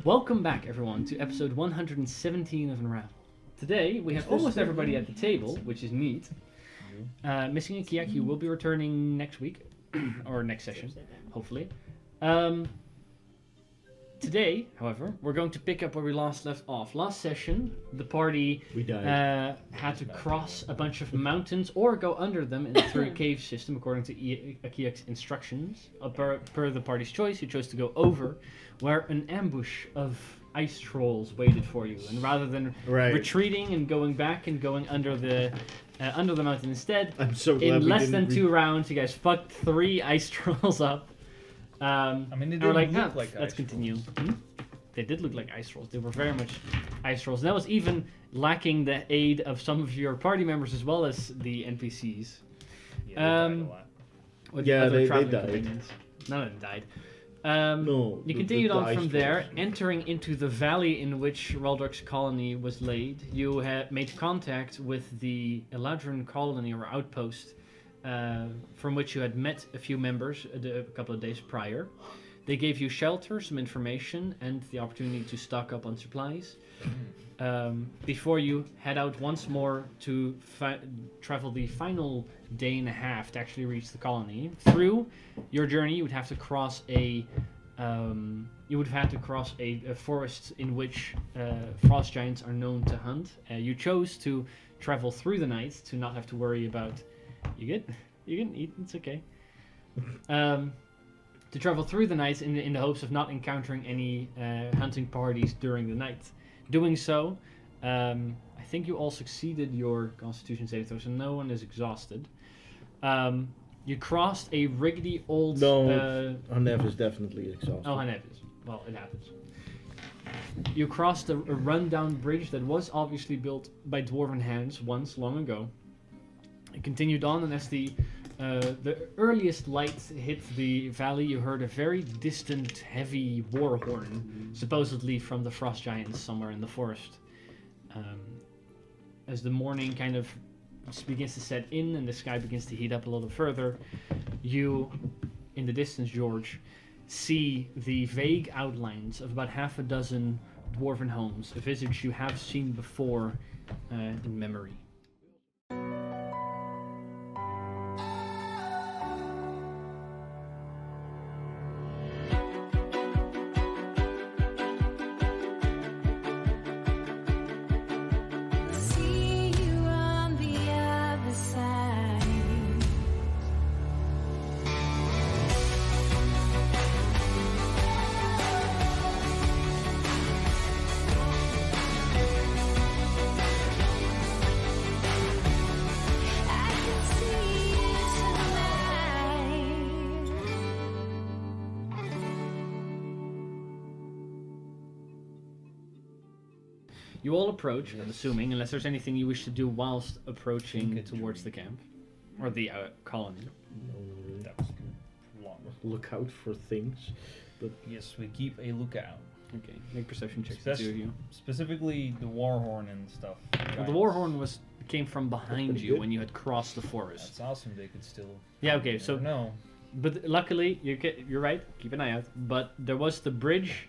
Welcome back, everyone, to episode 117 of Unravel. Today, we have almost everybody at the table, which is neat. Missing a Kiak, who will be returning next week, or next session, hopefully. Today, however, we're going to pick up where we left off. Last session, the party had to cross a bunch of mountains or go under them through a cave system, according to Kiak's instructions. Per the party's choice, you chose to go over, where an ambush of ice trolls waited for you. And rather than retreating and going back and going under the mountain instead, I'm so glad in less than 2 rounds, you guys fucked 3 ice trolls up. I mean, they didn't look like let's ice continue. They did look like ice trolls. They were very much ice trolls. And that was even lacking the aid of some of your party members as well as the NPCs. Yeah, they died a lot. They died. Companions. None of them died. No. You continued on from there, entering into the valley in which Raldrak's colony was laid. You had made contact with the Eladrin colony or outpost, from which you had met a few members a couple of days prior. They gave you shelter, some information, and the opportunity to stock up on supplies. Before you head out once more to travel the final day and a half to actually reach the colony. Through your journey, you would have to cross a forest in which frost giants are known to hunt. You chose to travel through the night to not have to worry about. You good? You can eat. It's okay. To travel through the night in the hopes of not encountering any hunting parties during the night. Doing so, I think you all succeeded your Constitution saving throw, so no one is exhausted. You crossed a rickety old. No, Hanev is definitely exhausted. Oh, Hanev is. Well, it happens. You crossed a rundown bridge that was obviously built by dwarven hands once long ago. It continued on, and as the earliest light hit the valley, you heard a very distant, heavy war horn, supposedly from the frost giants somewhere in the forest. As the morning kind of begins to set in and the sky begins to heat up a little further, you, in the distance, George, see the vague outlines of about half a dozen dwarven homes, a visage you have seen before in memory. You all approach, I'm assuming, unless there's anything you wish to do whilst approaching towards the camp. Or the colony. That was long. Look out for things. But yes, we keep a lookout. Okay, make perception checks, the two of you. Specifically the war horn and stuff. Well, the war horn came from behind you when you had crossed the forest. That's awesome, they could still... Yeah, okay, so... No. But luckily, you're right, keep an eye out. But there was the bridge...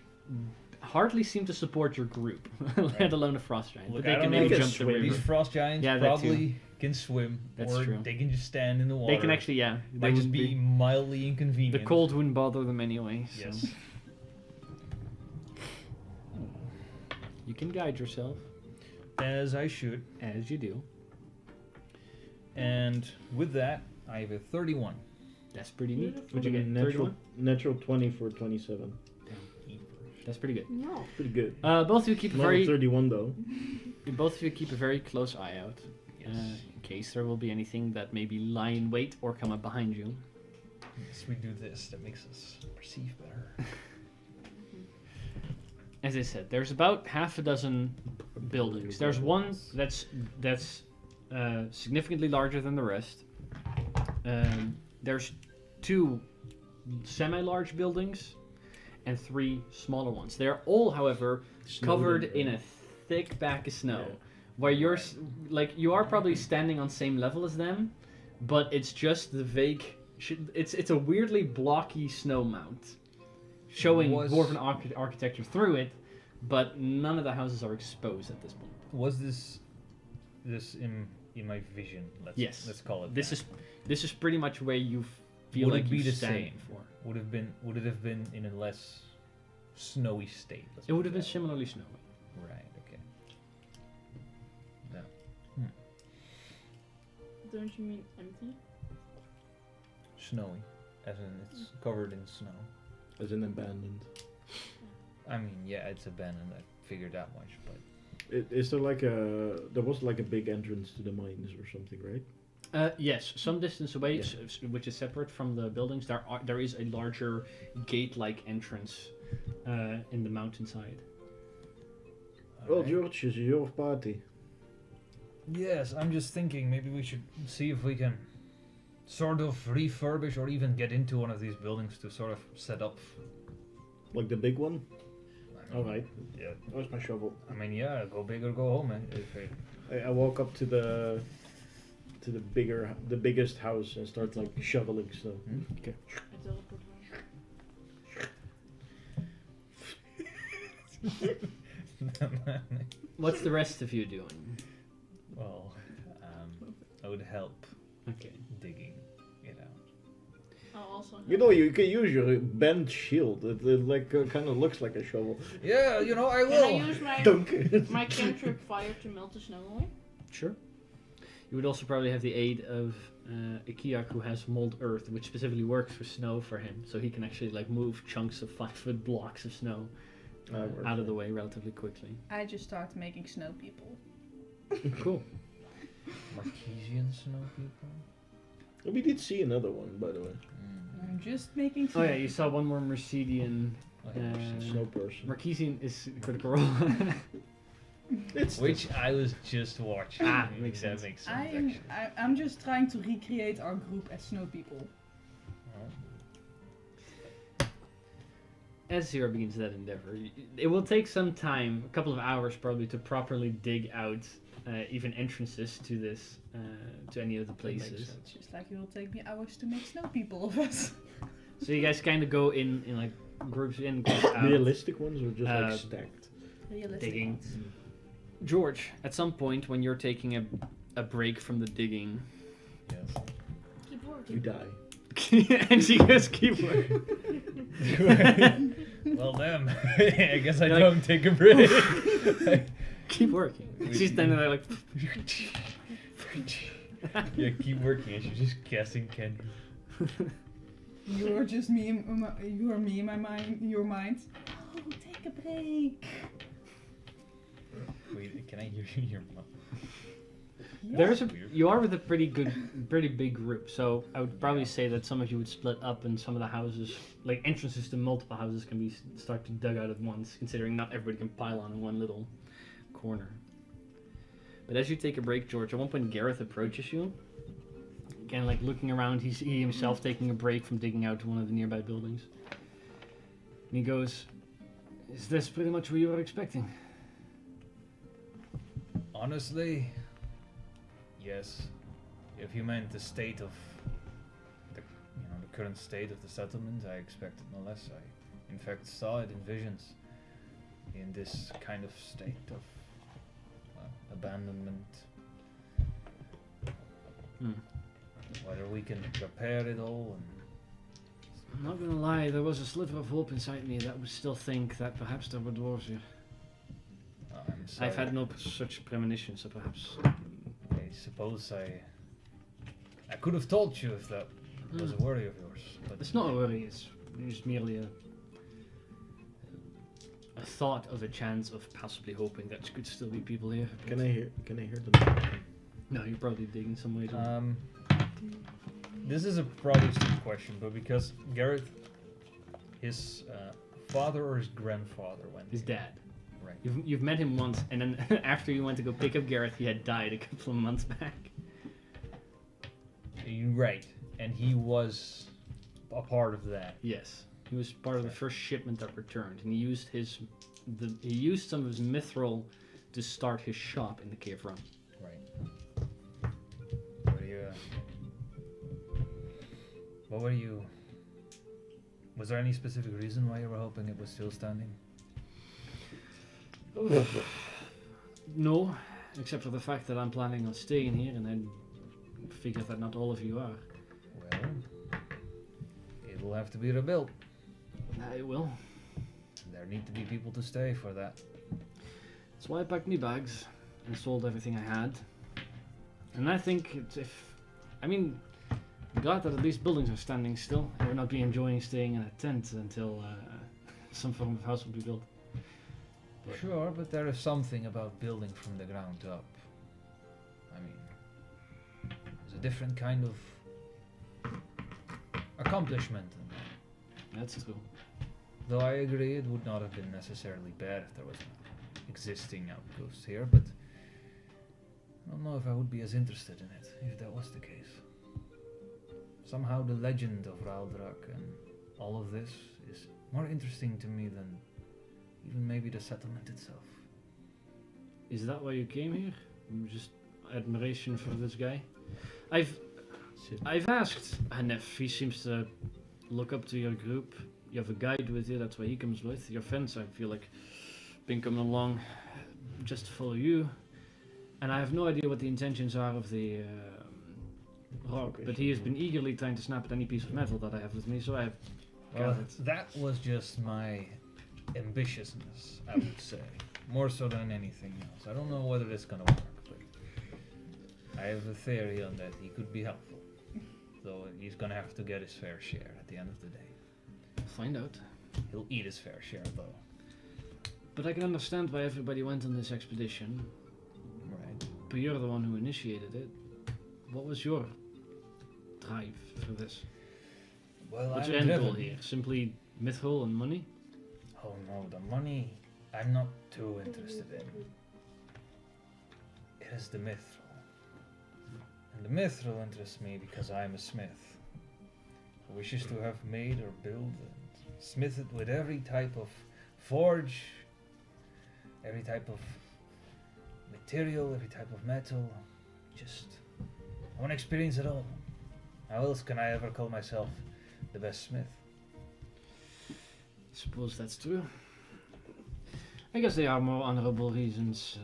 hardly seem to support your group, let alone a frost giant. Look, but they can maybe jump the river. These frost giants probably can swim, That's true. They can just stand in the water. They can actually, yeah. They just be mildly inconvenient. The cold wouldn't bother them anyway. So. Yes. You can guide yourself. As I should. As you do. And with that, I have a 31. That's pretty neat. What'd you get? Natural 20 for 27. That's pretty good. No. Pretty good. Both of you keep a very 31 though. Both of you keep a very close eye out, in case there will be anything that maybe lie in wait or come up behind you. Yes, we do this. That makes us perceive better. As I said, there's about half a dozen buildings. There's one that's significantly larger than the rest. There's 2 semi-large buildings and 3 smaller ones. They're all, however, covered in a thick back of snow, where you are probably standing on same level as them, but it's just the vague. It's a weirdly blocky snow mount, showing dwarven architecture through it, but none of the houses are exposed at this point. Was this in my vision? Let's call it. This that. is pretty much where you feel Would like it be you the stand same? for. Would it have been in a less snowy state? It would have been similarly snowy. Right. Okay. Don't you mean empty? Snowy, as in it's covered in snow. As in abandoned. I mean, yeah, it's abandoned. I figured that much, but Is there there was like a big entrance to the mines or something, right? Yes, some distance away, Yeah. which is separate from the buildings, there is a larger gate-like entrance in the mountainside. Well, Alright. George, it's your party. Yes, I'm just thinking maybe we should see if we can sort of refurbish or even get into one of these buildings to sort of set up. Like the big one? I mean, Alright. Yeah. Where's my shovel? I mean, yeah, go big or go home, man. I walk up to the biggest house and start like shoveling snow. Okay. I teleport her. What's the rest of you doing? Well, I would help Okay. digging it out. I'll also. You know, you can use your bent shield. It like kind of looks like a shovel. Yeah, you know, I Can I use Dunk. my cantrip fire to melt the snow away? Sure. You would also probably have the aid of Ikiak, who has mold earth, which specifically works for snow for him, so he can actually like move chunks of 5-foot blocks of snow out of the way relatively quickly. I just start making snow people. Cool. Marquesian snow people. We did see another one, by the way. I'm just making Oh snow. yeah, you saw one more Mercedian. Snow person. Marquesian is critical role. It's Which I was just watching. Ah, makes That sense. makes sense. I'm just trying to recreate our group as snow people. As Zero begins that endeavor, it will take some time, a couple of hours probably, to properly dig out even entrances to this, to any of the places. It's just like it will take me hours to make snow people of us. So you guys kind of go in like groups in, groups out. realistic ones or just like stacked? Realistic Digging. ones. George, at some point when you're taking a break from the digging, Yes. Keep You working. die. and she goes keep working. Well, damn. I guess I You're don't take a break. Keep working. She's standing there like. Yeah, keep working. And she's just guessing candy. You're just me. You are me in my mind. In your mind. Oh, take a break. Wait, can I hear your mom? There's you are with a pretty big group, so I would probably say that some of you would split up, and some of the houses, like entrances to multiple houses, can be start to dug out at once, considering not everybody can pile on in one little corner. But as you take a break, George, at one point Gareth approaches you, again like looking around. He himself taking a break from digging out one of the nearby buildings, and he goes, "Is this pretty much what you were expecting?" Honestly, yes. If you meant the state of the current state of the settlement, I expected no less. I, in fact, saw it in visions. In this kind of state of abandonment. Whether we can repair it all and. I'm not gonna lie, there was a sliver of hope inside me that would still think that perhaps there were dwarves here. I'm sorry. I've had no such premonition, so perhaps. I suppose I could have told you if that was a worry of yours. But It's not a worry, it's just merely a thought of a chance of possibly hoping that there could still be people here. Can I hear them? No, you're probably digging some way to. This is a probably stupid question, but because Gareth, his father or his grandfather went His here. dad. Right. You've met him once, and then after you went to go pick up Gareth, he had died a couple of months back. You're right, and he was a part of that. Yes, he was part of the first shipment that returned, and he used some of his mithril to start his shop in the cave run. Right. What were you? Was there any specific reason why you were hoping it was still standing? No, except for the fact that I'm planning on staying here, and I figure that not all of you are. Well, it will have to be rebuilt. I will. There need to be people to stay for that. That's why I packed my bags and sold everything I had. And I think I'm glad that at least buildings are standing still. I would not be enjoying staying in a tent until some form of house will be built. Sure, but there is something about building from the ground up. I mean, there's a different kind of accomplishment in that. That's true. Though I agree it would not have been necessarily bad if there was an existing outpost here, but I don't know if I would be as interested in it if that was the case. Somehow the legend of Raldrak and all of this is more interesting to me than even maybe the settlement itself. Is that why you came here? Just admiration for this guy? I've asked Hanef. He seems to look up to your group. You have a guide with you, that's why he comes with. Your friends, I feel like, been coming along just to follow you. And I have no idea what the intentions are of the rock, but he has been eagerly trying to snap at any piece of metal that I have with me, so I have gathered. That was just my ambitiousness, I would say. More so than anything else. I don't know whether it's gonna work, but I have a theory on that he could be helpful. Though he's gonna have to get his fair share at the end of the day. Find out. He'll eat his fair share, though. But I can understand why everybody went on this expedition. Right. But you're the one who initiated it. What was your drive for this? Well, What's I'm your end goal driven. here? Simply mithril and money? Oh no, the money I'm not too interested in. It is the mithril. And the mithril interests me because I am a smith who wishes to have made or build and smith it with every type of forge, every type of material, every type of metal. Just, I want to experience it all. How else can I ever call myself the best smith? Suppose that's true. I guess there are more honorable reasons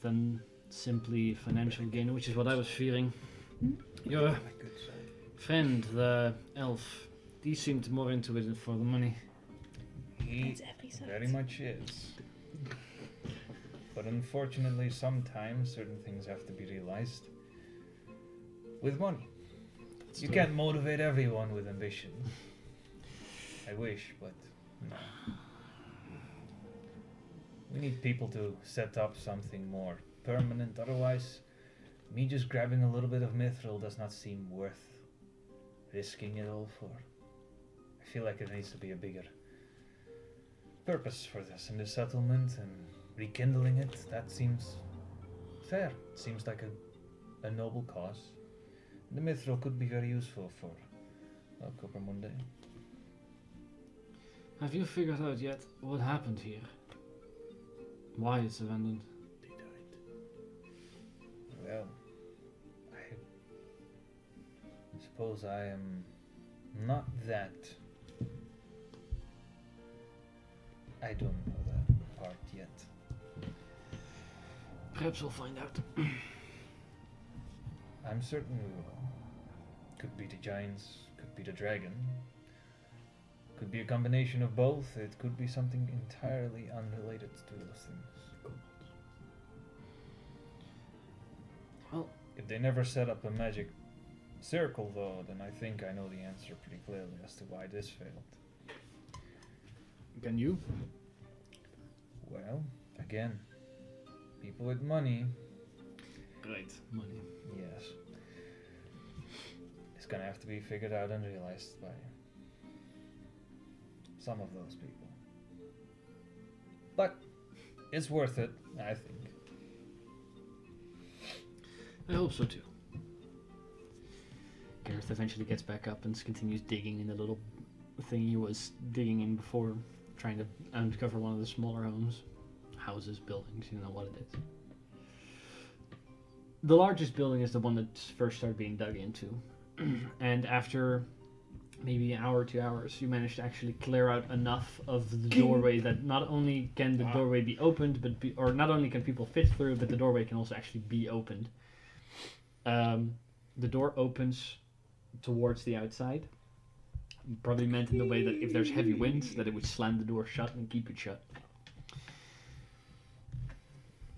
than simply financial gain, which is what I was fearing. Your friend, the elf, he seemed more into it for the money. He very much is. But unfortunately, sometimes certain things have to be realized with money. That's You true. can't motivate everyone with ambition. I wish, but no. We need people to set up something more permanent, otherwise me just grabbing a little bit of mithril does not seem worth risking it all for. I feel like there needs to be a bigger purpose for this in the settlement, and rekindling it, that seems fair. It seems like a noble cause. The mithril could be very useful for Copper Monday. Have you figured out yet what happened here? Why it's abandoned? They died. Well, I suppose I am not that. I don't know that part yet. Perhaps we'll find out. I'm certain we will. Could be the giants, could be the dragon. Could be a combination of both. It could be something entirely unrelated to those things. Well, If they never set up a magic circle, though, then I think I know the answer pretty clearly as to why this failed. can you? Well, again, people with money, Right, money. yes. It's gonna have to be figured out and realized by some of those people. But it's worth it, I think. I hope so too. Gareth eventually gets back up and continues digging in the little thing he was digging in before, trying to uncover one of the smaller houses, buildings, you know what it is. The largest building is the one that first started being dug into. And after maybe an hour, 2 hours, you manage to actually clear out enough of the doorway that not only can the doorway be opened, or not only can people fit through, but the doorway can also actually be opened. The door opens towards the outside. Probably meant in the way that if there's heavy winds, that it would slam the door shut and keep it shut.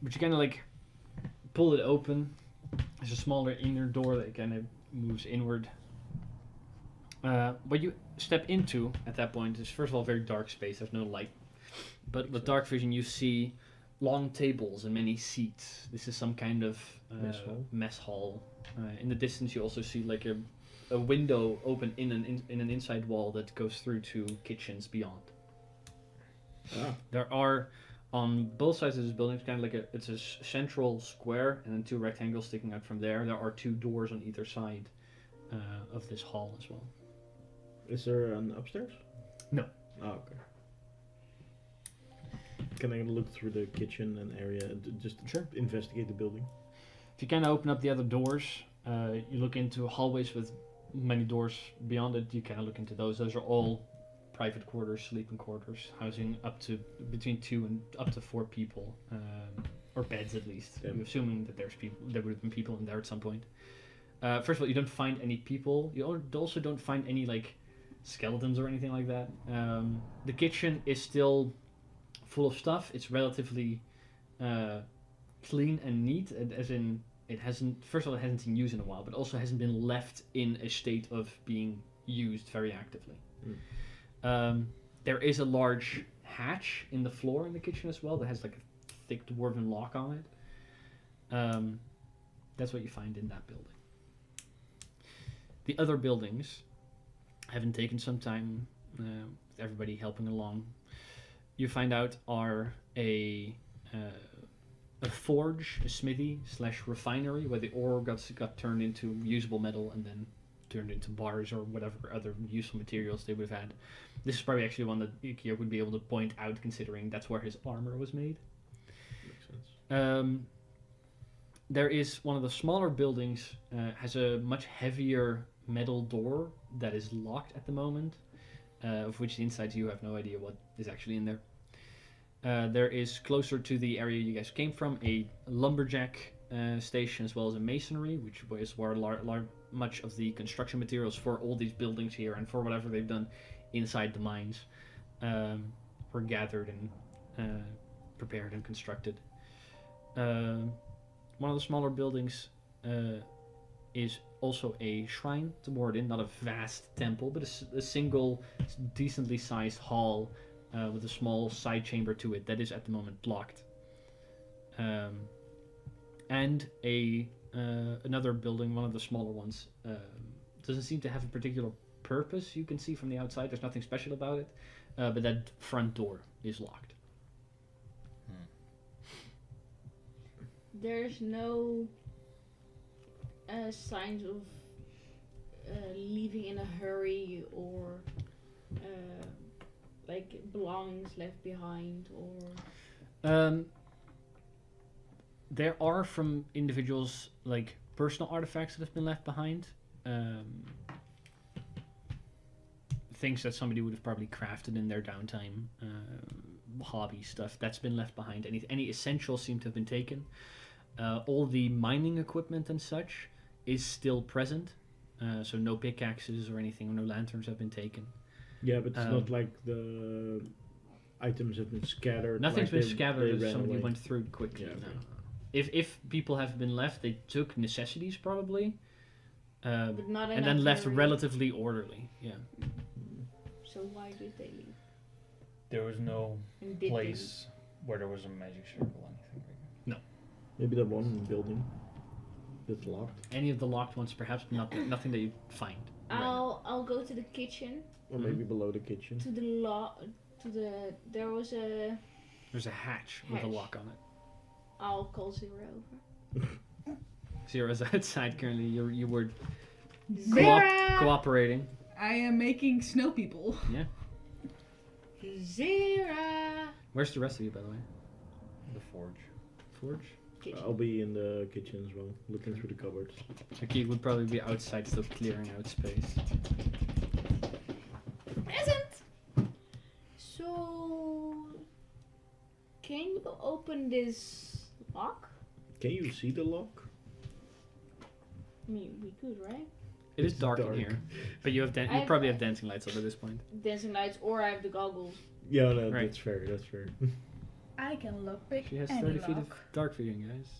But you kind of like pull it open. There's a smaller inner door that kind of moves inward. What you step into at that point is first of all very dark space. There's no light, but with dark vision you see long tables and many seats. This is some kind of mess hall. In the distance you also see like a window open in an inside wall that goes through to kitchens beyond. There are on both sides of this building, it's kind of like it's a central square and then 2 rectangles sticking out from there. There are 2 doors on either side of this hall as well. Is there an upstairs? No. Oh, okay. Can I look through the kitchen and area and just investigate the building? If you kind of open up the other doors, you look into hallways with many doors beyond it. You kind of look into those. Those are all private quarters, sleeping quarters, housing up to between 2 and up to 4 people, or beds at least. Yeah. You're assuming that there would have been people in there at some point. First of all, you don't find any people. You also don't find any like skeletons or anything like that. The kitchen is still full of stuff. It's relatively clean and neat, as in it hasn't. First of all, it hasn't been used in a while, but also hasn't been left in a state of being used very actively. There is a large hatch in the floor in the kitchen as well that has like a thick dwarven lock on it. That's what you find in that building. The other buildings having taken some time, with everybody helping along, you find out are a forge, a smithy / refinery where the ore got turned into usable metal and then turned into bars or whatever other useful materials they would have had. This is probably actually one that Ikea would be able to point out, considering that's where his armor was made. Makes sense. There is one of the smaller buildings, has a much heavier metal door that is locked at the moment, of which the inside you have no idea what is actually in there. There is closer to the area you guys came from a lumberjack station, as well as a masonry, which is where much of the construction materials for all these buildings here and for whatever they've done inside the mines were gathered and prepared and constructed. One of the smaller buildings is also a shrine to Mordin, not a vast temple, but a single decently sized hall with a small side chamber to it that is at the moment blocked. And another building, one of the smaller ones, doesn't seem to have a particular purpose you can see from the outside. There's nothing special about it, but that front door is locked. There's no signs of leaving in a hurry or like belongings left behind or... There are from individuals like personal artifacts that have been left behind. Things that somebody would have probably crafted in their downtime, hobby stuff that's been left behind. Any essentials seem to have been taken. All the mining equipment and such is still present, so no pickaxes or anything, or no lanterns have been taken. Yeah, but it's not like the items have been scattered. Nothing's like been scattered they as ran somebody away. went through quickly. Yeah, No. okay. If people have been left, they took necessities probably, but not in and a then left hurry. relatively orderly. Yeah. So why did they leave? There was no And did place where there was a magic circle or anything. Right? Maybe that one building that's locked, Any of the locked ones, perhaps nothing that you find. I'll go to the kitchen, or maybe below the kitchen. to the there was a... There's a hatch with a Hatch. lock on it. I'll call Zero over. Zero's outside currently. You were Zera! cooperating. I am making snow people. Yeah. Zera! Where's the rest of you, by the way? The forge. Forge. Kitchen. I'll be in the kitchen as well, looking through the cupboards. Okay, would probably be outside, still clearing out space. Can you open this lock? Can you see the lock? I mean, we could, right? It is It's dark, dark. in here, but you I've- probably have dancing lights up at this point. Dancing lights, or I have the goggles. Yeah, no, Right. that's fair. That's fair. I can lockpick She has any 30 feet lock. of dark vision, guys.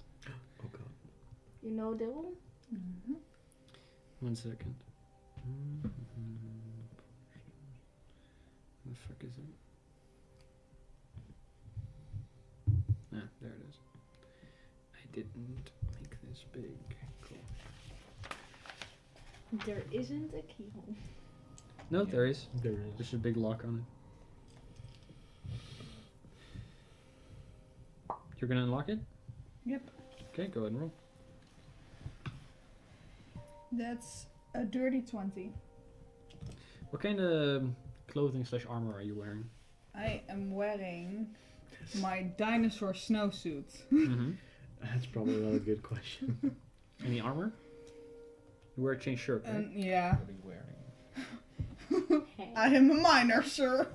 Oh god. You know, devil? Mhm. 1 second. Where the fuck is it? Ah, there it is. I didn't make this big. Cool. There isn't a keyhole. No, there is. There is. There's a big lock on it. You're gonna unlock it? Yep. Okay, go ahead and roll. That's a dirty 20. What kind of clothing / armor are you wearing? I am wearing my dinosaur snowsuit. Mm-hmm. That's probably not a good question. Any armor? You wear a chain shirt, right? Yeah. What are you wearing? Hey. I am a miner, sir.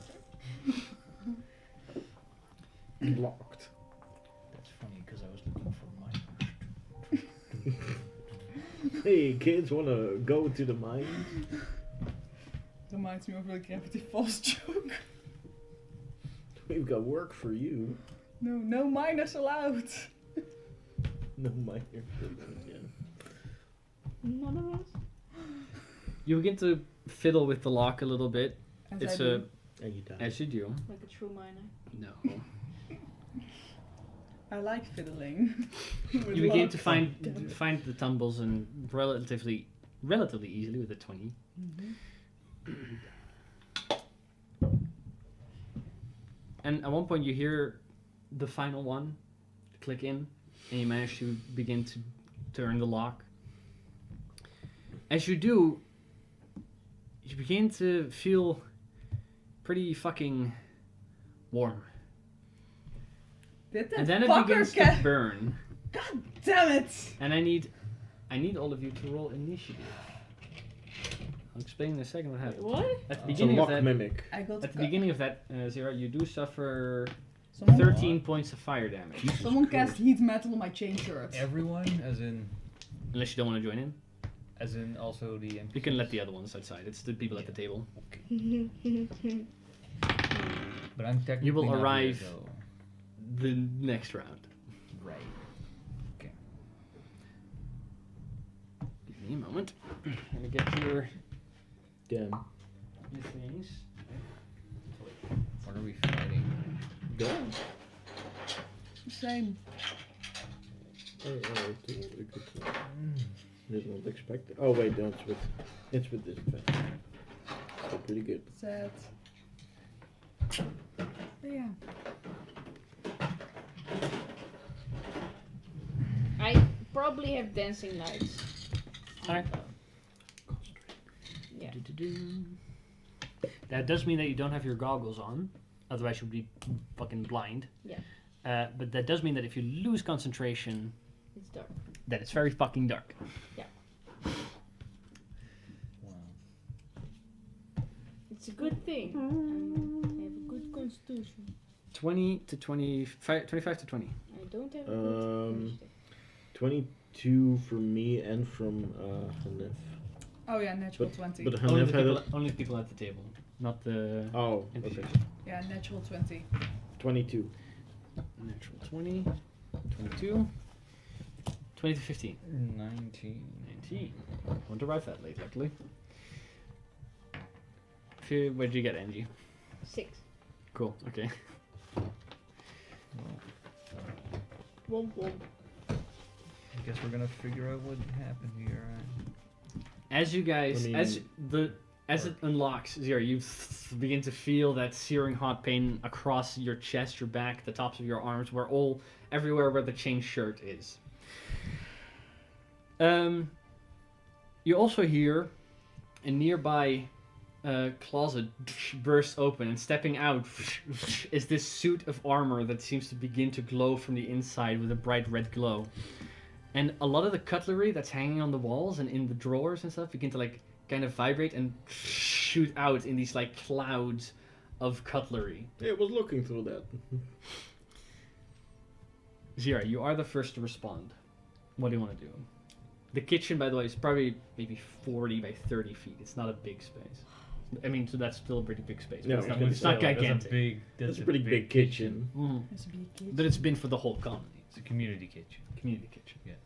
Blocked. That's funny because I was looking for mine. Hey kids, wanna go to the mines? Reminds me of a Gravity Falls joke. We've got work for you. No miners allowed. No minor. Yeah. None of us? You begin to fiddle with the lock a little bit. As It's I a do. And you die. as you do. Like a true miner. No. I like fiddling. with You begin locks. to Damn it. find the tumbles and relatively easily with a 20. Mhm. And at one point you hear the final one click in, and you manage to begin to turn the lock. As you do, you begin to feel pretty fucking warm. Did that And then it fucker begins to get... burn. God damn it! And I need all of you to roll initiative. I'll explain in a second what Wait, happened. what? At the It's a beginning of lock that, mimic. I got at the beginning of that Zero, you do suffer Someone, 13 points of fire damage. someone cast heat metal on my chain shirt. Everyone, as in Unless you don't want to join in. also the NPCs. You can let the other ones outside. It's the people at the table. But I'm technically You will not here, arrive- so- The next round. Right. Give me a moment. I'm gonna get your Damn. things. What are we fighting? Damn. Same. Did not expect it. Oh wait, no, it's with this effect. Still pretty good. Sad. Yeah. I probably have dancing lights. Alright. Yeah. That does mean that you don't have your goggles on, otherwise you'll be fucking blind. Yeah. But that does mean that if you lose concentration, It's dark. that it's very fucking dark. Wow. It's a good thing. I have a good constitution. 20 to 25, 25 to 20. I don't have a good initiative. 22 from me and from Hanif. Oh yeah, natural 20. But Only Hanif the, had people, a... only the people at the table, not the Oh, NPCs. okay. Yeah, natural 20. 22. Natural 20, 22, 20 to 15. 19. 19. Won't arrive that late, luckily. What did you get, Angie? 6. Cool, okay. Womp womp. I guess we're gonna figure out what happened here. As you guys, I mean- as it unlocks, Zero, you begin to feel that searing hot pain across your chest, your back, the tops of your arms, everywhere where the chain shirt is. You also hear a nearby closet burst open, and stepping out is this suit of armor that seems to begin to glow from the inside with a bright red glow. And a lot of the cutlery that's hanging on the walls and in the drawers and stuff begin to like kind of vibrate and shoot out in these like clouds of cutlery. Yeah, I was looking through that. Zira, you are the first to respond. What do you want to do? The kitchen, by the way, is probably maybe 40 by 30 feet. It's not a big space. I mean, so that's still a pretty big space. No, But I it's not gigantic. That's a pretty big kitchen. Mhm. It's a big kitchen. But it's been for the whole colony. It's a community kitchen. Community kitchen. Yes.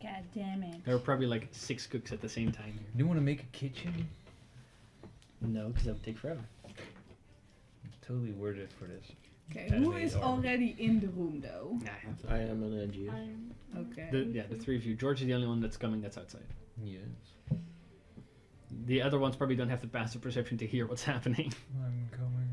God damn it. There were probably like 6 cooks at the same time here. You want to make a kitchen? No, because that would take forever. Totally worded for this. Okay, who Anime is or- already in the room though? Nah, I have to. I am an NGS. Okay. The 3 of you. George is the only one that's coming that's outside. Yes. The other ones probably don't have the passive perception to hear what's happening. I'm coming.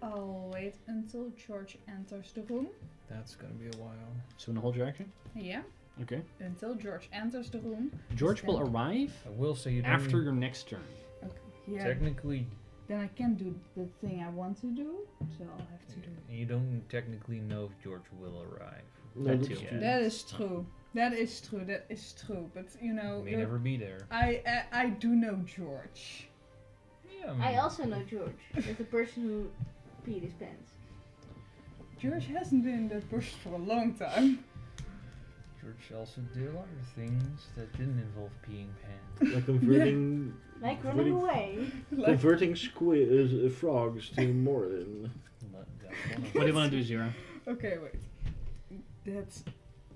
I'll wait until George enters the room. That's gonna be a while. So in the hold your action? Yeah. Okay. Until George enters the room. George will arrive I will say you don't after your next turn. Okay. Yeah. technically Then I can't do the thing I want to do, so I'll have to do it. you don't technically know if George will arrive. No, That that's too. true. That is true. That is true. That is true. But you know, May never be there. I do know George. Yeah. I also know George, as the person who peed his pants. George hasn't been that person for a long time. George also did a lot of things that didn't involve peeing pants. Like converting, Like running away. Like, converting frogs to Morin. That's one of What do you want to do, Zira? okay, wait. That's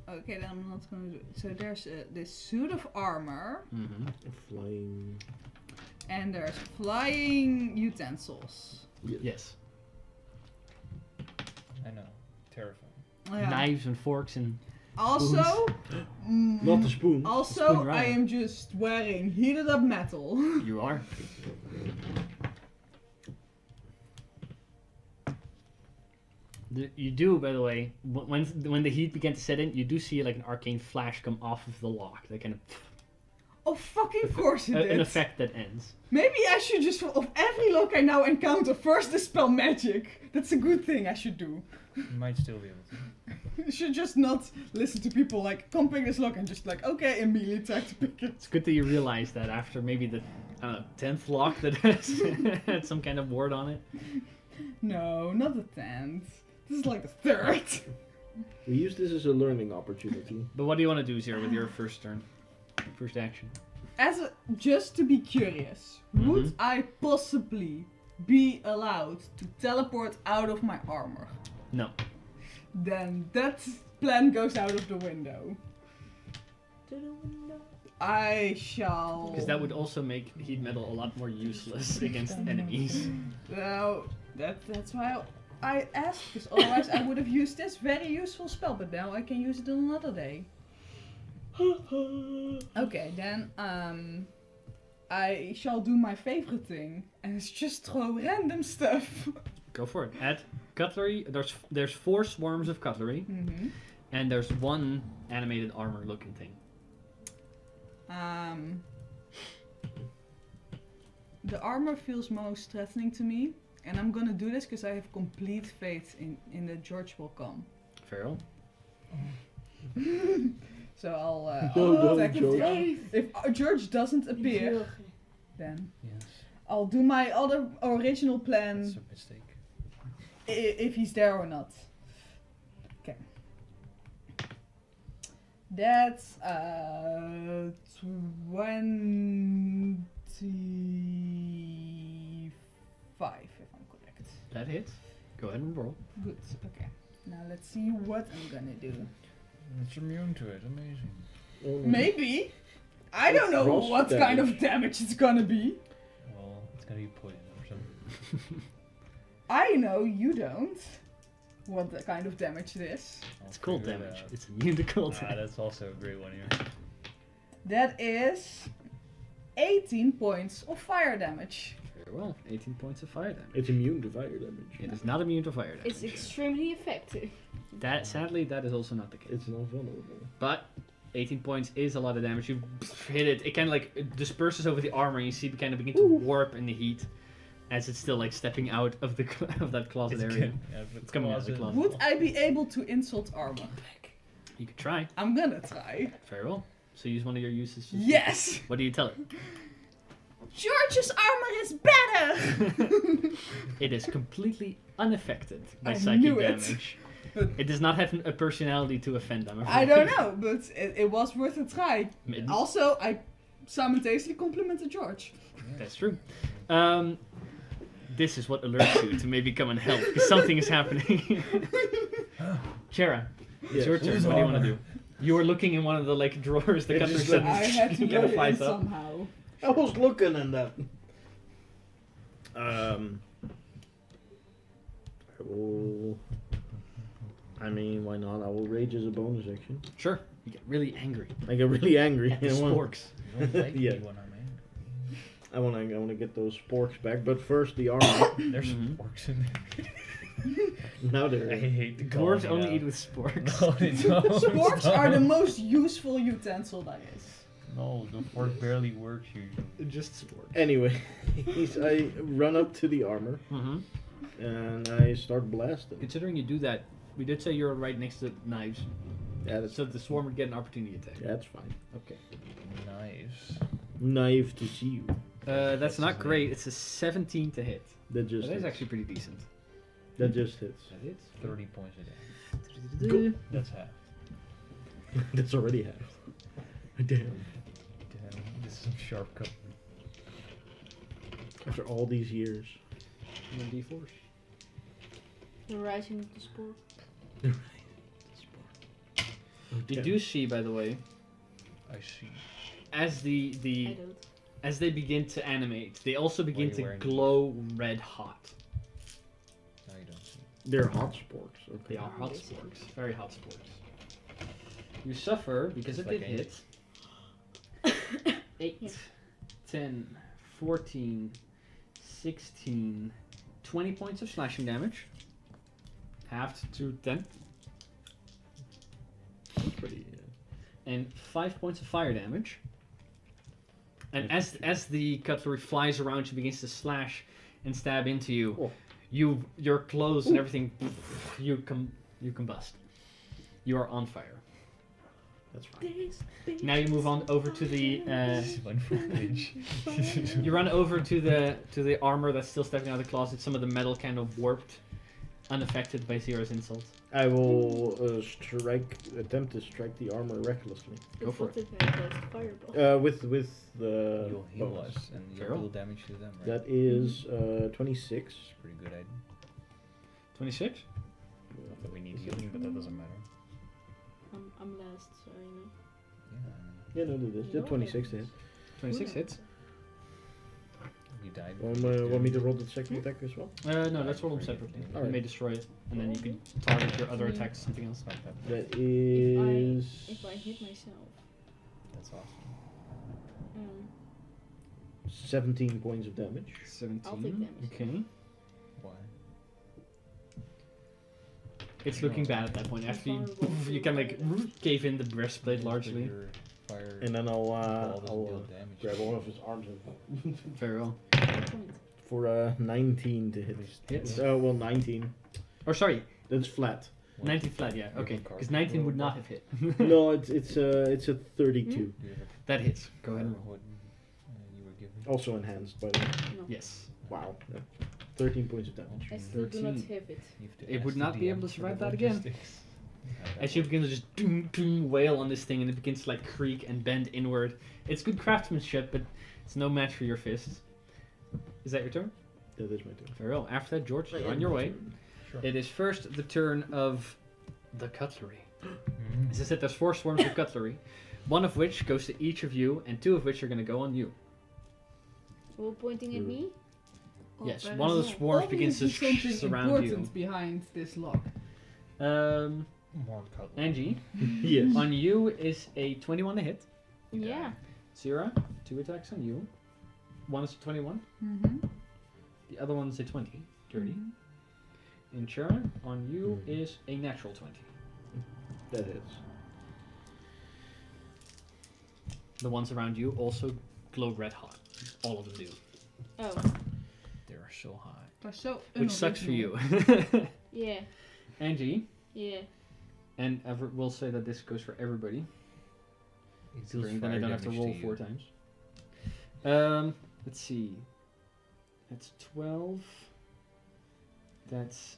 okay. Then I'm not gonna do it. So there's this suit of armor, Mm-hmm. Flying. and there's flying utensils. Yes. I know. Terrifying. Yeah. Knives and forks and Also, Not the spoon. also, Spoon, right. I am just wearing heated up metal. you are. You do, by the way, when the heat began to set in, you do see like an arcane flash come off of the lock. That kind of Oh, fucking course it an is. effect that ends. Maybe I should just, of every lock I now encounter, first dispel magic. That's a good thing I should do. You might still be able to. You should just not listen to people like, come pick this lock, and just like, okay, immediately try to pick it. It's good that you realize that after maybe the 10th lock that has had some kind of ward on it. No, not the 10th. This is like the 3rd. We use this as a learning opportunity. But what do you want to do, Zira, with your first turn? First action. Just to be curious, would Mhm. I possibly be allowed to teleport out of my armor? No. Then that plan goes out of the window. To the window. I shall. Because that would also make heat metal a lot more useless against enemies. Well, that's why I asked, because otherwise I would have used this very useful spell, but now I can use it on another day. Okay, then I shall do my favorite thing, and it's just throw random stuff. Go for it. Add cutlery. There's 4 swarms of cutlery, Mm-hmm. and there's 1 animated armor looking thing. The armor feels most threatening to me, and I'm gonna do this because I have complete faith in that George will come. Feral. So I'll No, attack him. George. If George doesn't appear, George. then Yes. I'll do my other original That's plan a mistake. if he's there or not. Okay. That's 25 if I'm correct. That hits. Go ahead and roll. Good. Okay. Now let's see what I'm gonna do. It's immune to it. Amazing. Oh, no. Maybe. I don't know Frost what kind of damage. damage it's gonna be. Well, it's gonna be poison or something. I know you don't. What the kind of damage it is. I'll It's cold figure it damage. out. It's immune to cold Ah, damage. that's also a great one here. That is 18 points of fire damage. Very well. 18 points of fire damage. It's immune to fire damage. It is not immune to fire damage. It's extremely effective. Sadly, that is also not the case. It's not vulnerable. But 18 points is a lot of damage. You hit it. It kind of like disperses over the armor, and you see it kind of begin to warp in the heat as it's still like stepping out of the of that closet area. It's coming out of the closet. Would I be able to insult armor? You could try. I'm gonna try. Very well. So use one of your uses. Yes! What do you tell it? George's armor is better! It is completely unaffected by I psychic knew it. damage. It does not have a personality to offend, I'm afraid. I don't know, but it was worth a try. Maybe. Also, I simultaneously complimented George. That's true. This is what alerts you to maybe come and help, because something is happening. Chera, it's Yes. your turn. Who's What do you want to armor? do? You were looking in one of the like drawers. The It cutlery just set. like- I had to You put gotta it in flies up. somehow. I was looking in that. I mean, why not? I will rage as a bonus action. Sure. You get really angry. I get really angry. At the I want- sporks. You don't like Yeah. me when I'm angry. I want to get those sporks back, but first the armor. There's Mhm. sporks in there. Now I they're hate the Dwarves colony only now. eat with sporks. No, they don't. Sporks are the most useful utensil that is. No, the fork barely works usually. Just sporks. anyway. I run up to the armor Mm-hmm. and I start blasting. Considering you do that, we did say you're right next to knives, Yeah, that's so the swarm would get an opportunity attack. that's fine. Okay. Knives. Knife to see you. That's not great. It's a 17 to hit. That That just is hits. actually pretty decent. That just hits. That hits. 30 points a day. Go. That's half. That's already half. Damn. Damn, this is some sharp cut. After all these years. And then D4s. The rising of the sport. Oh, You damn. do see, by the way, I see. as I the don't. as they begin to animate, they also begin you to wearing glow red hot. No, you don't see. They're hot sporks. Okay. They are hot Basically. sporks, very hot sporks. You suffer because it It's did like hit. 8, Yeah. 10, 14, 16, 20 points of slashing damage. Halved to 10. That's pretty. And 5 points of fire damage. And as the cutlery flies around you, begins to slash and stab into you, Oh. your clothes and everything, you combust. You are on fire. That's fine. Now you move on over to the. One front page. You run over to the armor that's still stepping out of the closet. Some of the metal kind of warped, unaffected by Zira's insult. I will attempt to strike the armor recklessly. Go for it. Fireball. With the You'll heal bonus. us and you'll Feral. deal damage to them, right? That is 26. It's a pretty good idea. 26. Not that we need healing, but that doesn't matter. I'm last, so I know. Yeah, Yeah, no, that is. No, 26 to hit. 26 hits. you died. Want me to roll the second attack as well? No, let's roll them separately. You Alright. may destroy it, and then you can target your other attacks something else. That is. If I hit myself, That's awesome. 17 points of damage. 17. I'll take damage. Okay. Why? It's looking bad at that point. After you can like cave in the breastplate largely. Your fire And then ball I'll doesn't deal damage. grab one of his arms and Very well. point. for 19 to hit. Hits. Well, 19. Or sorry, That's flat. 19 flat. Yeah. You Okay. have a card. Because 19 would not have hit. No, it's a 32. Do you have a That hits. Go ahead and card roll. what you were given? Also enhanced by the way. No. Yes. Wow. 13 points of damage. I still do not 13. have it. You have to It ask would the not be DM able to for survive the that again. logistics. As you begin to just doom, doom, wail on this thing, and it begins to like creak and bend inward. It's good craftsmanship, but it's no match for your fists. Is that your turn? That is my turn. Very well. After that, George, you're on your way. Sure. It is first the turn of the cutlery. Mm. As I said, there's 4 swarms of cutlery, one of which goes to each of you, and 2 of which are going to go on you. All pointing at me? Yes, there one of the is swarms begins to obviously something surround you. important behind this lock. More cutlery. Angie, Yes. on you is a 21 to hit. Yeah. Zira, 2 attacks on you. One is a 21. Mm-hmm. The other one is a 20. Dirty. And Sharon, on you is a natural 20. That hits. The ones around you also glow red hot. All of them do. Oh, They're so high. That's so Which sucks for you. yeah. Angie, Yeah. and we'll say that this goes for everybody. It deals Then I fire don't have to damage roll you. 4 times. Let's see. That's 12. That's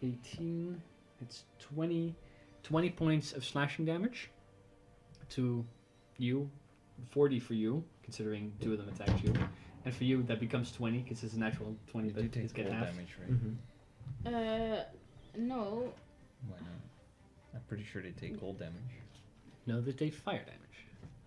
18. It's 20 points of slashing damage to you. 40 for you, considering 2 of them attacked you. And for you, that becomes 20, because it's a natural 20 Did you that take it's get cold half. damage, right? Mm-hmm. No. Why not? I'm pretty sure they take cold damage. No, they take fire damage.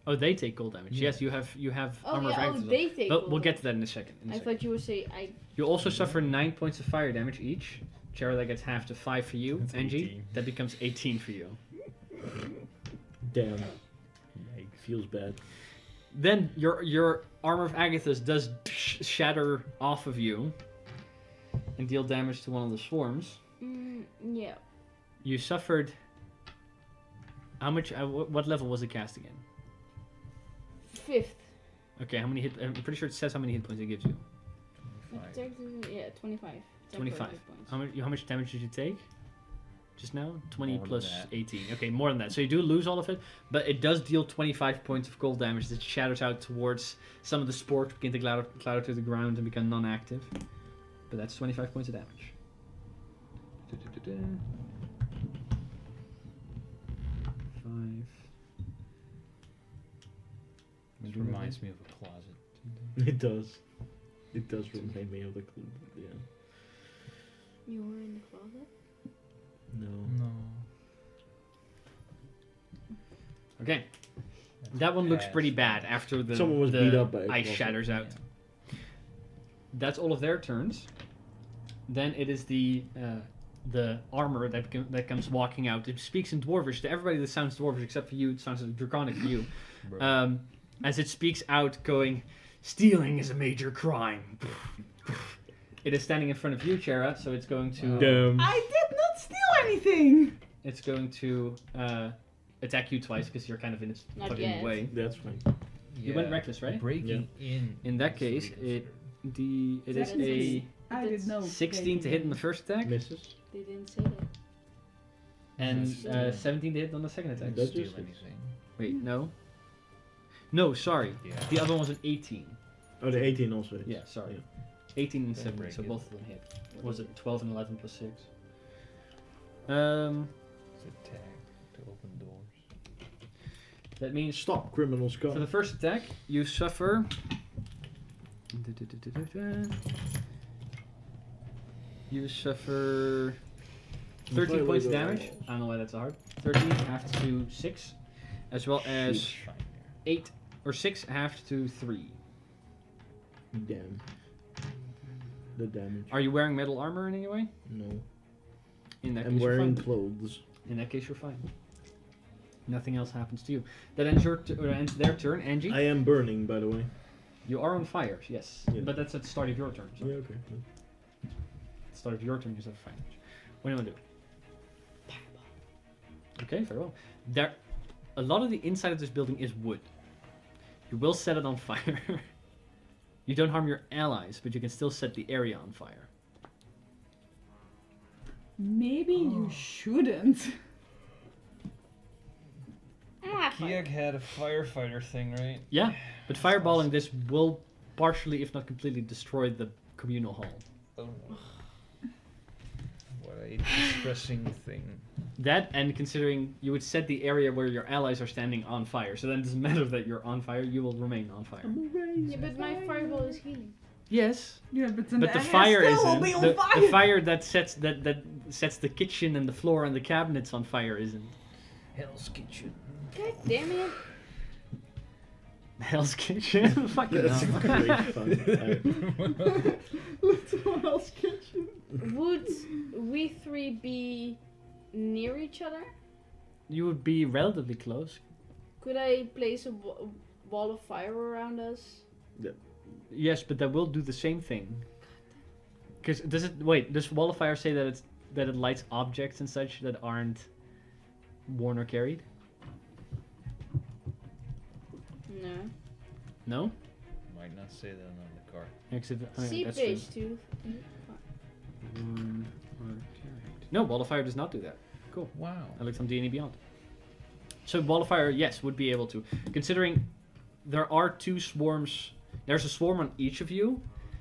Oh, they take cold damage. Yeah. Yes, you have Oh armor yeah, of oh Aghathon. they take. But we'll all get of to that in a second. I thought you were saying I. You also suffer 9 points of fire damage each. Chara, that gets half to 5 for you. That's Angie, 18. that becomes 18 for you. Damn. Yikes. Feels bad. Then your armor of Agathos does shatter off of you and deal damage to one of the swarms. Yeah. You suffered. How much? What level was it cast again? 5th. Okay, how many hit? I'm pretty sure it says how many hit points it gives you. 25. Yeah, 25. 25. Hit points. How much damage did you take? Just now? 20 More than plus that. 18. Okay, more than that. So you do lose all of it, but it does deal 25 points of cold damage that shatters out towards some of the spores, begin to cloud to the ground and become non-active. But that's 25 points of damage. Five. This reminds me of a closet. It does. It does remind me of the clue. Yeah. You were in the closet? No. No. Okay. That one looks pretty bad after the, Someone was the beat up by a ice closet. shatters out. That's all of their turns. Then it is the armor that comes walking out. It speaks in Dwarvish to everybody that sounds Dwarvish except for you. It sounds Draconic for you. As it speaks out, going, "Stealing is a major crime." It is standing in front of you, Chara, so it's going to. Damn. I did not steal anything! It's going to attack you twice because you're kind of in its Not fucking yet. way. That's fine. You went reckless, right? Breaking in. In that is case, really it is Seven, a I did know. 16 to hit on the first attack Misses. They didn't say that. and Yes. 17 to hit on the second attack. considered. That's Steal just- anything. Wait, no. No, sorry. Yeah. The other one was an 18. Oh, the 18 also. hits. Yeah, sorry. Yeah. 18 and Don't 17, break so it. both of them hit. Was it 12 and 11 plus 6? It's attack to open doors. That means Stop, criminal for the scum. first attack, you suffer. You suffer 13 points of damage. I don't know why that's so hard. 13 half to 6, as well as Shine there. 8 or 6 half to 3. Damn. The damage. Are you wearing metal armor in any way? No. In that I'm case, you're wearing fine. clothes. In that case, you're fine. Nothing else happens to you. That ends ends their turn. Angie, I am burning, by the way. you are on fire. Yes, Yeah. but that's at the start of your turn. So Yeah, okay. at the start of your turn, you have fire damage. What do you want to do? Okay, very well. There, a lot of the inside of this building is wood. You will set it on fire. You don't harm your allies, but you can still set the area on fire. Maybe you shouldn't. Kiak had a firefighter thing, right? Yeah, but fireballing this will partially, if not completely, destroy the communal hall. Oh no. What a distressing thing. That, and considering you would set the area where your allies are standing on fire, so then it doesn't matter that you're on fire, you will remain on fire. Yeah, but my fireball is healing. Yes, Yeah, but then but the area fire still isn't. will be on The fire. fire that sets that sets the kitchen and the floor and the cabinets on fire isn't. Hell's Kitchen. God damn it. Hell's Kitchen. Fucking That's hell. great fun. Little Hell's Kitchen. Would we three be near each other? You would be relatively close. Could I place a wall of fire around us? Yes, but that will do the same thing. Because does wall of fire say that it lights objects and such that aren't worn or carried? No. No. Might not say that on the card. See that's page 2. Worn or carried. No, wall of fire does not do that. Cool. Wow. I looked on D&D Beyond. So wall of fire, yes, would be able to. Considering there are 2 swarms, there's a swarm on each of you,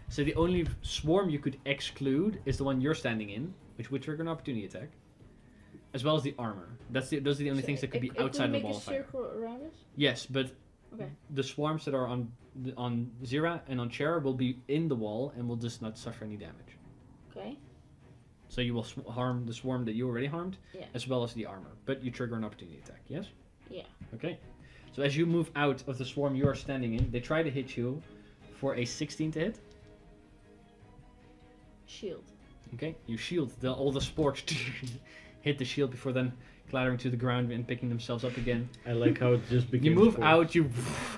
So the only swarm you could exclude is the one you're standing in, which would trigger an opportunity attack, as well as the armor. Those are the only things that could be outside the wall of fire. Make a circle around us? Yes, but Okay. the swarms that are on Zira and on Chera will be in the wall and will just not suffer any damage. Okay. So you will harm the swarm that you already harmed, Yeah. as well as the armor. But you trigger an opportunity attack, yes? Yeah. Okay. So as you move out of the swarm you are standing in, they try to hit you for a 16 to hit. Shield. Okay. You shield. All the spores hit the shield before then clattering to the ground and picking themselves up again. I like how it just became. You move sports. out, you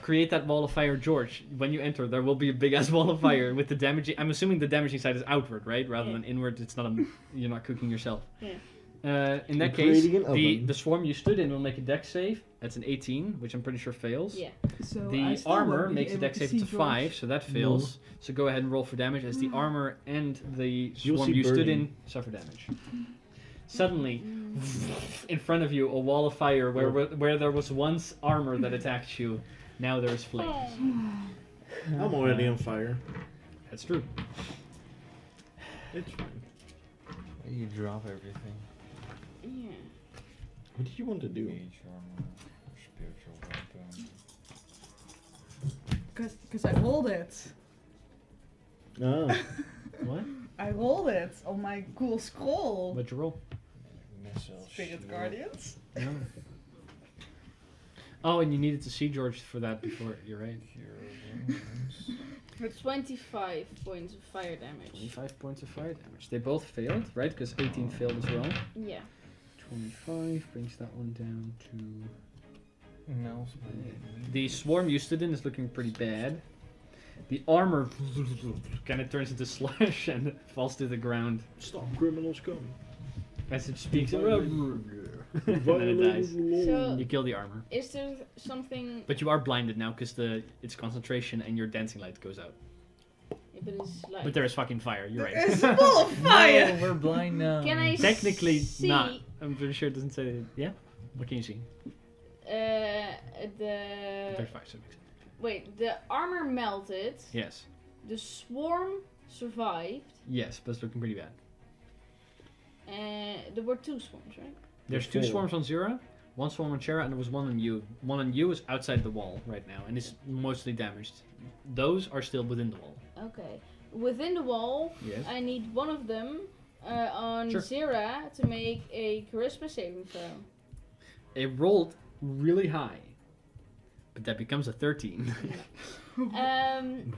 create that wall of fire, George. When you enter, there will be a big ass wall of fire with the damaging. I'm assuming the damaging side is outward, right, rather Yeah. than inward. It's not. You're not cooking yourself. Yeah. In that You're case, creating an oven. the swarm you stood in will make a dex save. That's an 18, which I'm pretty sure fails. Yeah. So I The still armor won't be makes a able dex to save see to 5, so that fails. So go ahead and roll for damage as the armor and the You'll swarm see you stood burning. in suffer damage. Suddenly, in front of you, a wall of fire where there was once armor that attacked you, now there is flames. I'm already on fire. That's true. It's fine. You drop everything. Yeah. What did you want to do? Mage armor, spiritual weapon. Because I rolled it. Ah, What? I rolled it on my cool scroll. What'd you roll? Missile Spirit shield. Guardians. No. Oh, and you needed to see George for that before. You're right. Hero wounds. 25 points of fire damage. 25 points of fire damage. They both failed, right? Because 18 failed as well. Yeah. 25 brings that one down to... No, The swarm you stood in is looking pretty bad. The armor kind of turns into slush and falls to the ground stop criminals come. as it speaks. And then it dies. So- You kill the armor. Is there something? But you are blinded now because its concentration and your dancing light goes out. Yeah, but it's like. But there is fucking fire, you're right. It's full of fire! No, we're blind now. Can I Technically see, not. I'm pretty sure it doesn't say... Yeah? What can you see? The 35, so it makes sense. wait, the armor melted. Yes. The swarm survived. Yes, but it's looking pretty bad. There were 2 swarms, right? There's 2 Four. swarms on Zira, 1 swarm on Chera, and there was 1 on you. 1 on you is outside the wall right now, and is mostly damaged. Those are still within the wall. Okay. Within the wall, Yes. I need one of them on Sure. Zira to make a charisma saving throw. It rolled really high, but that becomes a 13.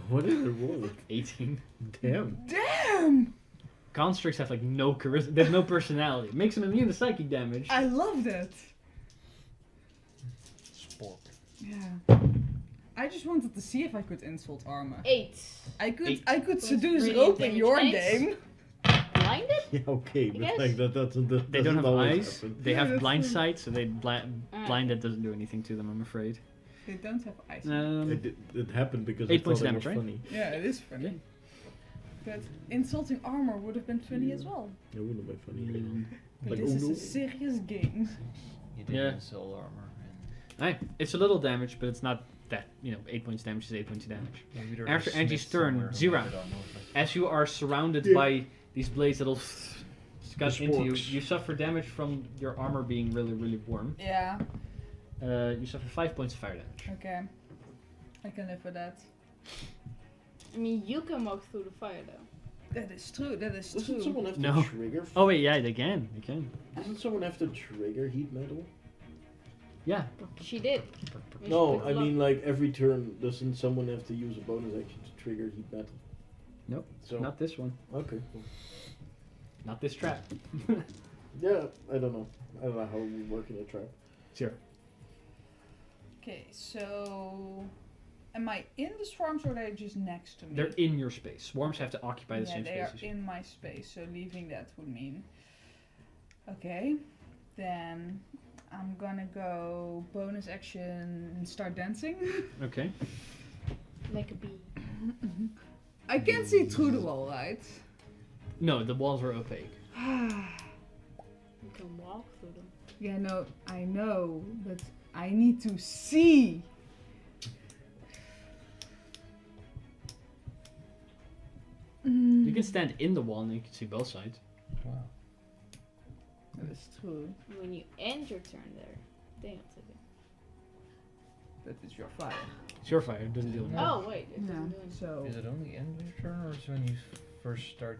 What is the roll? 18. Damn. Damn! Constructs have like no charisma. They have no personality. It makes them immune to psychic damage. I love that. Spork. Yeah. I just wanted to see if I could insult armor. 8. I could Eight. seduce Brilliant rope in damage. your Thanks. game. Blinded? Yeah, okay, but Yes. like that doesn't. They don't have always eyes. happen. They Yeah, have that's blind true. sight, so they Alright. blinded doesn't do anything to them, I'm afraid. They don't have eyes. It happened because 8 I points thought of it was damage, right? funny. Yeah, it is funny. Okay. But insulting armor would have been funny as well. It wouldn't be funny. But Like, this oh is no. a serious game. You did Yeah. soul armor. Aye, it's a little damage, but it's not that, 8 points damage is 8 points of damage. After Angie's turn, Zira. As you are surrounded Yeah. by these blades that'll cut The into you, sporks. you suffer damage from your armor being really, really warm. Yeah, You suffer 5 points of fire damage. okay. I can live with that. I mean, you can walk through the fire though. That is true, that is Doesn't true. someone have to No. trigger? Oh wait, yeah, they can. They can. Doesn't someone have to trigger heat metal? Yeah. She did. When she No, picked I it up. mean like every turn. Doesn't someone have to use a bonus action to trigger heat metal? Nope. So Not this one. okay. Cool. Not this trap. Yeah, I don't know. I don't know how we work in a trap. Sure. Okay, so am I in the swarms or are they just next to me? They're in your space. Swarms have to occupy the yeah, same they space are as you. in my space, so leaving that would mean. Okay, then I'm gonna go bonus action and start dancing. Okay. Like a bee. I can't see through the wall, right? No, the walls are opaque. You can walk through them. Yeah, no, I know, but I need to see. can stand in the wall and you can see both sides. Wow. That is true. When you end your turn there, then you'll take it. But it's your fire. It's your fire, it doesn't deal with No. that. Oh wait, it Yeah. doesn't do anything. So Is it only end of your turn, or is it when you first start?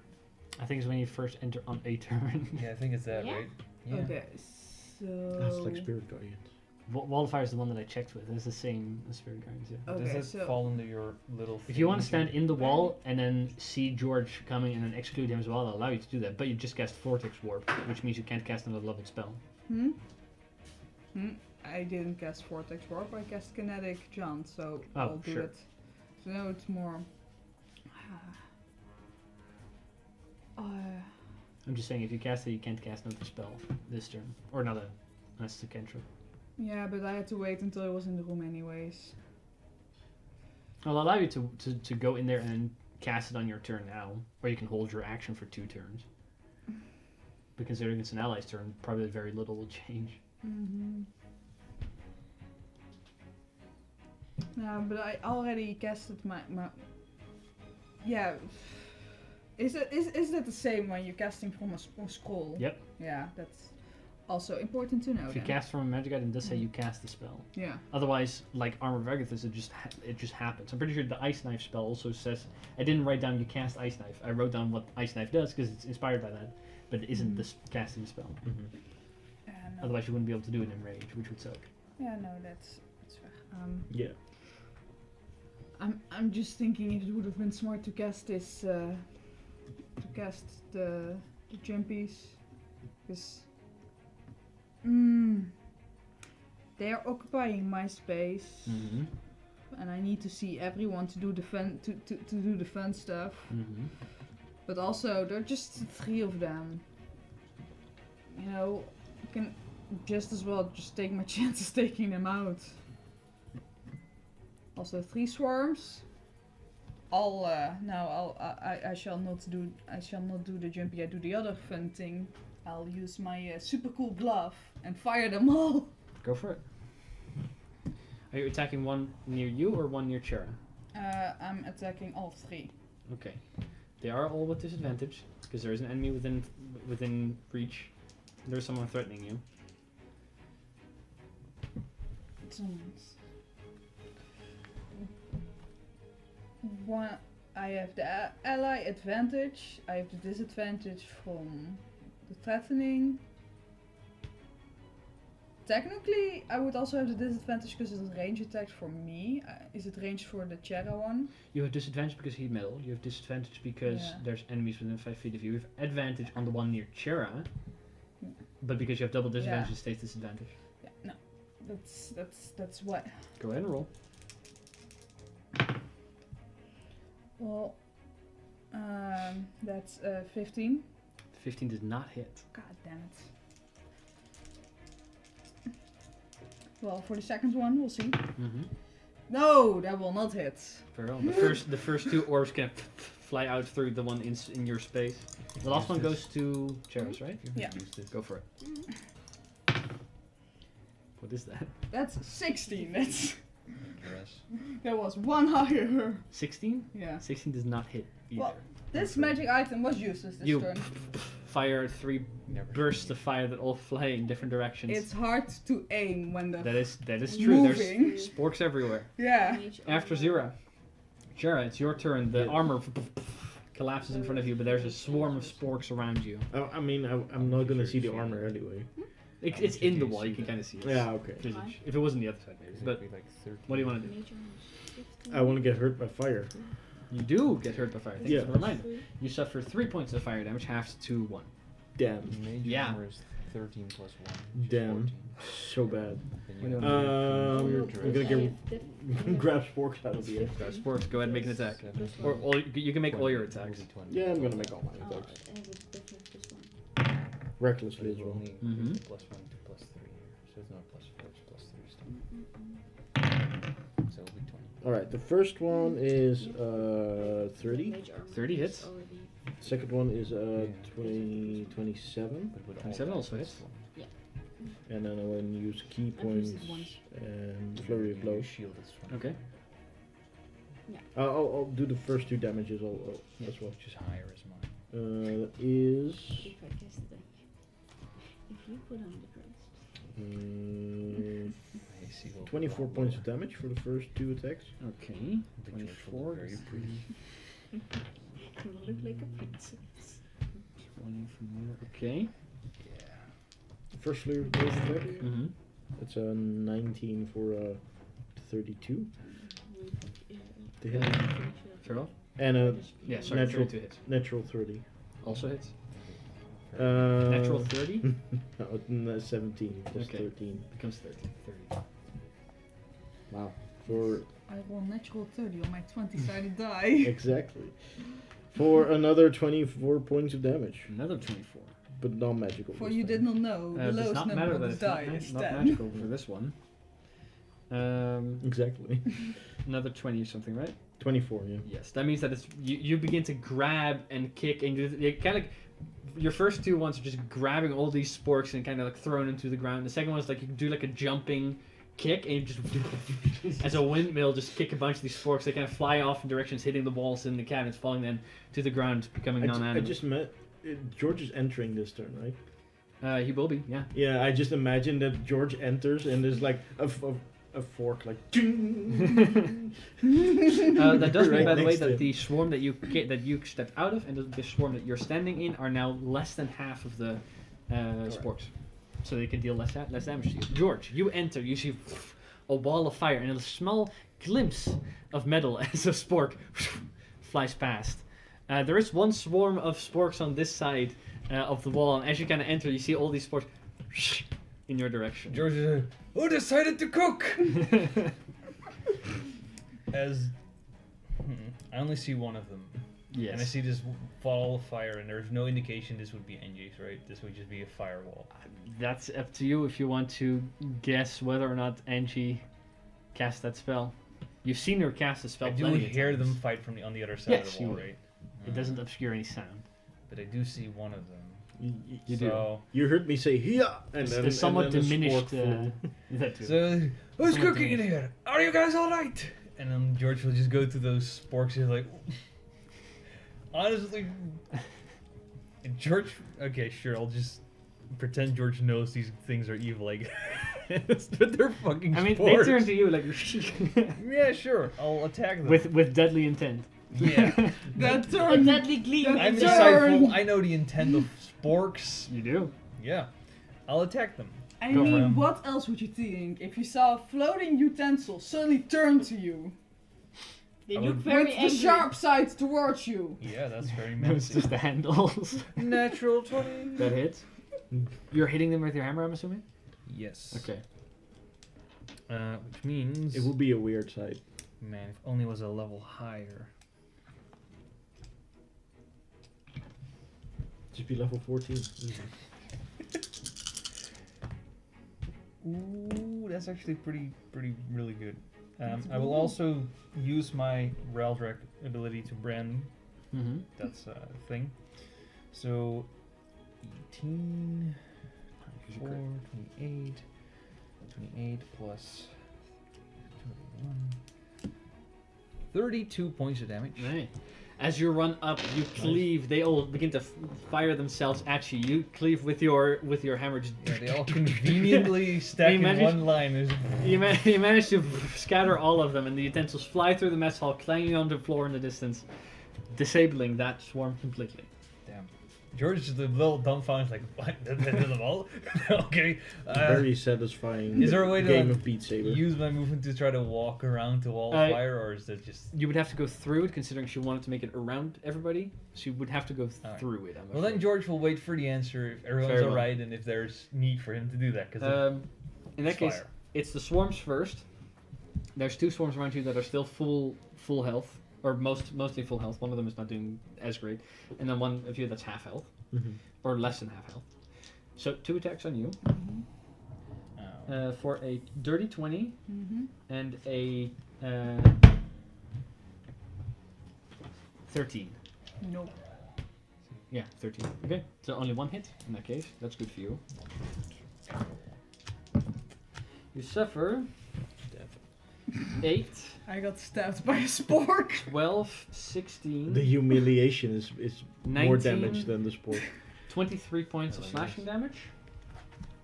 I think it's when you first enter on a turn. Yeah, I think it's that, Yeah? right? Yeah. okay. So That's like Spirit Guardian. Wall of Fire is the one that I checked with. It's the same as Spirit Guardians, yeah. Okay, Does it so- fall under your little? If you want to thing? stand in the wall and then see George coming and then exclude him as well, I'll allow you to do that. But you just cast Vortex Warp, which means you can't cast another level spell. I didn't cast Vortex Warp. I cast Kinetic Jaunt, so Oh, I'll do sure. it. So now it's more. I'm just saying, if you cast it, you can't cast another spell this turn. Or another, unless it's a cantrip. Yeah, but I had to wait until I was in the room anyways. I'll allow you to go in there and cast it on your turn now, or you can hold your action for 2 turns. But considering it's an ally's turn, probably very little will change. Mm-hmm. No, but I already casted my. Yeah. Is that the same when you're casting from a scroll? Yep. Yeah, that's also important to know. If you then. cast from a magic item, it does say you cast the spell. Yeah. Otherwise, like Armor of Agathis, it just happens. I'm pretty sure the Ice Knife spell also says. I didn't write down you cast Ice Knife. I wrote down what Ice Knife does because it's inspired by that, but it isn't this casting spell. No. Otherwise, you wouldn't be able to do it in Rage, which would suck. Yeah, no, that's fair. Yeah. I'm just thinking if it would have been smart to cast this, to cast the jumpies, because they are occupying my space, Mm-hmm. and I need to see everyone to do the fun to do the fun stuff. Mm-hmm. But also, there are just 3 of them. You know, I can just as well just take my chances taking them out. Also 3 swarms. I shall not do the jumpy. I do the other fun thing. I'll use my super cool glove and fire them all. Go for it. Are you attacking one near you or one near Chera? I'm attacking all 3. Okay. They are all with disadvantage because there is an enemy within reach. There's someone threatening you. One, I have the ally advantage. I have the disadvantage from the threatening. Technically, I would also have the disadvantage because it's range attack for me. Is it range for the Chera one? You have disadvantage because he's metal. You have disadvantage because Yeah. there's enemies within 5 feet of you. You have advantage on the one near Chera, Yeah. but because you have double disadvantage, Yeah. it stays disadvantage. Yeah, no. That's what. Go ahead and roll. Well, that's 15. 15 does not hit. God damn it. Well, for the second one, we'll see. Mm-hmm. No, that will not hit. Very well. The first 2 orbs can fly out through the one in your space. The last one goes to Chera's, right? Yeah. Go for it. What is that? That's 16. That's Yes. that was 1 higher. 16? Yeah. 16 does not hit either. Well, this magic item was useless this You turn. fire 3 Never bursts seen of fire that all fly in different directions. It's hard to aim when the That is true. moving. There's sporks everywhere. Yeah. Mage After armor. Zira. Jera, it's your turn. The Yeah. armor collapses in front of you, but there's a swarm of sporks around you. I mean, I'm not gonna see the armor anyway. It's in the wall. You can kind of see it. Yeah, okay. Visage. If it was on the other side, maybe. But like 13. what do you want to do? Mage armor 15. I want to get hurt by fire. You do get hurt by fire. Thank you Yeah. for the reminder. You suffer 3 points of fire damage, halves to 1. Damn, Mage Yeah. armor is 13 plus 1. which is Damn. 14. so bad. Then What you do have you your I'm duress. gonna get Diff- grab sporks out of the air. Got sporks. Go ahead and make an attack. Seven. Or all, you can make all your 20, attacks. 20. Yeah, I'm gonna make all my Oh, attacks I have a different plus 1. recklessly It's as well. only Mhm. plus 1 to plus 3 here. So it's not plus 4, it's plus 3 still. So it'll be 20. All right, the first one is 30. Mage armor 30 is hits. already- Second one is Yeah. 27. But with all 27 that also plus hits. one. And then I want to use key I've used points it once. and flurry of Your blows. shield is from Okay. I'll do the first 2 damages as well. Which is higher as mine. That is If I cast it, if you put on the crest. AC will be 24 a lot points lower. of damage for the first 2 attacks. Okay. The George will 24 look very is pretty. You will look like a princess. 20 from there. Okay. Yeah. First flurry of blows attack. Mm-hmm. That's a 19 for 32 to hit. Fair enough. And a Yeah, sorry, Natural. 32 hits. natural 30. Also hits. Uh, Natural 30 no, 17 plus Okay. 13. becomes 30. Wow. For I roll natural 30 on my 20-sided die. exactly. For another 24 points of damage, Another 24. but non-magical. For this you time. did not know, the Does lowest not number matter of that this it's not, die is not 10. magical for this one. Exactly. Another 20 or something, right? 24. Yeah. Yes, that means that it's you begin to grab and kick, and you kind of your first 2 ones are just grabbing all these sporks and kind of like throwing them to the ground. The second one is like you can do like a jumping kick and you just as a windmill just kick a bunch of these sporks. They kind of fly off in directions, hitting the walls in the cabinets, falling then to the ground, becoming I non-animate. just met. George is entering this turn, right? He will be, yeah. Yeah, I just imagine that George enters and there's like a fork like. That does mean, Right by the way, next to that him. the swarm that you stepped out of and the swarm that you're standing in are now less than half of the sporks, so they can deal less damage to you. George, you enter. You see a wall of fire and a small glimpse of metal as a spork flies past. There is one swarm of sporks on this side of the wall, and as you kind of enter, you see all these sporks in your direction. George is who decided to cook? As I only see one of them. Yes. And I see this ball of fire, and there's no indication this would be NG's, right? This would just be a firewall. That's up to you if you want to guess whether or not Angie cast that spell. You've seen her cast a spell. I do plenty of hear times. them fight from on the other side Yes, of the you wall, will. right? It doesn't obscure any sound. But I do see one of them. You so, You heard me say "Hia," and It's then the somewhat and then a diminished. spork full. That too. So, who's Someone cooking in finished. here? Are you guys all right? And then George will just go to those sporks and like, honestly, George. Okay, sure. I'll just pretend George knows these things are evil, I guess. But they're fucking. I mean, sporks. they turn to you like Yeah, sure. I'll attack them. with deadly intent. Yeah. That A turn. deadly gleam. I'm Turn. insightful. I know the intent of sporks. You do. Yeah. I'll attack them. I Go for mean, him. what else would you think if you saw a floating utensil suddenly turn to you They I look would- very with angry. the sharp sides towards you? Yeah, that's very No, it's menacing. just the handles. Natural 20. That hits. You're hitting them with your hammer, I'm assuming. Yes. Okay. Which means It will be a weird sight. man, if only it was a level higher. Just be level 14. Ooh, that's actually pretty really good. That's I will good. also use my Raldrak ability to brand. Mm-hmm. That's a thing. So 18, 24, 28, 28 plus 21. 32 points of damage. Right. As you run up, you cleave. They all begin to fire themselves at you. You cleave with your hammer. Just Yeah, they all conveniently stack in managed- one line. you manage to scatter all of them, and the utensils fly through the mess hall, clanging on the floor in the distance, disabling that swarm completely. Damn. George is a little dumbfounded, like, what? Did them all? Okay. Very satisfying. is there a way to, game like, of Beat Saber? use my movement to try to walk around the wall of fire, or is that just... You would have to go through it, considering she wanted to make it around everybody. So you would have to go Alright. through it. I'm Well, then afraid. George will wait for the answer if everyone's Very well. alright and if there's need for him to do that. Because In that case, it's the swarms first. There's 2 swarms around you that are still full health, or mostly full health. One of them is not doing as great, and then one of you that's half health, Mhm. or less than half health. So 2 attacks on you for a dirty 20 Mm-hmm. and a 13. Nope. Yeah, 13. Okay, so only 1 hit in that case. That's good for you. You suffer 8, I got stabbed by a spork. 12, 16, The humiliation is more 19, damage than the sport. 23 points of slashing damage.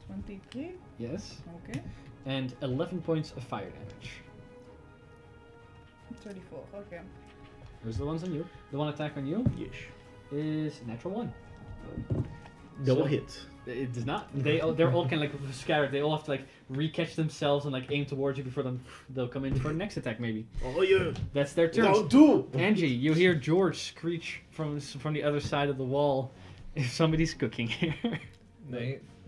23. Yes. Okay. And 11 points of fire damage. 34. Okay. Those are the ones on you. The one attack on you Yes. is natural 1. Double So- hit. It does not. They're all kind of like scattered. They all have to like re-catch themselves and like aim towards you before they'll come in for the next attack maybe. Oh yeah. That's their turn. Round 2. Angie, you hear George screech from the other side of the wall. If somebody's cooking here.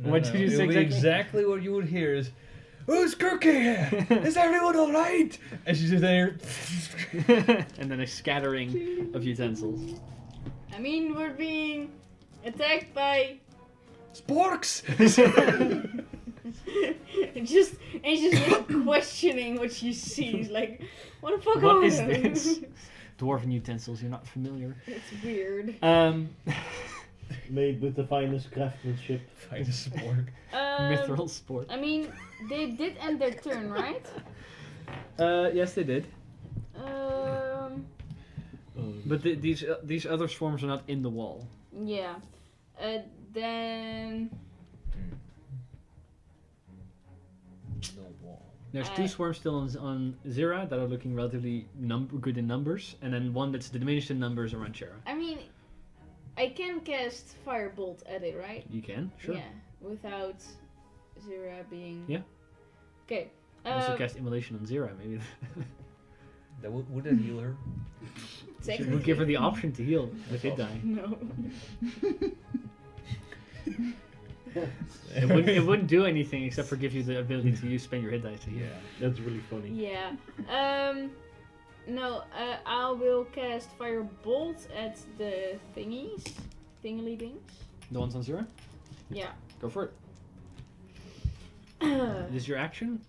What did you say It'll be exactly? exactly what you would hear is, "Who's cooking? Is everyone alright?" And she's just there. And then a scattering of utensils. I mean, we're being attacked by. Sporks! just like questioning what she sees. Like, what the fuck What are is those? this? Dwarven utensils, you're not familiar. It's weird. Made with the finest craftsmanship. Fight a spork. Mithril sport. I mean, they did end their turn, right? Yes, they did. But But these other swarms are not in the wall. Yeah. Then No wall. There's 2 swarms still on Zira that are looking relatively good in numbers, and then one that's diminished in numbers around Shara. I mean, I can cast Firebolt at it, right? You can, sure. Yeah, without Zira being. Yeah. Okay. Also cast Immolation on Zira, maybe. That would that heal her? We'll give her the option to heal with hit die. No. It wouldn't do anything except for give you the ability to spend your hit dice to heal. Yeah. that's really funny. Yeah. No. I will cast Firebolt at the tingly things. The ones on Zira? Yeah. Go for it. Is your action?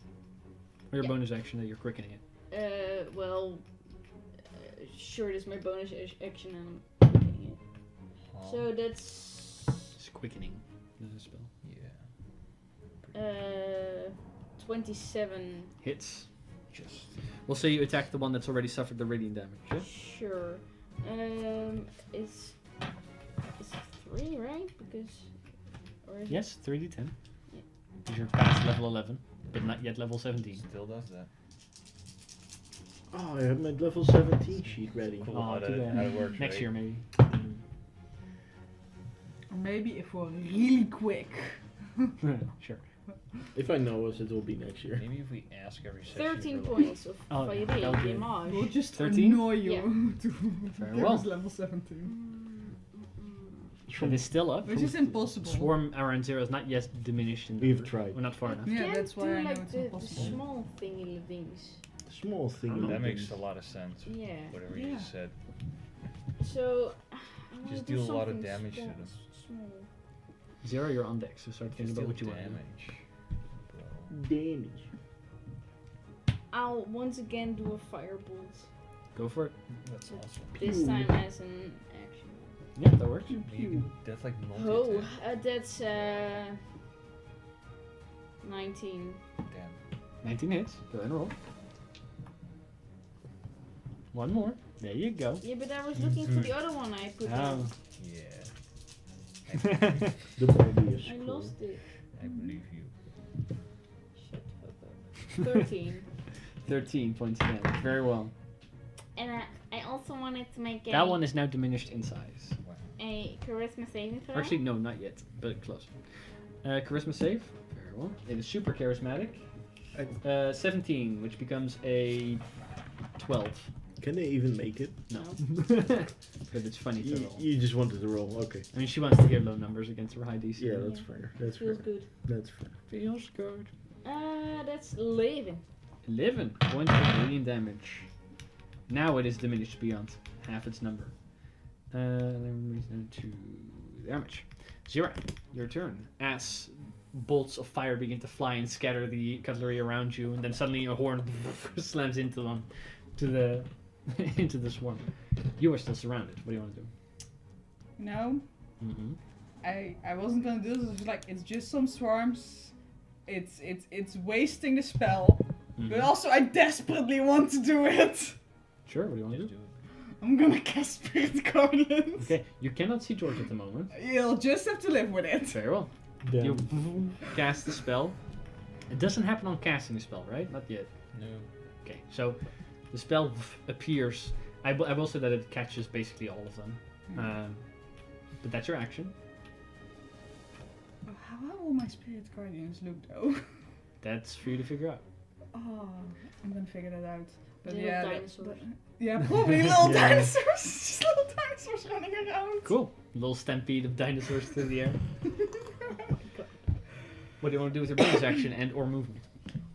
Or your Yeah. bonus action that you're quickening it? Sure, this is my bonus action and I'm getting it. Oh, So that's It's quickening. This is a spell. yeah. 27. Hits. Just. We'll say you attack the one that's already suffered the radiant damage, yeah? Sure. It's 3, right? Because or is it- Yes, 3d10. Yeah. Because you're past level 11, but not yet level 17. Still does that. Oh, I have my level 17 sheet ready. Cool. Oh, how too that- bad. how it works, Next right? year, maybe. Or maybe if we're really quick. Sure. If I know us, it will be next year. Maybe if we ask every session. 13 for points of Oh, fire that'll do. damage. We'll just 13? annoy you Yeah. to Very give well. us level 17. It is still up. Which is impossible. Swarm around Zero is not yet diminished in We've number. tried. We're not far enough. Yeah, Can't that's why do I know like it's the impossible. small thingy things. Small thing. That makes a lot of sense. Yeah. Whatever you Yeah. just said. So. I wanna Just do deal a lot of something damage to small- them. small. Zero, you're on deck, so start thinking Just about deal what you want to do. damage. Bro. Damage. I'll once again do a firebolt. Go for it. That's awesome. This Pew. time as an action. Yeah, that works. That's like Oh, multi-attack. that's 19. Damn. 19 hits. Go ahead and roll. One more. There you go. Yeah, but I was looking for the other one I put Oh. down. Yeah. The Mobius I scroll. lost it. I believe you. Shut the fuck up. 13. 13 points of damage. Very well. And I also wanted to make That one is now diminished in size. a charisma saving throw. Actually, no, not yet, but close. Charisma save. Very well. It is super charismatic. 17, which becomes a 12. Can they even make it? No. But it's funny to You, roll. you just wanted to roll. Okay. I mean, she wants to hear low numbers against her high DC. Yeah, that's Yeah. fair. That's Feels fair. good. That's fair. Feels good. That's 11. 11 points of radiant damage. Now it is diminished beyond half its number. Then we go to damage. Zira, your turn. As bolts of fire begin to fly and scatter the cutlery around you, and then suddenly a horn slams into them, to the into the swarm. You are still surrounded. What do you want to do? No, Mm-hmm. I wasn't gonna do this. It's like it's just some swarms. It's wasting the spell. But also, I desperately want to do it. Sure, what do you want to Just do? do it. I'm gonna cast Spirit Guardians. Okay, you cannot see George at the moment. You'll just have to live with it. Very well. Damn. You cast the spell. It doesn't happen on casting the spell, right? Not yet. No. Okay, so the spell appears. I will say that it catches basically all of them. But that's your action. Oh, how will my Spirit Guardians look though? That's for you to figure out. Oh, I'm gonna figure that out. But Little yeah, dinosaurs. yeah, probably little Yeah. dinosaurs. Just little dinosaurs running around. Cool. Little stampede of dinosaurs through the air. What do you want to do with your bonus action and or movement?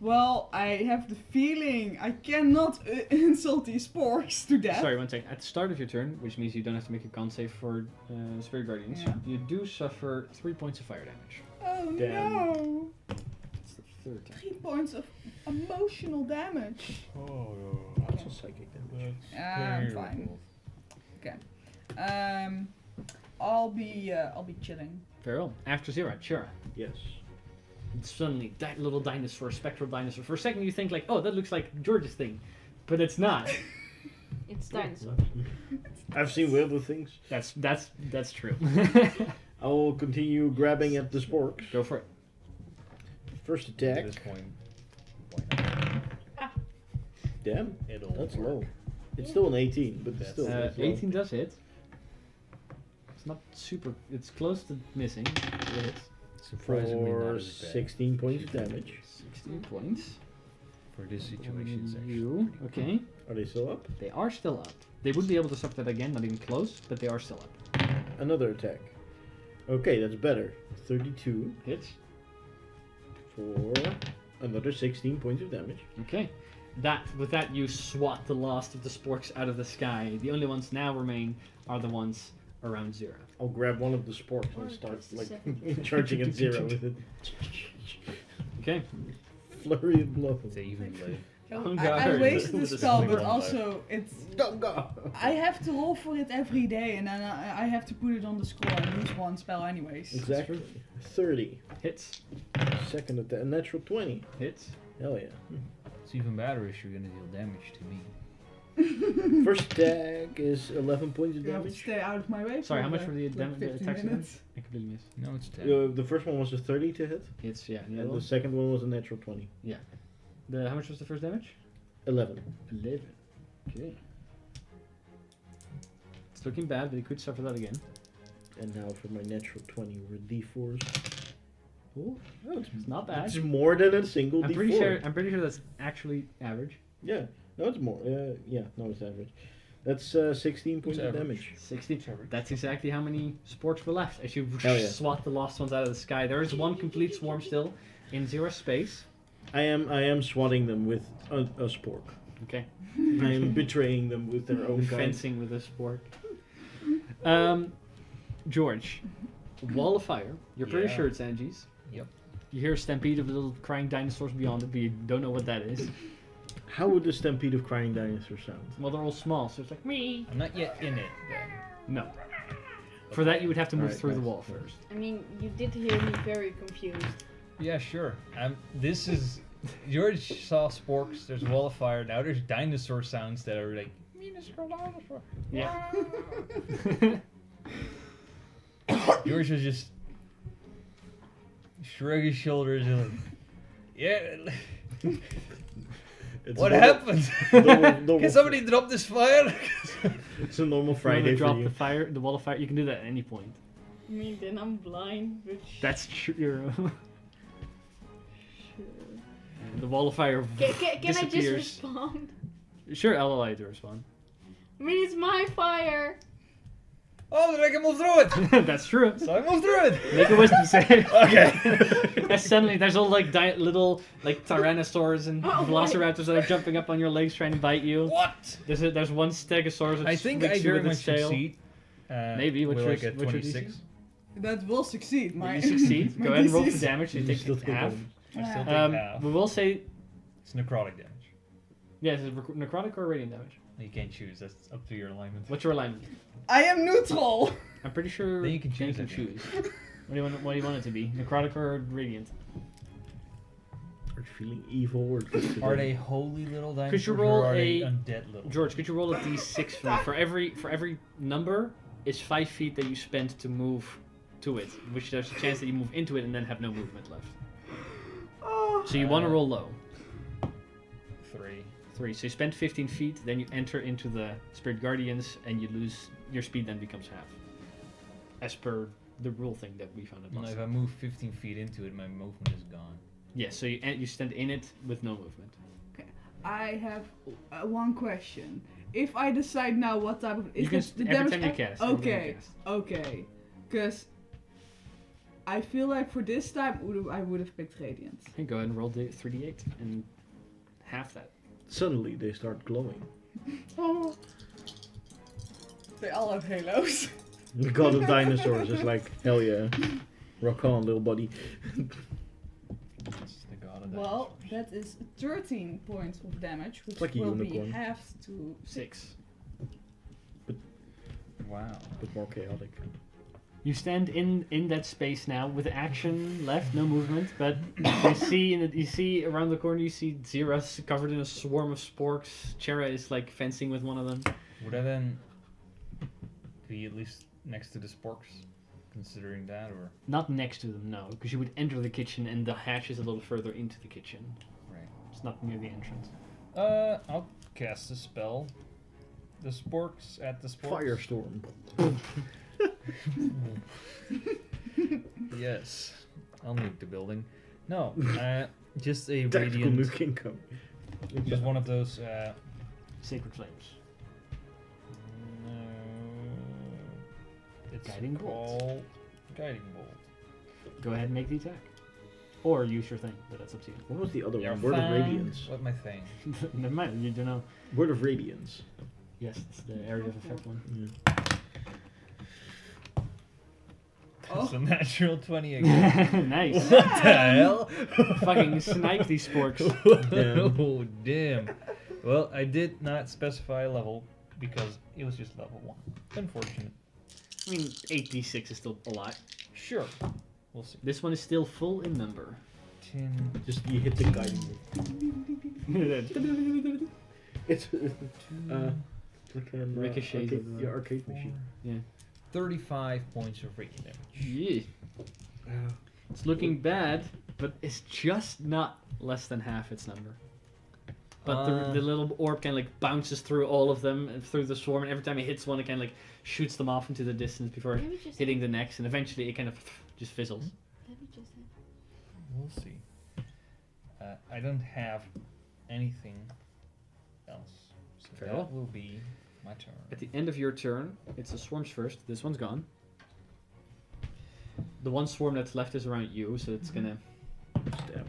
Well, I have the feeling I cannot insult these sporks to death. Sorry, one second. At the start of your turn, which means you don't have to make a con save for Spirit Guardians, Yeah. you do suffer 3 points of fire damage. Oh Damn. no! It's the third time. 3 points of emotional damage. Oh, That's a psychic damage. I'm fine. Okay. I'll be chilling. Very well. After Zero, Shira. Yes. Suddenly, that little dinosaur, spectral dinosaur. For a second, you think like, oh, that looks like George's thing, but it's not. It's dinosaurs. I've seen weirder things. That's true. I will continue grabbing at the sporks. Go for it. First At attack. this point, why not? Damn, It'll that's work. low. It's still an 18, but That's- still. it's low. 18 does hit. It's not super. It's close to missing. It hits. Surprisingly not For as bad. 16 points of damage. 16 points. For this situation, it's actually You pretty okay? Are they still up? They are still up. They wouldn't be able to suffer that again, not even close, but they are still up. Another attack. Okay, that's better. 32 Hits. for another 16 points of damage. Okay. With that, you swat the last of the sporks out of the sky. The only ones now remain are the ones around Zero. I'll grab one of the sporks Or and start it's the like second. charging at Zero with it. Okay. Flurry of blows. It's even like Oh, I God. wasted the With a spell, swing but on also it's. Don't go. I have to roll for it every day, and then I have to put it on the score and lose one spell anyways. Exactly. 30. Hits. Second attack. Natural 20. Hits. Hell yeah. it's even better if you're gonna deal damage to me. First attack is 11 points of You have to damage. stay out of my way. Sorry, for how much the- were the like damage 15 attacks again? minutes. I completely missed. No, it's 10. The first one was a 30 to hit, Hits, yeah. and the second one was a natural 20. How much was the first damage? 11. 11. Okay. It's looking bad, but he could suffer that again. And now for my natural 20, we're D4s. Ooh, Oh, it's not bad. it's more than a single I'm D4. pretty sure that's actually average. Yeah, no, it's more. Yeah, no, it's average. That's 16 points of average. damage. 60. That's exactly how many sporks were left as you Hell yeah. swat the lost ones out of the sky. There is one complete swarm still in Zero space. I am swatting them with a spork. Okay. I am betraying them with their own kind. Fencing with a spork. George, wall of fire. You're pretty Yeah. sure it's Angie's. Yep. You hear a stampede of little crying dinosaurs beyond it, but you don't know what that is. How would the stampede of crying dinosaurs sound? Well, they're all small, so it's like me. I'm not yet in it. Then. No. For that, you would have to move Alright, through the nice. wall first. I mean, you did hear me very confused. Yeah, sure. This is George saw sporks. There's a wall of fire. Now there's dinosaur sounds that are like minuscule dinosaur. Yeah. George was just shrug his shoulders and like, yeah. It's What a happened? normal- Can somebody drop this fire? It's a normal If you wanna Friday for drop you. the wall of fire. You can do that at any point. I mean, then I'm blind, but That's true. sure. The wall of fire Can I just disappears. respond? Sure, I'll allow you to respond. I mean, it's my fire. Oh, then I can move through it. That's true. So I moved through it. Make a wisdom save. Okay. And suddenly, there's all like little like tyrannosaurs and Oh, velociraptors that are jumping up on your legs trying to bite you. What? There's one stegosaurus that I think swings I you very with much its tail. succeed. Maybe, with which like was- a which was 26. That will succeed. You succeed. my Go ahead and roll for DC. damage. So you You take still take half. damage. I still take half. We will say, It's necrotic damage. yeah, is it necrotic or radiant damage? You can't choose. That's up to your alignment. What's your alignment? I am neutral. I'm pretty sure Then you can choose, I choose. think. What do you want it to be? Necrotic or radiant? Or feeling evil or just Are they holy little dinosaurs? Could you roll or are they a- undead little? George, could you roll a d6 for me? For every number, it's 5 feet that you spend to move to it, which there's a chance that you move into it and then have no movement left. So you want to roll low. 3. 3. So you spend 15 feet, then you enter into the Spirit Guardians, and you lose your speed. Then becomes half, as per the rule thing that we found at No, last. if I move 15 feet into it, my movement is gone. Yeah. So you stand in it with no movement. I have one question. If I decide now what type of You can the every damage time you cast. every time you Okay, cast. okay, because I feel like for this time I would have picked Radiant. Okay, go ahead and roll the 3d8 and half that. Suddenly they start glowing. Oh, they all have halos. The god of dinosaurs is like, hell yeah. Rock on, little buddy. It's the god of Well, dinosaurs. that is 13 points of damage, which like a will be unicorn. halved to 6. Wow. But more chaotic. You stand in that space now with action left, no movement, but you see around the corner you see Xeras covered in a swarm of sporks. Chera is like fencing with one of them. Would I then be at least next to the sporks, considering that, or Not next to them, no, because you would enter the kitchen and the hatch is a little further into the kitchen. right? It's not near the entrance. I'll cast a spell. The sporks at the sporks. Firestorm. Yes. I'll nuke the building. No, just a Tactical radiant. nuke income. Just one of those. Sacred Flames. No, it's Guiding bolt. called guiding bolt. Go ahead and make the attack. Or use your thing, but that's up to you. What was the other You're one? Word of fine. Radiance. What my thing? Never mind, you don't know. Word of Radiance. Yes, it's the area of effect one. Yeah. It's a natural 20 again. Nice. What the hell? Fucking snipe these sporks. Damn. Oh, damn. Well, I did not specify a level because it was just level 1. Unfortunate. I mean, 8d6 is still a lot. Sure. We'll see. This one is still full in number. 10, Just you hit the guiding bolt. It's like an Ricochet arcade, of, yeah, arcade machine. Yeah. 35 points of radiant damage. Yeah. It's looking bad, but it's just not less than half its number. But the little orb kind of like bounces through all of them and through the swarm, and every time it hits one, it kind of like shoots them off into the distance before Maybe just hitting the next, and eventually it kind of just fizzles. Maybe just We'll see. I don't have anything else. So Very that well. will be my turn. At the end of your turn, it's the swarms first. This one's gone. The one swarm that's left is around you, so it's gonna. Stab.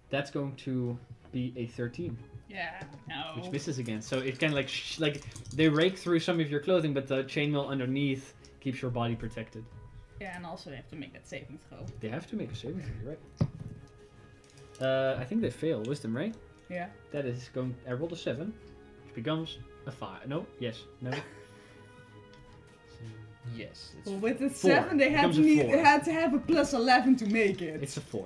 That's going to be a 13, Yeah, no. which misses again. So it kind of like they rake through some of your clothing, but the chainmail underneath keeps your body protected. Yeah, and also they have to make that saving throw. They have to make a saving throw. You're right. I think they fail wisdom, right? Yeah. That is going. I rolled a 7, which becomes a 5. No. Yes. No. Yes. It's Well, with the 4. 7, they had Becomes to, a need, 4. they had to have a plus 11 to make it. It's a 4.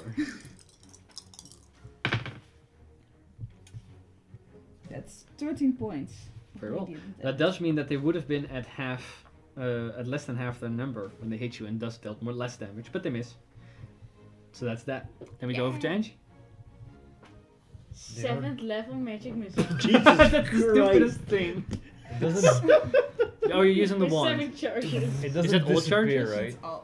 That's 13 points. of Very well. radiant That damage. does mean that they would have been at half, at less than half their number when they hit you and thus dealt more less damage, but they miss. So that's that. Then we go over to Angie. 7th level magic missile. Jesus That's the Christ. stupidest thing. It doesn't. Oh, you're using the With wand. 7 charges. It doesn't that all disappear, charges? right? Oh,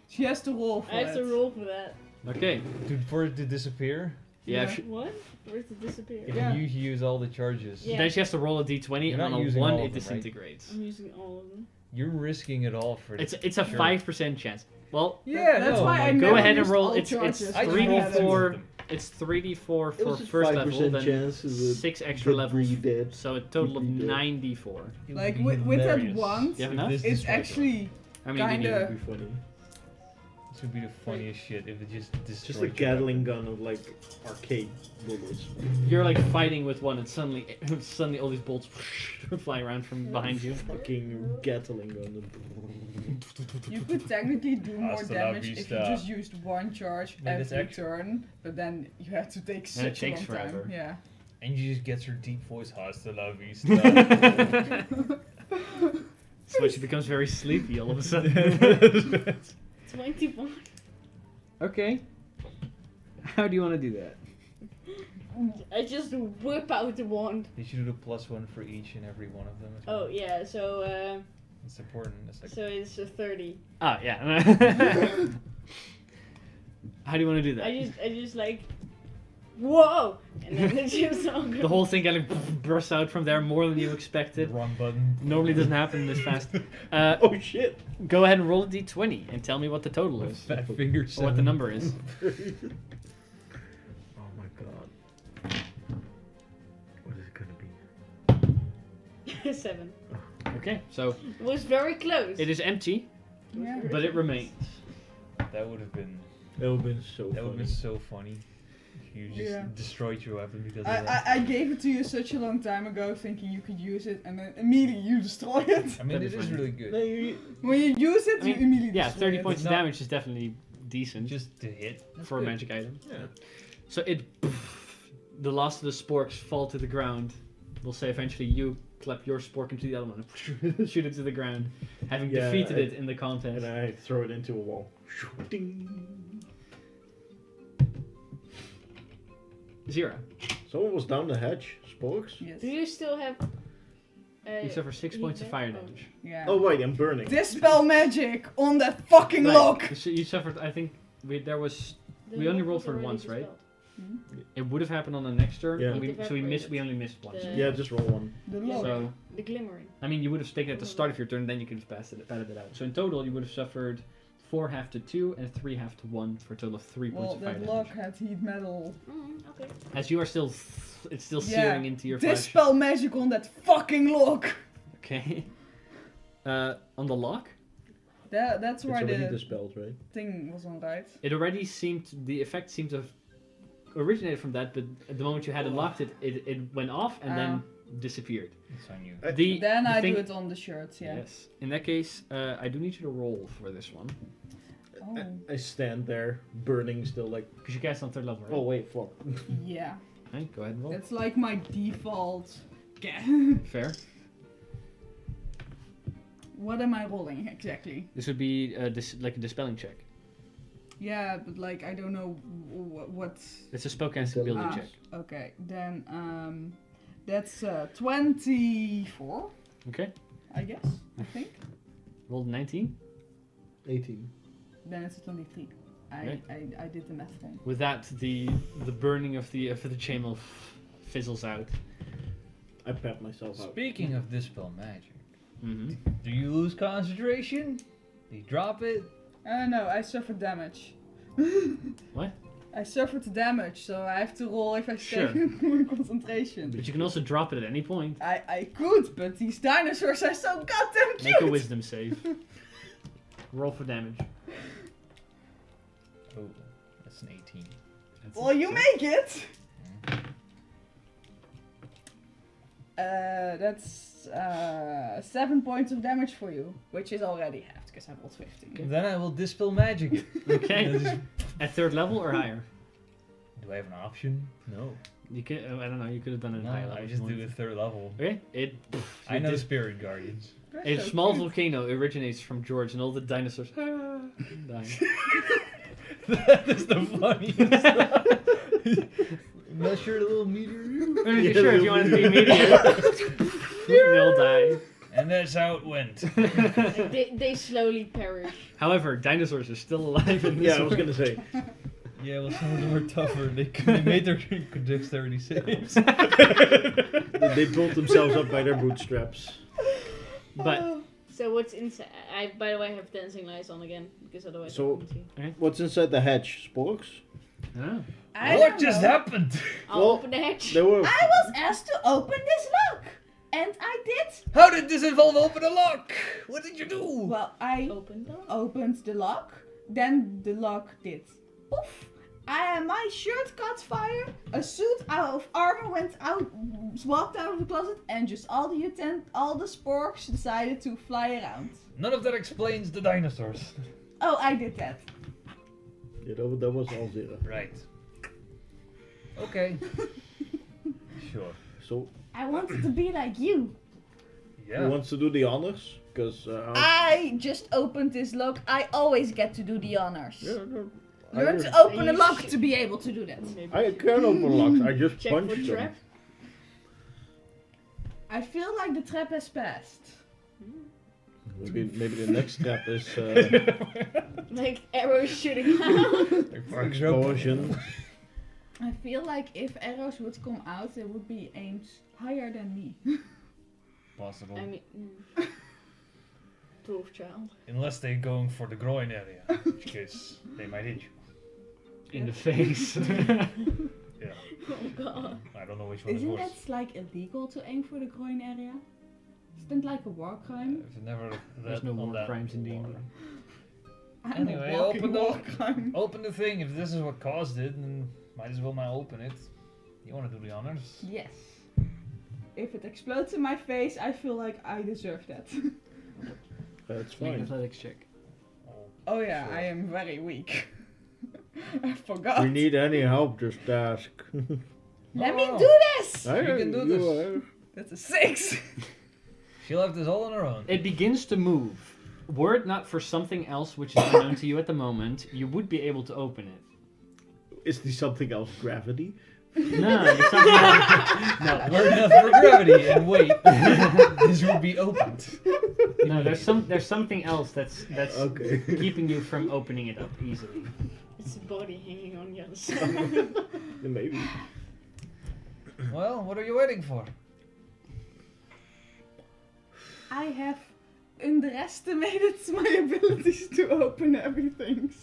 she has to roll for I have to it. roll for that. Okay. For it to disappear, Yeah. Yeah. What? Where does it disappear? if Yeah. you use all the charges, Yeah. Then she has to roll a d20, You're and not on a using 1 all of it them, right? disintegrates. I'm using all of them. you're risking it all for. It's a sure. 5% chance. Well, Yeah, That's no, why I like, go never ahead and used roll. all It's charges. I just when I rolled had two it. of 3d4. them. It's 3d4 It for was just first 5% level, then chance of the 6 extra the levels. three dead. So a total of Three dead. 94. It would Like, be with that hilarious wand, You have if enough? this It's destroyed actually How many do you need? Kinda- That'd be funny. This would be the funniest shit if it just destroyed. Just a your Gatling weapon. gun of like arcade bullets. You're like fighting with one, and suddenly all these bolts flying around from behind you. Fucking Gatling gun. You could technically do more Hasta la damage if you vista. just used one charge But it's every actually- turn, but then you have to take And it such a takes long forever. time. Yeah. And you just get her deep voice, hasta la vista. So she becomes very sleepy all of a sudden. 21. Okay. How do you want to do that? I just whip out the wand. You should do the +1 for each and every one of them as well. Oh yeah, so It's important. It's like, so it's a 30. Oh, yeah. How do you want to do that? I just like, whoa, and then it just all goes. The whole thing kind of bursts out from there more than you expected. wrong button. Normally doesn't happen this fast. Oh shit! Go ahead and roll a d20 and tell me what the total is. Fat finger Or what the number is. Oh my god. What is it gonna be? 7. Okay, so It was very close. it is empty, Yeah. but it remains. That would have been. That would have been so That would have funny. been so funny. If you just Yeah. destroyed your weapon because of that. I gave it to you such a long time ago, thinking you could use it, and then immediately you destroy it. I mean, That'd it be is funny. really good. No, you, When you use it, I mean, you immediately Yeah, destroy 30 it. points of not- damage is definitely decent Just to hit. That's for a good. magic item. yeah. So the last of the sporks fall to the ground. We'll say eventually you clap your spork into the other one and shoot it to the ground, having Yeah, defeated I- it in the contest. And I throw it into a wall. Ding. 0. Someone was down the hatch. Sporks. Yes. Do you still have? You suffer 6 points of fire damage. Yeah. Oh wait, I'm burning. Dispel magic on that fucking Right, lock! so you suffered, I think, there was... The We only lock rolled was for it already once, right? dispelled. It would have happened on the next turn, Yeah. and It so we evaporated. only missed once. The- Yeah, just roll one. The Yeah. lock. So, The glimmering. I mean, you would have taken it at the start of your turn, then you could have padded it out. So in total, you would have suffered 4 half to 2 and 3 half to 1 for a total of 3 points Well, of fire that damage. lock had heat metal. Okay. As you are still, it's still Yeah. searing into your flesh. Dispel magic on that fucking lock! Okay. On the lock, That's It's why already the dispelled, right? thing was on right. it already seemed, the effect seemed to have originated from that, but at the moment you had unlocked it, it went off and then disappeared. It's on you. Then the I thing- do it on the shirts, yeah. Yes. In that case, I do need you to roll for this one. Oh. I stand there, burning still like. Because you cast on 3rd level, right? Oh wait, fuck. Yeah. Okay, go ahead and roll. That's like my default. Fair. What am I rolling exactly? This would be like a dispelling check. Yeah, but like I don't know what. It's a spellcasting ability Ah, check. okay, then that's 24, Okay. I guess. I think. Rolled 19. 18. Then it's a 23. Okay. I did the math wrong. With that, the burning of the chainmail fizzles out. I pat myself out. Speaking of dispel magic, Mm-hmm. do you lose concentration? Do you drop it? No, I suffered damage. What? I suffered damage, so I have to roll if I stay Sure. in my concentration. But you can also drop it at any point. I could, but these dinosaurs are so goddamn cute! Make a wisdom save. Roll for damage. Oh, that's an 18. Well, you make it! That's 7 points of damage for you, which is already half because I rolled 15. Then I will dispel magic it. Okay. That is- At 3rd level or higher? Do I have an option? No. You can. I don't know. You could have done it at No, higher level. I if just you do wanted. a 3rd level. Okay. It. I know this- Spirit Guardians. A small volcano originates from George, and all the dinosaurs die. That is the funniest. Measure a little meteor. Sure, if you want it to be immediate, they'll die. And that's how it went. They slowly perish. However, dinosaurs are still alive in this Yeah, I was one. gonna say. Yeah, well, some of them are tougher. They made their dexterity saves. They pulled themselves up by their bootstraps. But So what's inside? I by the way have dancing lights on again because otherwise So- I couldn't see. What's inside the hatch? Sporks? oh. I What don't just know. happened? I'll Well, open the hatch. They were. I was asked to open this lock, and I did. How did this involve open a lock? What did you do? Well, I Open the. opened the lock, then the lock did poof, My shirt caught fire, a suit of armor walked out of the closet, and just all the sporks decided to fly around. None of that explains the dinosaurs. Oh, I did that. Yeah, that was all zero. Right. Okay. Sure. So, I wanted to be like you. Yeah. who wants to do the honors? Because I just opened this lock. I always get to do the honors. I Learn just- to open a lock to be able to do that. Maybe I can open locks. I just check for punched them. trap. I feel like the trap has passed. Maybe the next step is Like arrows shooting out. explosion. I feel like if arrows would come out, they would be aimed higher than me. Possible. I mean, dwarf child. Unless they're going for the groin area, in which case they might hit you. In the face. Yeah. Oh god. I don't know which one is Isn't worse. that like illegal to aim for the groin area? Isn't that like a war crime? I've never There's no war crimes in D&D. I'm Anyway, a walking open the- war crime. Open the thing. If this is what caused it, then might as well now open it. You want to do the honors? Yes. If it explodes in my face, I feel like I deserve that. That's Make an fine. athletics check. Oh yeah, Sure. I am very weak. I forgot. We need any help, just ask. Let me Oh. do this! You can do this. That's a 6. She left this all on her own. It begins to move. Were it not for something else which is unknown to you at the moment, you would be able to open it. Is there something else? Gravity? No, it's something else. No, Were enough for gravity and weight, this would be opened. no, there's something else that's Okay. keeping you from opening it up easily. It's a body hanging on the other side. Maybe. Well, what are you waiting for? I have underestimated my abilities to open everything.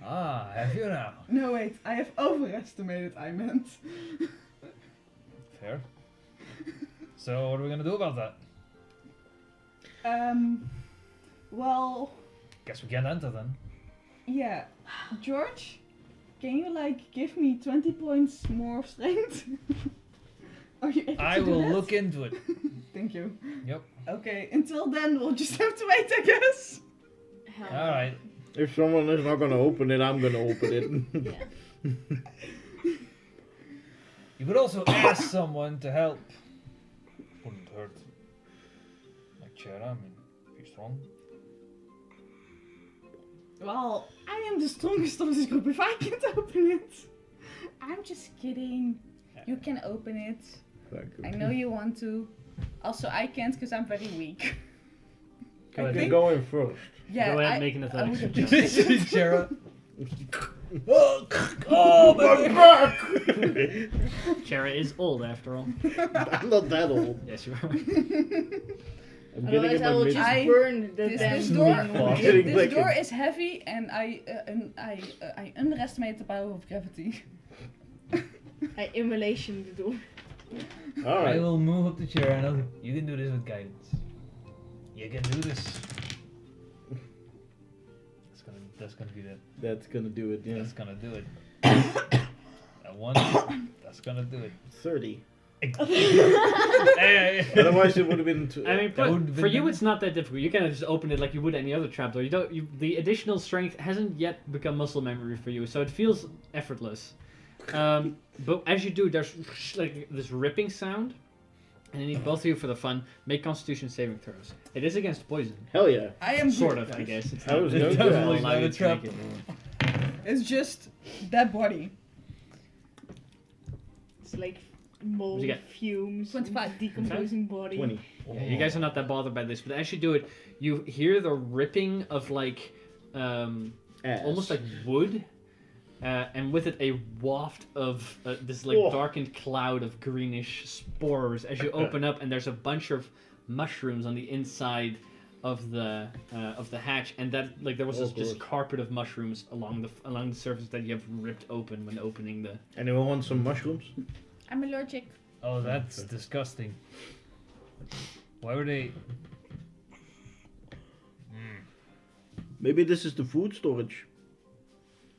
Ah, have you now? No, wait, I have overestimated, I meant. Fair. So, what are we gonna do about that? Well, Guess we can't enter then. yeah. George, can you, like, give me 20 points more strength? Are you able I to do will that? look into it. Thank you. Yep. Okay, until then, we'll just have to wait, I guess. Hell. Alright. If someone is not gonna open it, I'm gonna open it. Yeah. You could also ask someone to help. Wouldn't hurt. Like Chera, I mean, if you're strong. Well, I am the strongest of this group if I can't open it. I'm just kidding. You can open it. Thank you. I know you want to. Also, I can't because I'm very weak. Go I ahead. can think- go in first. Yeah, Go ahead I, and make an I athletics would check. have Chera. Oh, my back! Chera is old after all. I'm not that old. Yes, you are. I'm getting Otherwise, in I my will mid. just I- burn the This damn door, Getting this like door a- is heavy, and I underestimate the power of gravity. I immolation the door. I Alright. will move up the chair and I'll, you can do this with guidance. You can do this. That's gonna be that. That's gonna do it, yeah. That's gonna do it. That one. That's gonna do it. 30. Hey. Otherwise, it would have been. I mean, That would've for been you, nice. it's not that difficult. You can just open it like you would any other trapdoor. You don't. The additional strength hasn't yet become muscle memory for you, so it feels effortless. But as you do, there's like this ripping sound, and I need both of you for the fun. Make Constitution saving throws. It is against poison, Hell yeah. I am sort good of, at I this. guess. It's I was it no doesn't good. allow It's not you a to trap. make it. It's just that body. It's like mold, you get? fumes, 25. decomposing body. 20. Yeah, you guys are not that bothered by this, but as you do it, you hear the ripping of like, Ass. almost like wood, and with it a waft of this like Oh. darkened cloud of greenish spores as you open up, and there's a bunch of mushrooms on the inside of the hatch, and that like there was Oh, this just God. carpet of mushrooms along the surface that you have ripped open when opening the. Anyone want some mushrooms? I'm allergic. Oh, that's disgusting. Why were they? Maybe this is the food storage.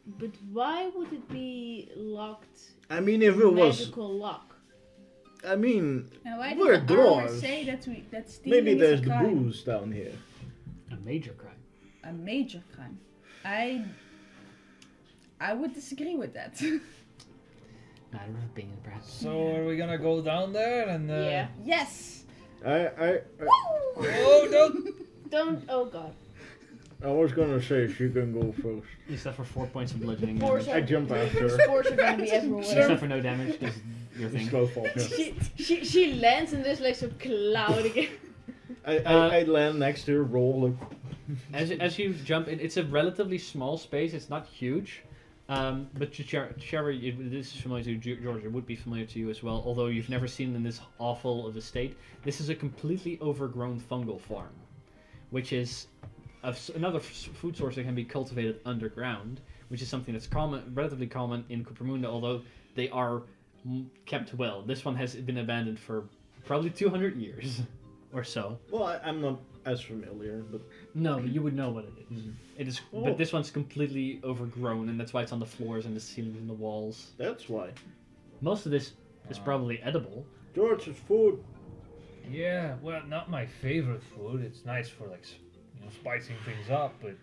But why would it be locked? I mean, if it was, Magical lock. I mean, Now, why we're did the armor dwarves. say that stealing Maybe is there's a the crime? booze down here. A major crime. A major crime. I would disagree with that. Matter of opinion, perhaps. So are we gonna go down there and? Yeah. Yes. I Oh, don't! Oh god. was gonna say she can go first. Except for 4 points of bludgeoning Force damage. I jump after her. Spores are gonna be everywhere. Except for no damage, because your thing. Slow fall. She lands and there's like some cloud again. I land next to her, roll. As you jump in, it's a relatively small space. It's not huge, but Sherry, this is familiar to George. It would be familiar to you as well. Although you've never seen in this awful of a state, this is a completely overgrown fungal farm, which is another food source that can be cultivated underground, which is something that's relatively common in Cupermunda. Although they are kept well. This one has been abandoned for probably 200 years or so. Well, I'm not as familiar, but No, you would know what it is. It is, Oh. but this one's completely overgrown, and that's why it's on the floors and the ceilings and the walls. that's why. Most of this is probably edible. George's food. Yeah, well, not my favorite food. It's nice for like, spicing things up, but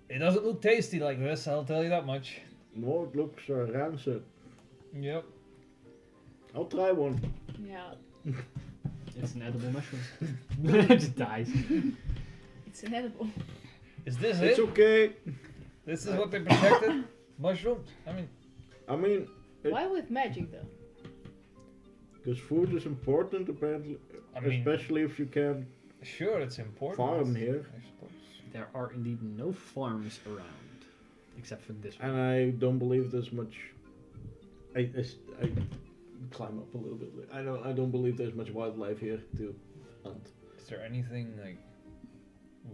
it doesn't look tasty like this. I'll tell you that much. No, it looks rancid. Yep. I'll try one. Yeah. It's an edible mushroom. It just dies. It's inedible. Is this It's it? okay. This is what they protected? Mushrooms? I mean, Why with magic though? because food is important, apparently, especially if you can Sure, it's important. farm here. I suppose. There are indeed no farms around, except for this one. And I don't believe there's much. I climb up a little bit. I don't believe there's much wildlife here to hunt. Is there anything like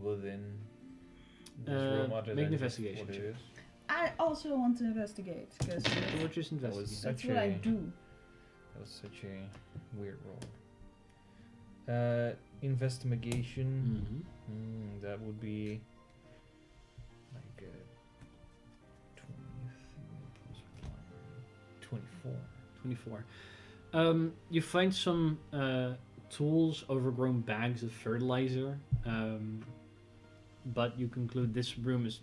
within this room other make an than investigation what it check. is? I also want to investigate because George is That was investigating. that's such what I a do. that was such a weird roll. Investigation. Mhm. That would be like 24. 24. You find some tools, overgrown bags of fertilizer, but you conclude this room is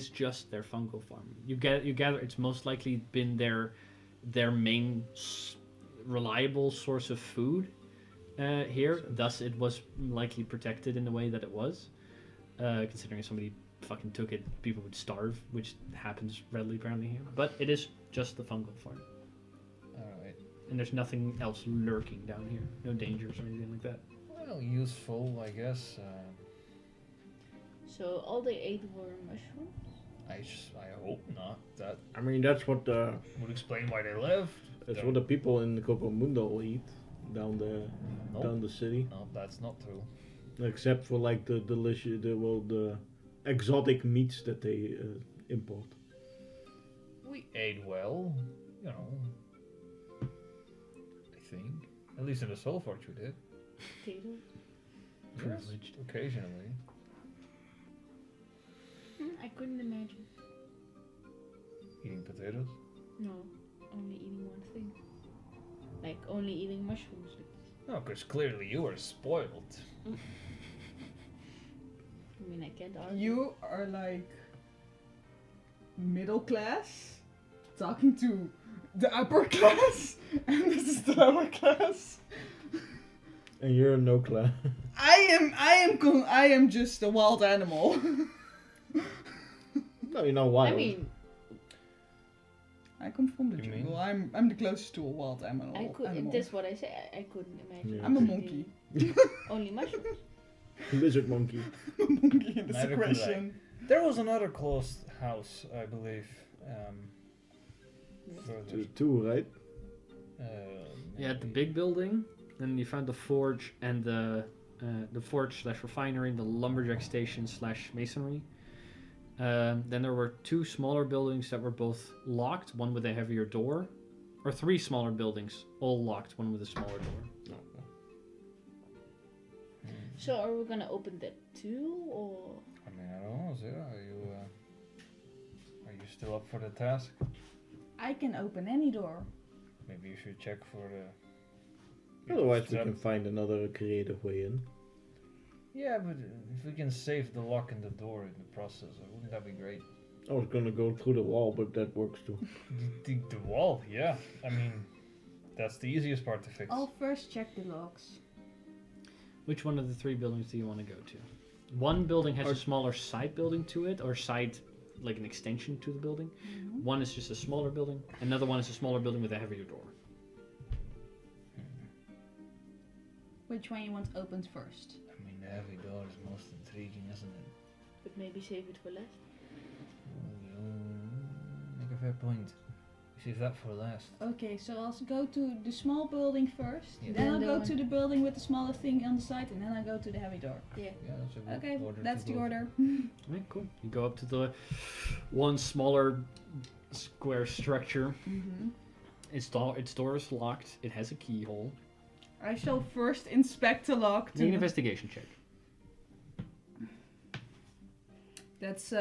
just their fungal farm. You gather it's most likely been their main reliable source of food here. Thus, it was likely protected in the way that it was. Considering if somebody fucking took it, people would starve, which happens readily apparently here. But it is just the fungal farm. Alright. And there's nothing else lurking down here. No dangers or anything like that. Well, useful, I guess. So all they ate were mushrooms? I hope not. That I mean, that's what the would explain why they left. what the people in the Copamundo eat down Nope. down the city. No, that's not true. Except for like the delicious, the exotic meats that they import. We ate well, I think. At least in the Soul Forge we did. Potatoes? Privileged. Occasionally. I couldn't imagine. Eating potatoes. No, only eating one thing. Like only eating mushrooms. No, because clearly you were spoiled. I mean, I can't argue. You are like middle class talking to the upper class, and this is the lower class. And you're no class. I am just a wild animal. No, you're not wild. I mean, I come from the You jungle. mean? I'm the closest to a wild animal. I could. That's what I say. I couldn't imagine. Yeah. I'm a eating monkey. Only mushrooms. Lizard monkey. I'm a monkey in this Neither could I. equation. There was another closed house, I believe. Further. Two, right? Yeah, the maybe. big building. Then you found the forge and the forge / refinery, the lumberjack station / masonry. Then there were two smaller buildings that were both locked, one with a heavier door, or three smaller buildings, all locked, one with a smaller door. So are we gonna open that too, or? I mean, I don't know, Zara, are you still up for the task? I can open any door. Maybe you should check for the... Otherwise, we strap. can find another creative way in. Yeah, but if we can save the lock in the door in the process, wouldn't that be great? I was gonna go through the wall, but that works too. The wall, yeah. I mean, that's the easiest part to fix. I'll first check the logs. Which one of the 3 buildings do you want to go to? One building has a smaller side building to it, or side, like an extension to the building. Mhm. One is just a smaller building. Another one is a smaller building with a heavier door. Which one you want opened first? I mean, the heavy door is most intriguing, isn't it? But maybe save it for last. Make a fair point. Save that for last. Okay, so I'll go to the small building first. Yeah. Then I'll Then go the to the building with the smaller thing on the side, and then I go to the heavy door. Yeah. Yeah, that's a good Okay, order. that's to the go. order. Right, cool. You go up to the one smaller square structure. Mm-hmm. Its door is locked. It has a keyhole. I shall first inspect the lock. Make an investigation check. That's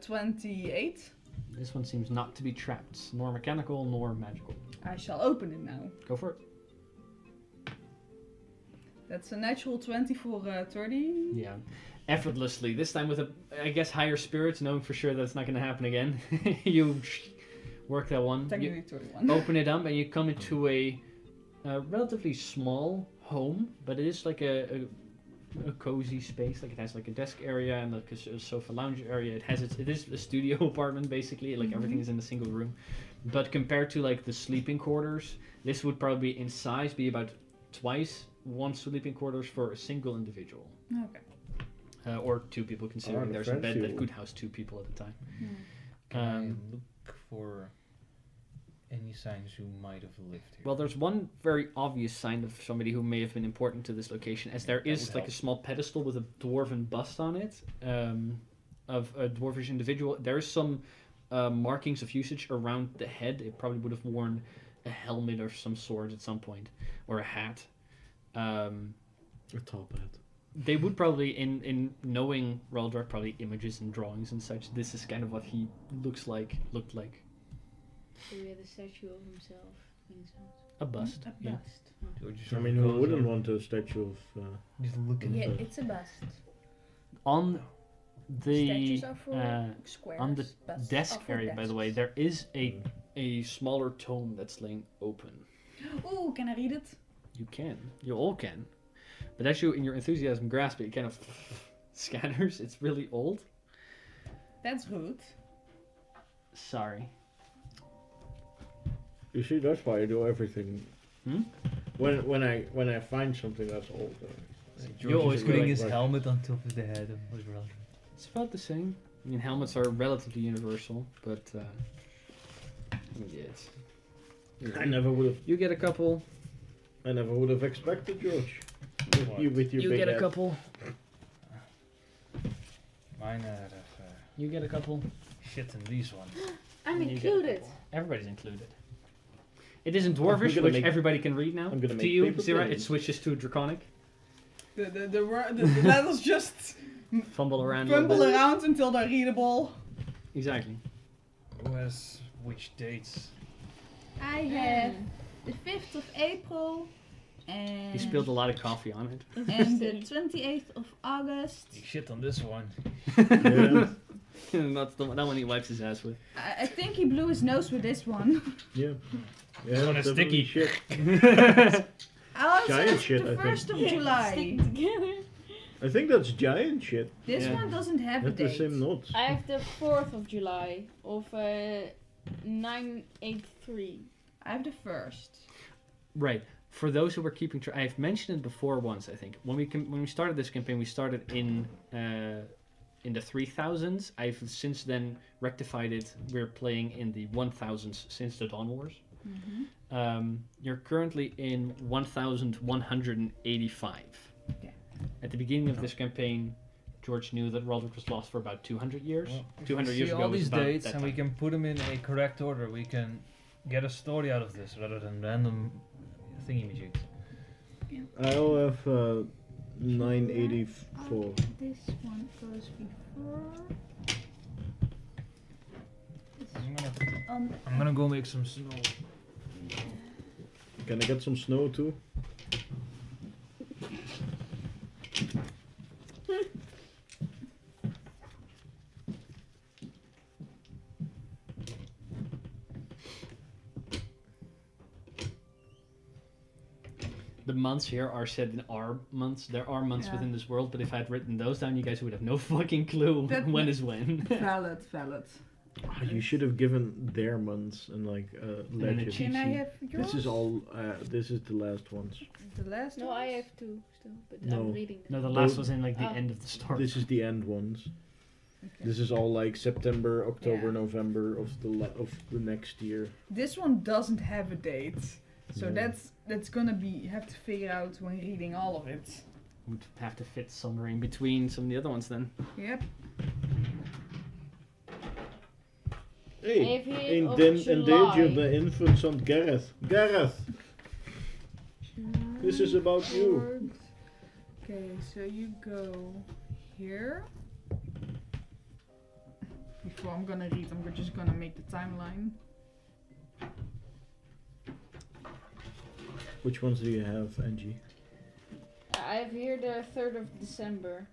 28. This one seems not to be trapped, nor mechanical, nor magical. I shall open it now. Go for it. That's a natural 20 for 30. Yeah. Effortlessly. This time with a, I guess, higher spirits, knowing for sure that it's not going to happen again. You work that one. You Technically 31. open it up and you come into a relatively small home, but it is like a cozy space. Like it has like a desk area and like a sofa lounge area. It is a studio apartment basically. Like everything is in a single room. But compared to like the sleeping quarters, this would probably in size be about twice one sleeping quarters for a single individual. Okay. Or 2 people, considering the there's a bed fancy that one. could house 2 people at a time. Can Um, I look for any signs who might have lived here? Well, there's one very obvious sign of somebody who may have been important to this location, as there That is would like help. a small pedestal with a dwarven bust on it of a dwarvish individual. There's some markings of usage around the head. It probably would have worn a helmet of some sort at some point, or a hat. A top hat. They would probably, in knowing Raldrak, probably images and drawings and such. This is kind of what he looked like. So we had a statue of himself. A bust. A Yeah. bust. Or just I sort mean, of who goes wouldn't over- want a statue of... Just looking. Yeah, Okay. it's a bust. On the Statues are for squares. on the busts desk are for area, by the way, desks. there is a smaller tome that's laying open. Ooh, can I read it? You can. You all can. But as you, in your enthusiasm, grasp it, it kind of scatters. It's really old. That's rude. Sorry. You see, that's why I do everything. Hmm? When I find something that's old, You always George is go putting like- his like- helmet on top of the head of his brother. It's about the same. I mean, helmets are relatively universal, but yeah, it's, I never would have. you get a couple. I never would have expected, George. With What? you with your You big get a head. couple. Mine have You get a couple. shit in these ones. I'm You get a included. couple. Everybody's included. It isn't I'm dwarvish, gonna which make- everybody can read now. I'm gonna To make you, paper Zira, it planes. switches to draconic. The letters just Fumble around a little fumble bit. around until they're readable. Exactly. Who has which dates? I have the 5th of April and You spilled a lot of coffee on it. and the 28th of August. You shit on this one. Yeah, That's the one, that one he wipes his ass with. I think he blew his nose with this one. yeah. This one is definitely sticky. Shit. Also, Giant shit, the I think. 1st of July. Stick together. I think that's giant shit. This Yeah. one doesn't have a That's the date. same notes. I have the 4th of July of 983. I have the 1st. Right. For those who were keeping track, I've mentioned it before once. I think when we started this campaign, we started in the 3000s. I've since then rectified it. We're playing in the 1000s since the Dawn Wars. Mm-hmm. You're currently in 1185. Okay. At the beginning of this campaign, George knew that Raldrak was lost for about 200 years. Well, 200 see year ago all was these about dates that and we time. can put them in a correct order. We can get a story out of this rather than random thingy-majigs. I'll have 984. This one goes before. This I'm on. I'm gonna go make some snow. Can I get some snow too? The months here are said in our months. There are months Yeah. within this world, but if I had written those down, you guys would have no fucking clue That- when is when. Valid. Ah, you should have given their months and like then a legend. cheat Can I sheet. have yours? This is all. This is the last ones. The last No, one? I have two still, but No. I'm reading them. No, the last Those- was in like the Oh. end of the story. This is the end ones. Okay. This is all like September, October, Yeah. November of the next year. This one doesn't have a date. So No. that's gonna be, you have to figure out when reading all of it. Would have to fit somewhere in between some of the other ones then. Yep. Hey, Even en of den July. endanger the infants on Gareth. Gareth, this is about you. Okay, so you go here. Before I'm gonna read, I'm just gonna make the timeline. Which ones do you have, Angie? I have here the 3rd of December.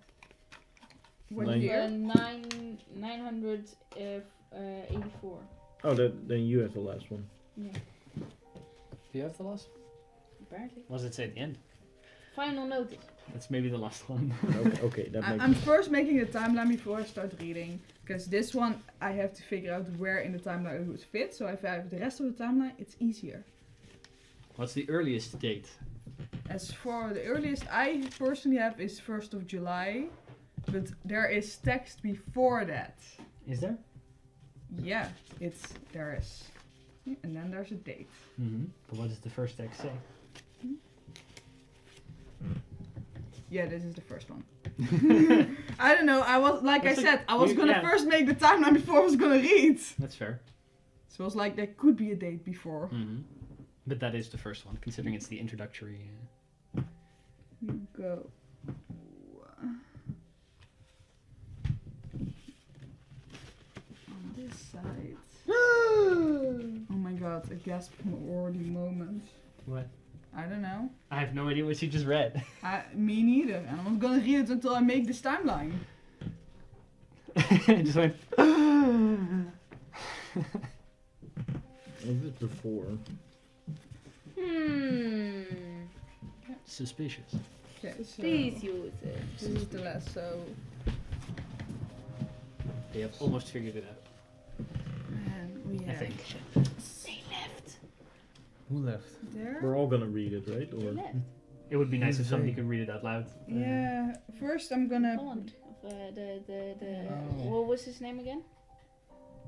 What Nine. year? 984. Oh, then you have the last one. Yeah, Do you have the last? apparently. What does it say at the end? Final notice. That's maybe the last one. Okay, that makes I'm first making a timeline before I start reading. Because this one, I have to figure out where in the timeline it would fit. So if I have the rest of the timeline, it's easier. What's the earliest date? As for the earliest I personally have is 1st of July. But there is text before that. Is there? Yeah, there is. And then there's a date. Mm-hmm. But what does the first text say? Yeah, this is the first one. I don't know. I was like That's I like- said, I was gonna yeah. first make the timeline before I was gonna read. That's fair. So it was like there could be a date before. Mm-hmm. But that is the first one, considering it's the introductory. You go. On this side. Oh my god, a gasp already moment. What? I don't know. I have no idea what you just read. Me neither. And I'm not gonna read it until I make this timeline. I just went. This is before. Suspicious. Okay, so Please use it. this is the last, so They have almost figured it out. and we I have think. They left. Who left? there. We're all gonna read it, right? They Or left. It would be nice Who's if somebody they? could read it out loud. Yeah, first I'm gonna. Holland. Of, the Oh. what was his name again?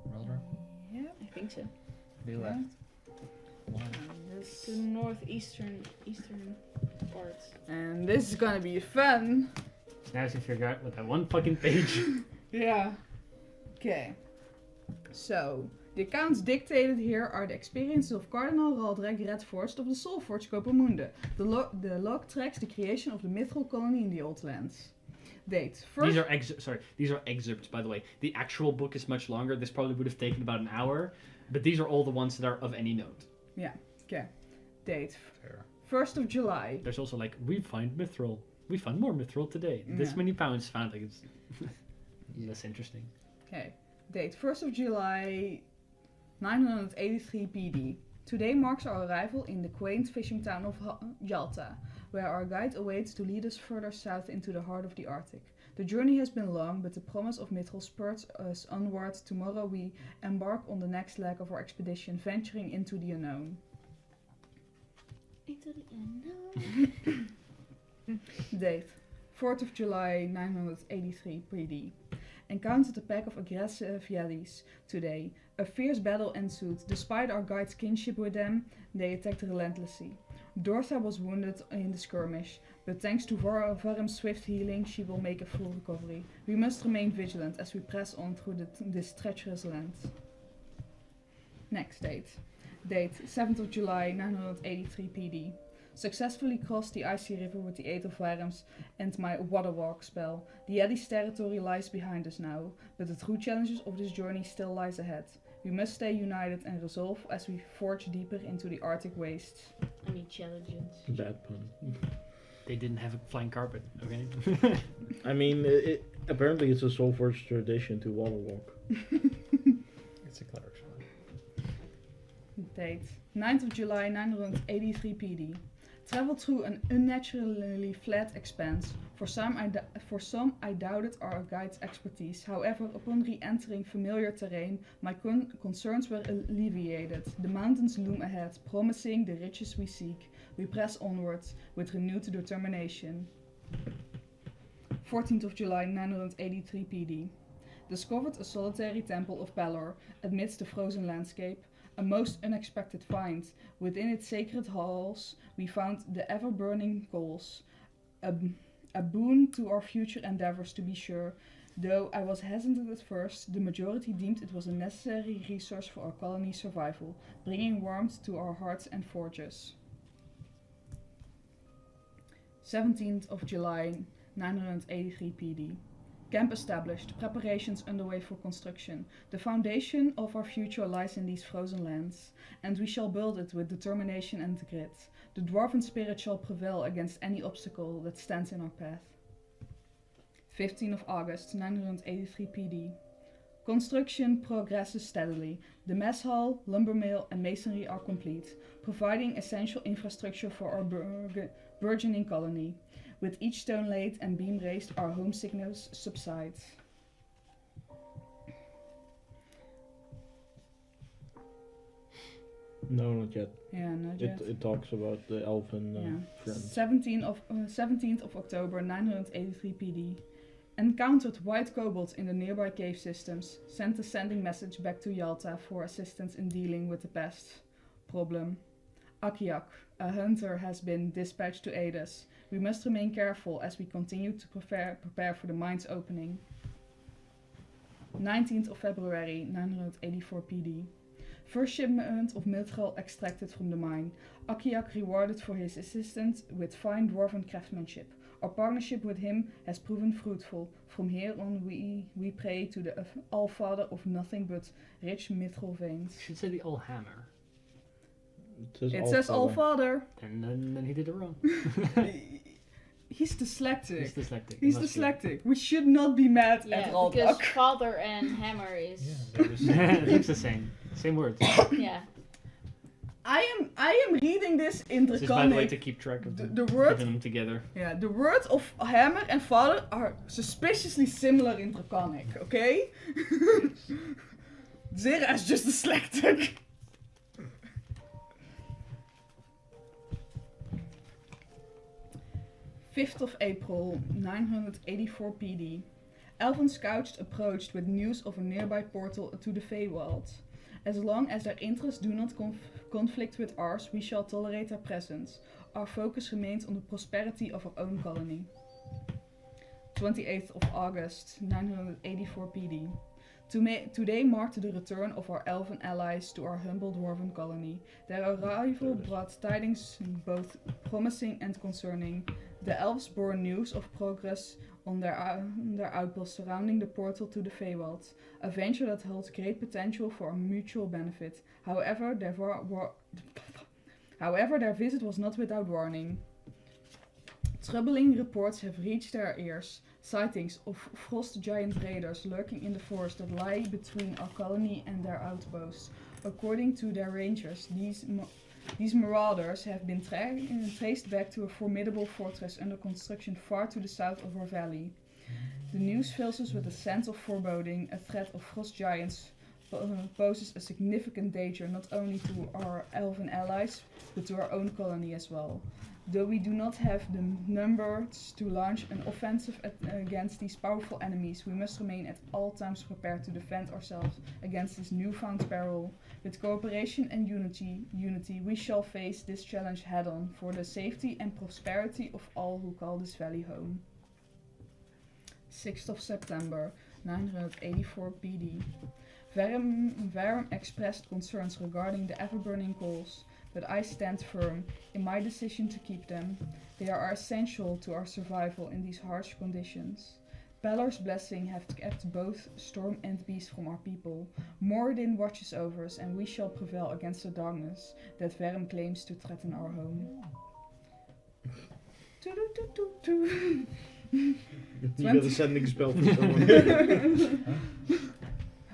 Raldrak? Yeah. I think so. They Yeah. left. Why? This. To the northeastern part. And this is gonna be fun. Now to figure out what that one fucking page. Yeah. Okay. So, the accounts dictated here are the experiences of Cardinal Raldrak Redforced of the Soulforge Copamunde. The log tracks the creation of the mithril colony in the Old Lands. Date. These are these are excerpts, by the way. The actual book is much longer. This probably would have taken about an hour, but these are all the ones that are of any note. Date. Fair. 1st of July. There's also like, we find mithril. We find more mithril today. This Yeah. many pounds found. Like, it's less interesting. Okay. Date 1st of July 983 PD. Today marks our arrival in the quaint fishing town of Yalta, where our guide awaits to lead us further south into the heart of the Arctic. The journey has been long, but the promise of mithril spurs us onward. Tomorrow we embark on the next leg of our expedition, venturing into the unknown. Into the unknown. Date 4th of July 983 PD. Encountered a pack of aggressive Yetis today. A fierce battle ensued. Despite our guide's kinship with them, they attacked relentlessly. Dortha was wounded in the skirmish, but thanks to Varum's swift healing, she will make a full recovery. We must remain vigilant as we press on through this treacherous land. Next date. Date 7th of July 983 PD. Successfully crossed the icy river with the aid of Varums and my water walk spell. The Yeti's territory lies behind us now, but the true challenges of this journey still lies ahead. We must stay united and resolve as we forge deeper into the Arctic wastes. I need challenges. Bad pun. They didn't have a flying carpet, okay? I mean, apparently it's a Soulforge tradition to water walk. It's a cleric spell. Date 9th of July 983 PD. Travel through an unnaturally flat expanse. For some, I doubted our guide's expertise. However, upon re-entering familiar terrain, my concerns were alleviated. The mountains loom ahead, promising the riches we seek. We press onwards with renewed determination. 14th of July 983 PD. Discovered a solitary temple of Pelor amidst the frozen landscape. A most unexpected find. Within its sacred halls, we found the ever-burning coals. A boon to our future endeavors, to be sure. Though I was hesitant at first, the majority deemed it was a necessary resource for our colony's survival, bringing warmth to our hearts and forges. 17th of July, 983 PD. Camp established, preparations underway for construction. The foundation of our future lies in these frozen lands, and we shall build it with determination and grit. The dwarven spirit shall prevail against any obstacle that stands in our path. 15th of August, 983 PD. Construction progresses steadily. The mess hall, lumber mill, and masonry are complete, providing essential infrastructure for our burgeoning colony. With each stone laid and beam raised, our homesickness subsides. No, not yet. Yeah, not yet. It talks about the elven friends. 17th of October, 983 PD. Encountered white kobolds in the nearby cave systems. Sent a sending message back to Yalta for assistance in dealing with the pest problem. Akiak, a hunter, has been dispatched to aid us. We must remain careful as we continue to prepare for the mine's opening. 19th of February, 984 PD. First shipment of mithril extracted from the mine. Akiak rewarded for his assistance with fine dwarven craftsmanship. Our partnership with him has proven fruitful. From here on we pray to the Allfather of nothing but rich mithril veins. You should say the Allhammer. It says Allfather. And then he did it wrong. He's dyslexic. He's dyslexic. He's Must be. dyslexic. We should not be mad at Yeah, Raldrak. because father and hammer is... It looks the same. Same word. Yeah. I am reading this in This is by the way to Draconic. keep track of The word, keeping them together. yeah, the words of hammer and father are suspiciously similar in Draconic, okay? Zera is just dyslexic. Fifth of April, 984 PD. Elven scouts approached with news of a nearby portal to the Feywild. As long as their interests do not conflict with ours, we shall tolerate their presence. Our focus remains on the prosperity of our own colony. 28th of August, 984 PD. Today marked the return of our elven allies to our humble dwarven colony. Their arrival brought tidings both promising and concerning. The elves bore news of progress on their outpost surrounding the portal to the Feywild, a venture that holds great potential for our mutual benefit. However, their visit was not without warning. Troubling reports have reached their ears. Sightings of frost giant raiders lurking in the forest that lie between our colony and their outposts. According to their rangers, these marauders have been traced back to a formidable fortress under construction far to the south of our valley. The news fills us with a sense of foreboding. A threat of frost giants poses a significant danger not only to our elven allies, but to our own colony as well. Though we do not have the numbers to launch an offensive against these powerful enemies, we must remain at all times prepared to defend ourselves against this newfound peril. With cooperation and unity, we shall face this challenge head-on for the safety and prosperity of all who call this valley home. 6th of September, 984 PD. Verum expressed concerns regarding the ever-burning coals, but I stand firm in my decision to keep them. They are essential to our survival in these harsh conditions. Balor's blessing have kept both storm and beast from our people. Moradin watches over us, and we shall prevail against the darkness that Verum claims to threaten our home. You got a sending spell for someone.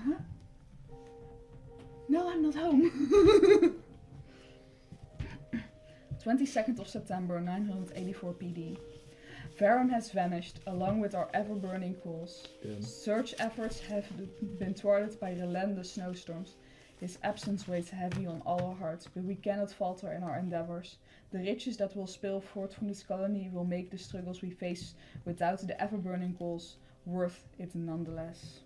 Huh? No, I'm not home. 22nd of September, 984 PD. Verum has vanished, along with our ever-burning coals. Damn. Search efforts have been thwarted by relentless snowstorms. His absence weighs heavy on all our hearts, but we cannot falter in our endeavors. The riches that will spill forth from this colony will make the struggles we face without the ever-burning coals worth it nonetheless.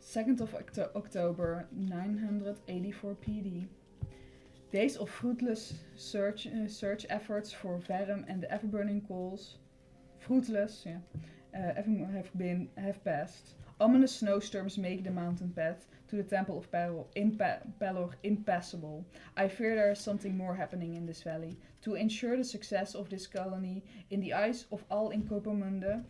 2nd of October, 984 PD. Days of fruitless search efforts for Verum and the ever-burning coals, have passed. Ominous snowstorms make the mountain path to the Temple of Pelor impassable. I fear there is something more happening in this valley. To ensure the success of this colony in the eyes of all in Coppermunde,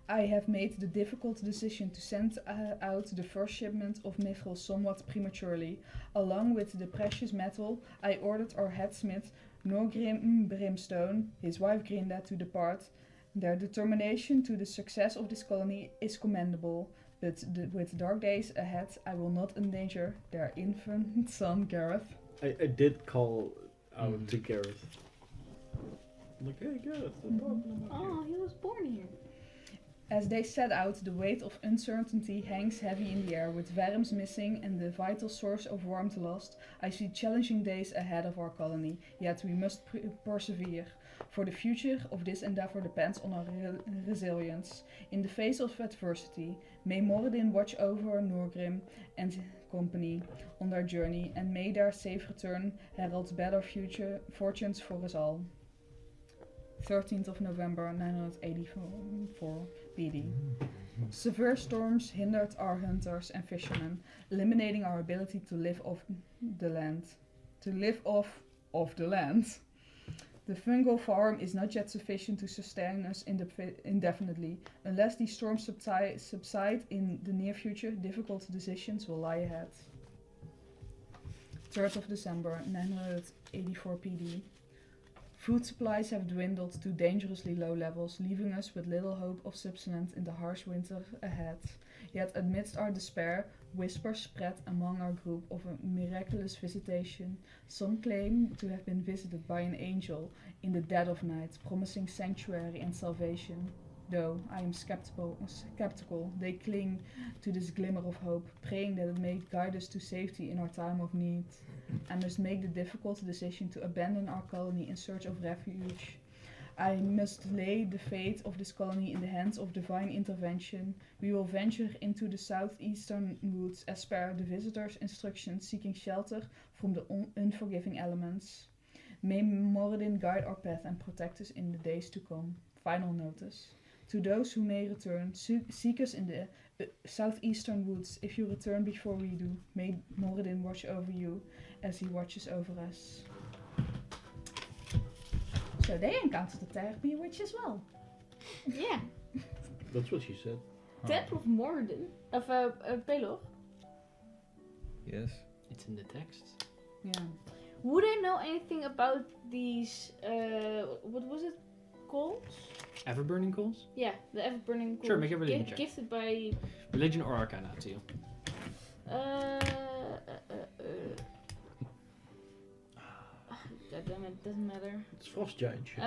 I have made the difficult decision to send out the first shipment of mithril somewhat prematurely. Along with the precious metal, I ordered our headsmith, Norgrim Brimstone, his wife Grinda, to depart. Their determination to the success of this colony is commendable, but with dark days ahead, I will not endanger their infant son Gareth. I did call out to Gareth. I'm like, hey Gareth, the problem. Oh, he was born here. As they set out, the weight of uncertainty hangs heavy in the air. With Verums missing and the vital source of warmth lost, I see challenging days ahead of our colony, yet we must persevere. For the future of this endeavor depends on our resilience. In the face of adversity, may Moradin watch over Norgrim and company on their journey, and may their safe return herald better fortunes for us all. 13th of November, 984 BD. Severe storms hindered our hunters and fishermen, eliminating our ability to live off the land. The fungal farm is not yet sufficient to sustain us indefinitely. Unless these storms subside in the near future, difficult decisions will lie ahead. 3rd of December, 984 PD. Food supplies have dwindled to dangerously low levels, leaving us with little hope of subsistence in the harsh winter ahead. Yet amidst our despair, whispers spread among our group of a miraculous visitation. Some claim to have been visited by an angel in the dead of night, promising sanctuary and salvation. Though I am skeptical, they cling to this glimmer of hope, praying that it may guide us to safety in our time of need. I must make the difficult decision to abandon our colony in search of refuge. I must lay the fate of this colony in the hands of divine intervention. We will venture into the southeastern woods as per the visitor's instructions, seeking shelter from the unforgiving elements. May Moradin guide our path and protect us in the days to come. Final notice. To those who may return, seek us in the southeastern woods. If you return before we do, may Moradin watch over you as he watches over us. So they encountered the therapy witch as well. Yeah. That's what she said. Temple of Moradin. Of Pelor. Yes. It's in the text. Yeah. Would I know anything about these, what was it called? Ever-burning coals? Yeah, the ever-burning coals. Sure, make a religion check. Gifted by... Religion or Arcana to you. Damn it, doesn't matter. It's frost giant shit.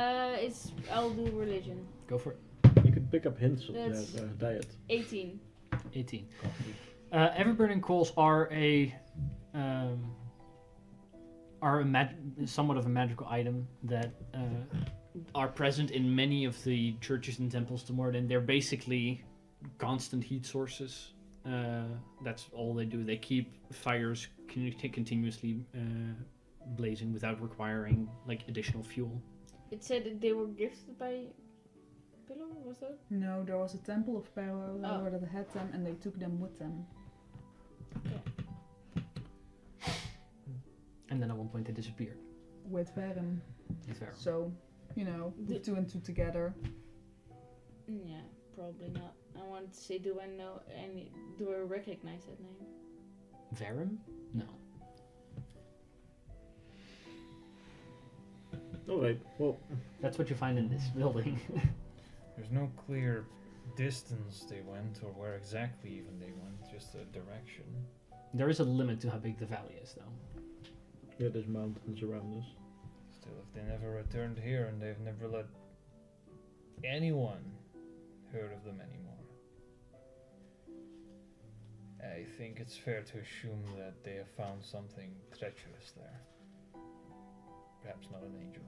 I'll do religion. Go for it. You can pick up hints of That's- their diet. 18. 18. Ever-burning coals are somewhat of a magical item that are present in many of the churches and temples to Moradin. They're basically constant heat sources. That's all they do. They keep fires continuously blazing without requiring like additional fuel. It said that they were gifted by Pillow, was that? No, there was a temple of power Oh. that had them and they took them with them. And then at one point they disappeared. With Verum. With Verum. So, you know, put two and two together. Yeah, probably not. I want to say, do I recognize that name? Verum? No. Alright, well, That's what you find in this building. There's no clear distance they went or where exactly even they went, just a direction. There is a limit to how big the valley is, though. yeah, there's mountains around us. Still, if they never returned here and they've never let anyone heard of them anymore, I think it's fair to assume that they have found something treacherous there. Perhaps not an angel.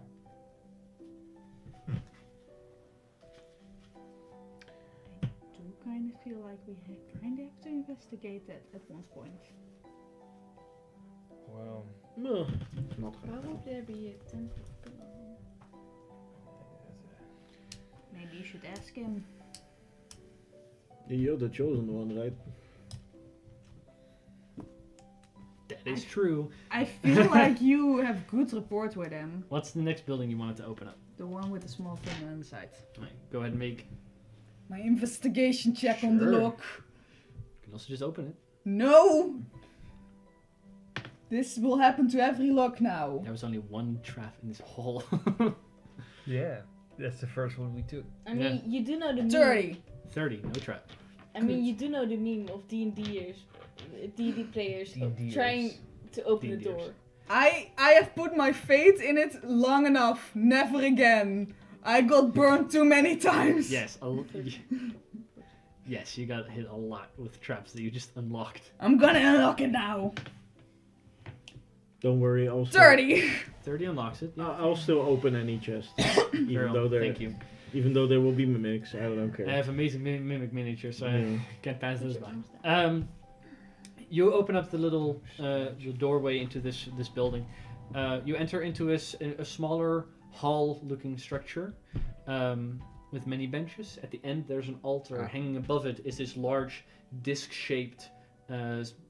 I do kind of feel like we kind of have to investigate that at one point. Well, No, not Why right now. would there be a temple pillar Maybe you should ask him. You're the chosen one, right? That is true. I feel like you have good rapport with him. What's the next building you wanted to open up? The one with the small thing on the side. Alright, go ahead and make... My investigation check on the Sure. lock. You can also just open it. No! This will happen to every lock now. There was only one trap in this hall. yeah, that's the first one we took. I mean, you do know the meme. 30. 30, no trap. I mean, you do know the meme of D&Ders, D&D players D&Ders. trying to open the D&Ders. door. I have put my faith in it long enough. Never again. I got burned too many times. Yes, yes, you got hit a lot with traps that you just unlocked. I'm gonna unlock it now. Don't worry, I'll still, 30. 30 unlocks it. Yeah. I'll still open any chest. Very well, thank you. Even though there will be mimics, I don't care. I have amazing mimic miniatures, so I Yeah. can't pass those by. You open up the little the doorway into this building. You enter into a smaller hall-looking structure with many benches. At the end, there's an altar. Hanging above it is this large disc-shaped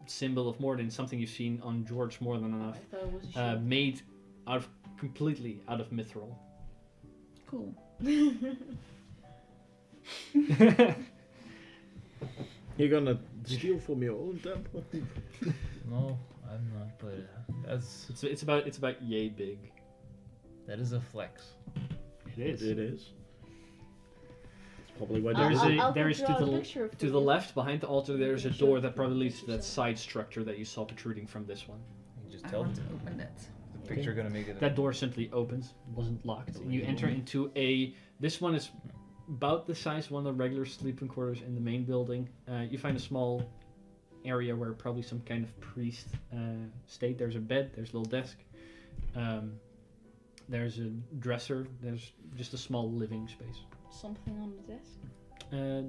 symbol of Mordin, something you've seen on George more than I enough, thought it was a shield. made completely out of mithril. Cool. You're gonna steal from your own temple? No, I'm not, but that's It's about yay big. that is a flex. It is. It is. It's probably why There's there's a- there is draw to a the- picture for To the you. left, behind the altar, there's a Sure. door that probably leads to that Sure. side structure that you saw protruding from this one. You just I tell want them to open that. the picture gonna make it. That door simply opens, wasn't locked, and you enter into this one is about the size of one of the regular sleeping quarters in the main building. You find a small area where probably some kind of priest stayed. There's a bed, there's a little desk, there's a dresser, there's just a small living space. Something on the desk.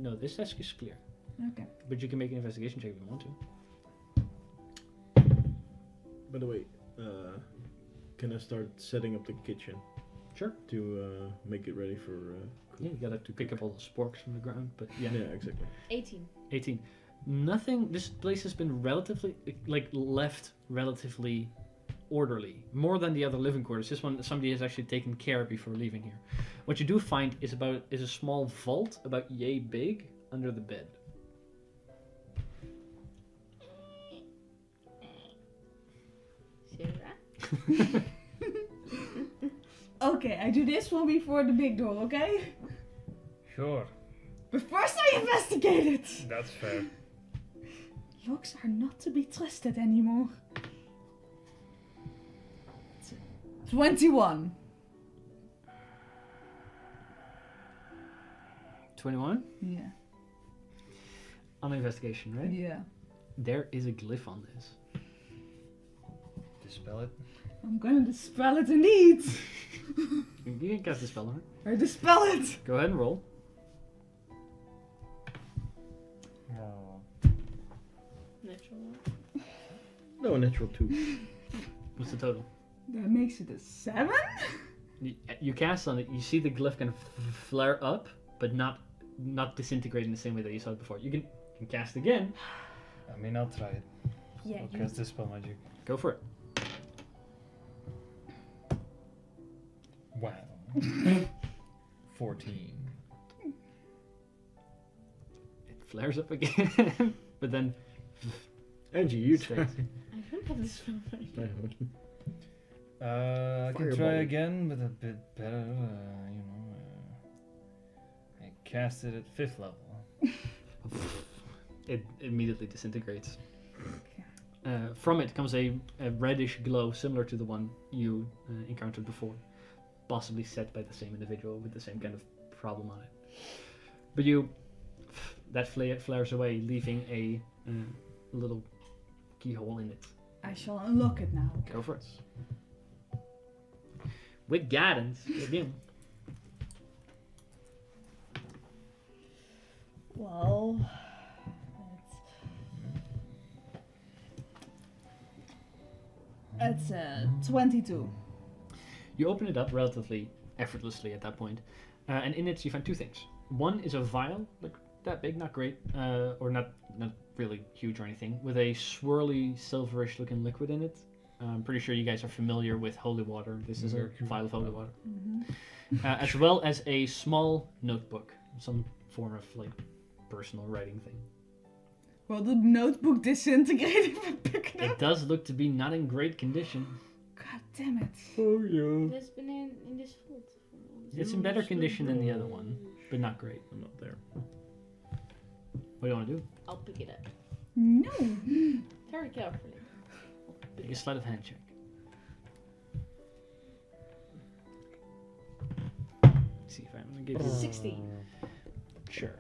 No, this desk is clear, Okay. but you can make an investigation check if you want to. By the way, can I start setting up the kitchen Sure. to make it ready for Yeah, you gotta to pick up all the sporks from the ground, but yeah. Yeah, exactly. 18. 18. Nothing. This place has been relatively, left relatively orderly. More than the other living quarters. This one, somebody has actually taken care before leaving here. What you do find is a small vault about yay big under the bed. Sarah? Okay, I do this one before the big door, okay? Sure, But first I investigate it. that's fair. Locks are not to be trusted anymore. 21. 21 Yeah. on investigation, right? Yeah. There is a glyph on this. Dispel it. I'm gonna dispel it indeed. You can cast the spell on it. I dispel it. Go ahead and roll. Oh. Natural one. No, a natural 2. What's the total? That makes it a 7? You cast on it. You see the glyph kind of flare up, but not disintegrate in the same way that you saw it before. You can cast again. I mean, I'll try it. Yeah, I'll cast Dispel Magic. Go for it. Wow. 14. flares up again, but then Angie, you Stays. try. I don't have this film right. I haven't. I can try Fireball. again, but a bit better. I cast it at 5th level. it immediately disintegrates. From it comes a reddish glow similar to the one you encountered before, possibly set by the same individual with the same kind of problem on it. But that flares away, leaving a little keyhole in it. I shall unlock it now. Go for it. With guidance, again. Well, it's 22. You open it up relatively effortlessly at that point, and in it you find two things. One is a vial, like that big, not great, or not really huge or anything, with a swirly, silverish looking liquid in it. I'm pretty sure you guys are familiar with holy water. This is a Mercury. vial of holy water. Mm-hmm. As well as a small notebook, some form of like personal writing thing. Well, the notebook disintegrated if I pick it It up. does look to be not in great condition. God damn it. Oh yeah. That's been in this vault. It's in better condition than the other one, but not great. I'm not there. What do you want to do? I'll pick it up. No. Very carefully. Make a sleight of hand check. Let's see if I'm gonna give you 16. Sure.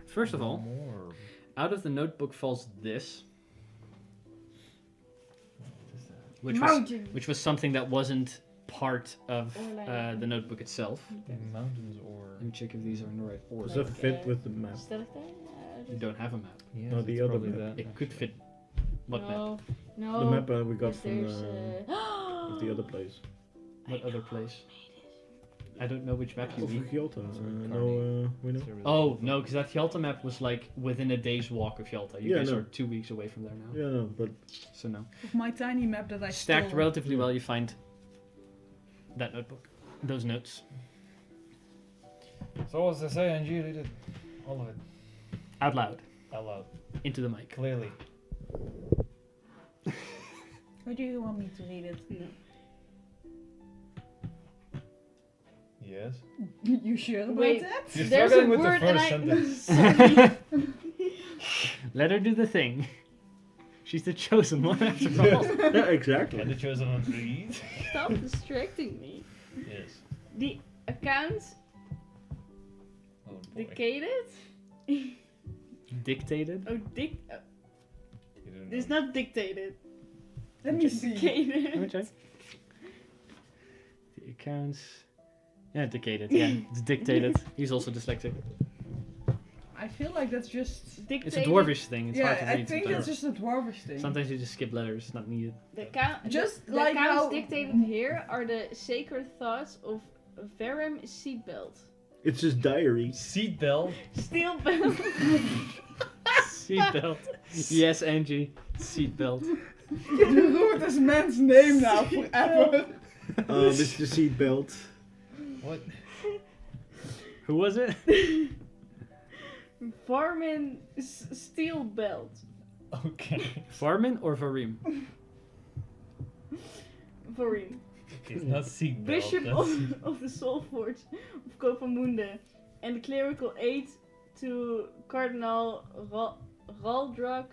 First of all, More. out of the notebook falls this, What is that? which was something that wasn't part of Or the notebook itself. Mountains or. Let me check if these are in the right order. Does that fit with the map? Stalactite? You don't have a map. Yeah, No, the it's other probably map. that, It could actually. fit. What map? No, no. The map we got because from there's, the other place. What other place? I don't know which map you Over mean. Kyoto. Sorry, No, we know. It's a really Oh, cool no, thing. because that Yalta map was like within a day's walk of Yalta. You Yeah, guys no. are 2 weeks away from there now. Yeah, no, but So no. With my tiny map that I Stacked stole. relatively well, you find that notebook. Those notes. So as I say, Angie, read it. All of it. Out loud. Out loud. Into the mic. Clearly. Or do you want me to read it? No. Yes. You sure about Wait. that? You're There's a struggling with the word and first I. sentence. Let her do the thing. She's the chosen one after all. yeah, exactly. Can the chosen one read? Stop distracting me. Yes. The account Oh boy. dictated? Dictated. Oh, You don't it's know. not dictated. Let me see. Let me Dictated. check. The accounts. Yeah, dictated. Yeah, it's dictated. He's also dyslexic. I feel like that's just. Dictated. It's a dwarvish thing. It's hard to Yeah, read I think sometimes. that's just a dwarvish thing. Sometimes you just skip letters. It's not needed. The account. Just the like accounts how- dictated here are the sacred thoughts of Verum Seatbelt. It's just diary. Seatbelt. Steel belt. Seatbelt. Yes, Angie. Seatbelt. You ruined this man's name now forever. Mr. Seatbelt. What? Who was it? Varmin Steel Belt. Okay. Farmin or Varim? Varim. It's not seatbelt. Bishop that's- of the Soul Forge of Copamunde and the clerical aid to Cardinal Raldrak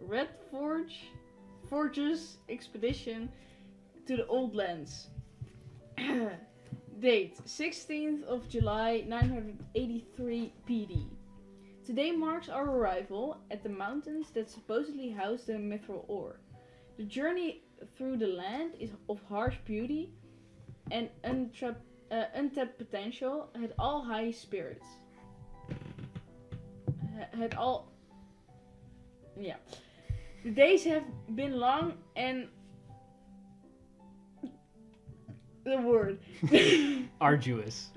Red Forge's expedition to the Old Lands. Date 16th of July 983 PD. Today marks our arrival at the mountains that supposedly house the mithril ore. The journey through the land is of harsh beauty and untapped potential, had all high spirits. Had all. Yeah. The days have been long and. The word. Arduous.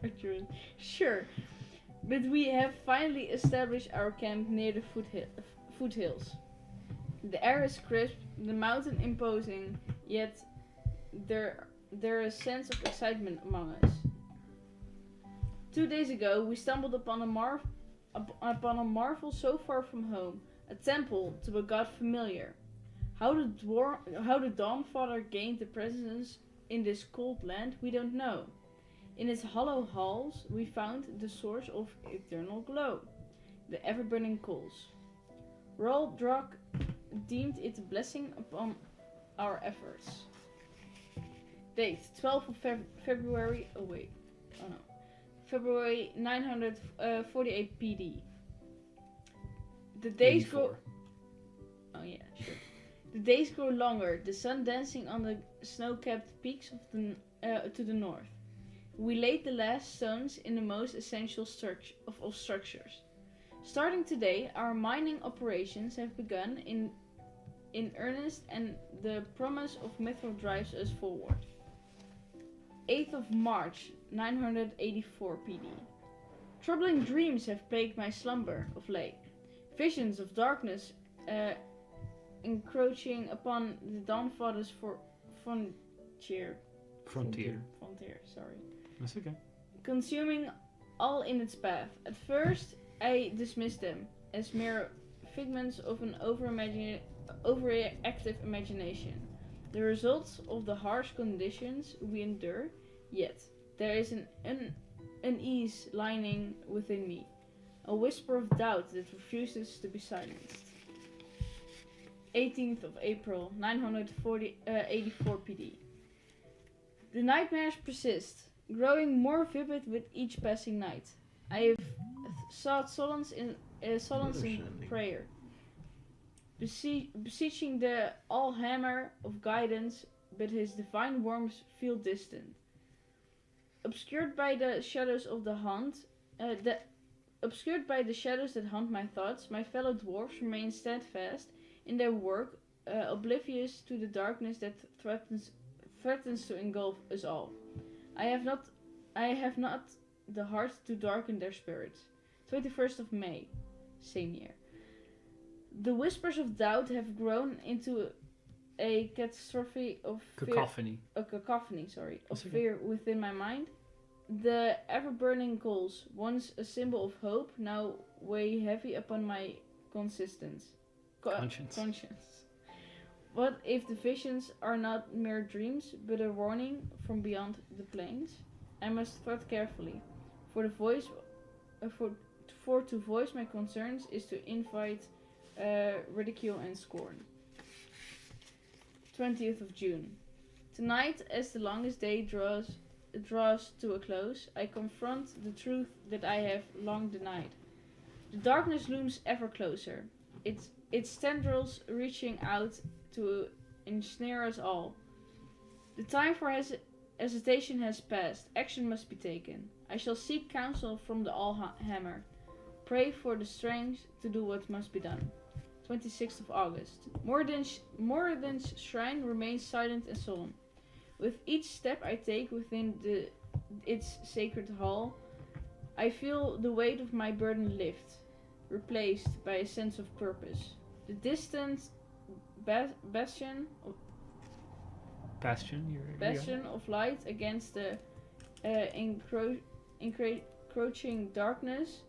Arthur. Sure. But we have finally established our camp near the foothills. The air is crisp the mountain imposing, yet there is a sense of excitement among us. 2 days ago, we stumbled upon a marvel so far from home, a temple to a god familiar. How the Dawnfather gained the presence in this cold land, we don't know. In its hollow halls, we found the source of eternal glow, the ever-burning coals. Raldrak deemed it a blessing upon our efforts. Date 12th of February. February 948 PD. The days grow. Oh yeah, sure. The days grow longer. The sun dancing on the snow-capped peaks of to the north. We laid the last stones in the most essential of structures. Starting today, our mining operations have begun in earnest, and the promise of Mithril drives us forward. 8th of March, 984 PD. Troubling dreams have plagued my slumber of late. Visions of darkness encroaching upon the Dawnfather's frontier. That's okay. Consuming all in its path. At first, I dismissed them as mere figments of an overactive imagination. The results of the harsh conditions we endure, yet there is an unease lining within me, a whisper of doubt that refuses to be silenced. 18th of April, 984 PD. The nightmares persist, growing more vivid with each passing night. I have sought solace in prayer, beseeching the Allhammer of guidance, but his divine warmth feel distant. Obscured by the shadows that haunt my thoughts, my fellow dwarfs remain steadfast in their work, oblivious to the darkness that threatens to engulf us all. I have not the heart to darken their spirits. 21st of May, same year. The whispers of doubt have grown into a catastrophe of Cacophony. Of fear within my mind. The ever-burning coals, once a symbol of hope, now weigh heavy upon my conscience. What if the visions are not mere dreams, but a warning from beyond the plains? I must thought carefully, for to voice my concerns is to invite ridicule and scorn. 20th of June. Tonight, as the longest day draws to a close, I confront the truth that I have long denied. The darkness looms ever closer, its tendrils reaching out to ensnare us all. The time for hesitation has passed. Action must be taken. I shall seek counsel from the Allhammer. Pray for the strength to do what must be done. 26th of August. Moradin's shrine remains silent and solemn. With each step I take within its sacred hall, I feel the weight of my burden lift, replaced by a sense of purpose. The distant bastion of light against the encroaching darkness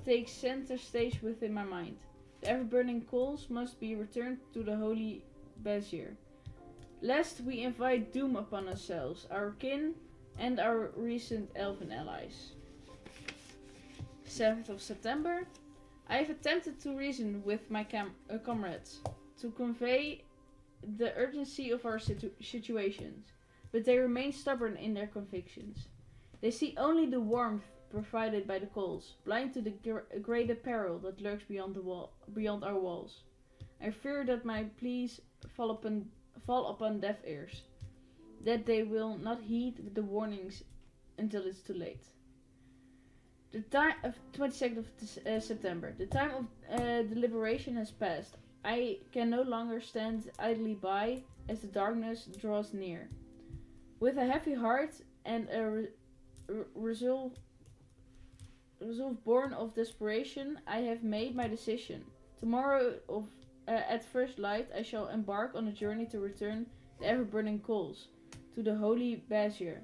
takes center stage within my mind. The ever-burning coals must be returned to the holy Bazir, lest we invite doom upon ourselves, our kin, and our recent elven allies. 7th of September. I have attempted to reason with my comrades, to convey the urgency of our situations, but they remain stubborn in their convictions. They see only the warmth provided by the coals, blind to the greater peril that lurks beyond our walls. I fear that my pleas fall upon deaf ears, that they will not heed the warnings until it's too late. The time of 22nd of September. The time of deliberation has passed. I can no longer stand idly by as the darkness draws near. With a heavy heart and a resolve born of desperation, I have made my decision. Tomorrow at first light, I shall embark on a journey to return the ever-burning coals to the holy Bazir.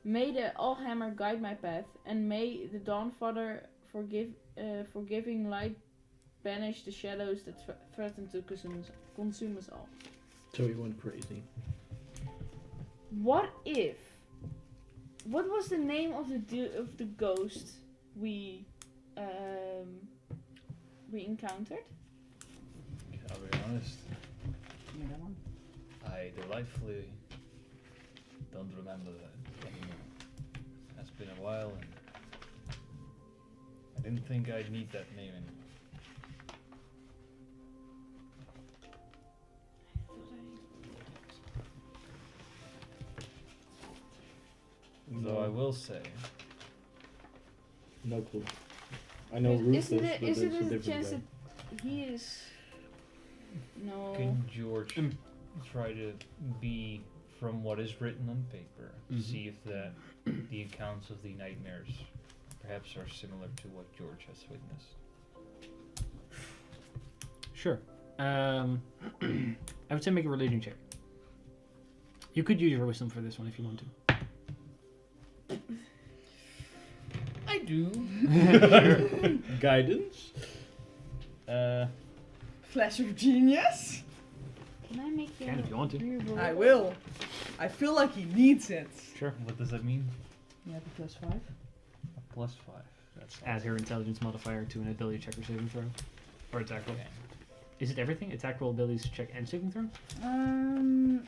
May the Allhammer guide my path, and may the Dawnfather forgiving light banish the shadows that threaten to consume us all. So he went crazy. What was the name of the ghost we encountered? I'll be honest, Yeah, that one. I delightfully don't remember that anymore. It's been a while, and I didn't think I'd need that name anymore. Though I will say, No clue. I know Rufus, Isn't but it it's a a different chance guy. that he is? No. can George try to be from what is written on paper, Mhm. see if the accounts of the nightmares perhaps are similar to what George has witnessed? Sure. I would say make a religion check. You could use your wisdom for this one if you want to. I do. Guidance? Flash of genius. Can I make Can if you want to. reroll? I will. I feel like he needs it. Sure. What does that mean? You have a +5. A +5. That's Add her intelligence modifier to an ability check or saving throw. Or attack roll. okay. Is it everything? Attack roll, abilities check, and saving throw?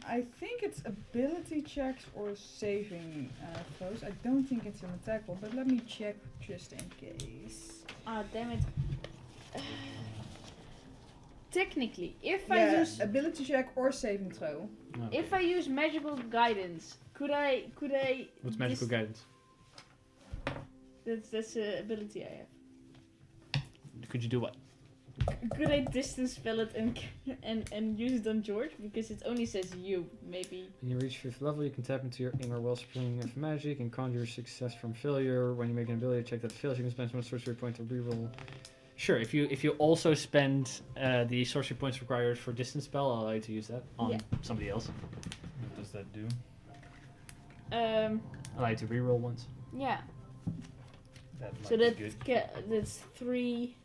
I think it's ability checks or saving throws. I don't think it's an attack roll, but let me check just in case. Ah, damn it. Technically, if I Yeah, use ability check or saving throw. Okay. if I use magical guidance, could I What's magical guidance? That's an ability I have. Could you do what? Could I distance spell it and use it on George, because it only says you? Maybe. When you reach 5th level, you can tap into your inner wellspring of magic and conjure success from failure. When you make an ability check that fails, you can spend one sorcery point to reroll. Sure, if you also spend the sorcery points required for distance spell, I'll allow you to use that on Yeah. somebody else. What does that do? Allow you to reroll once. Yeah. That might So be good. that's 3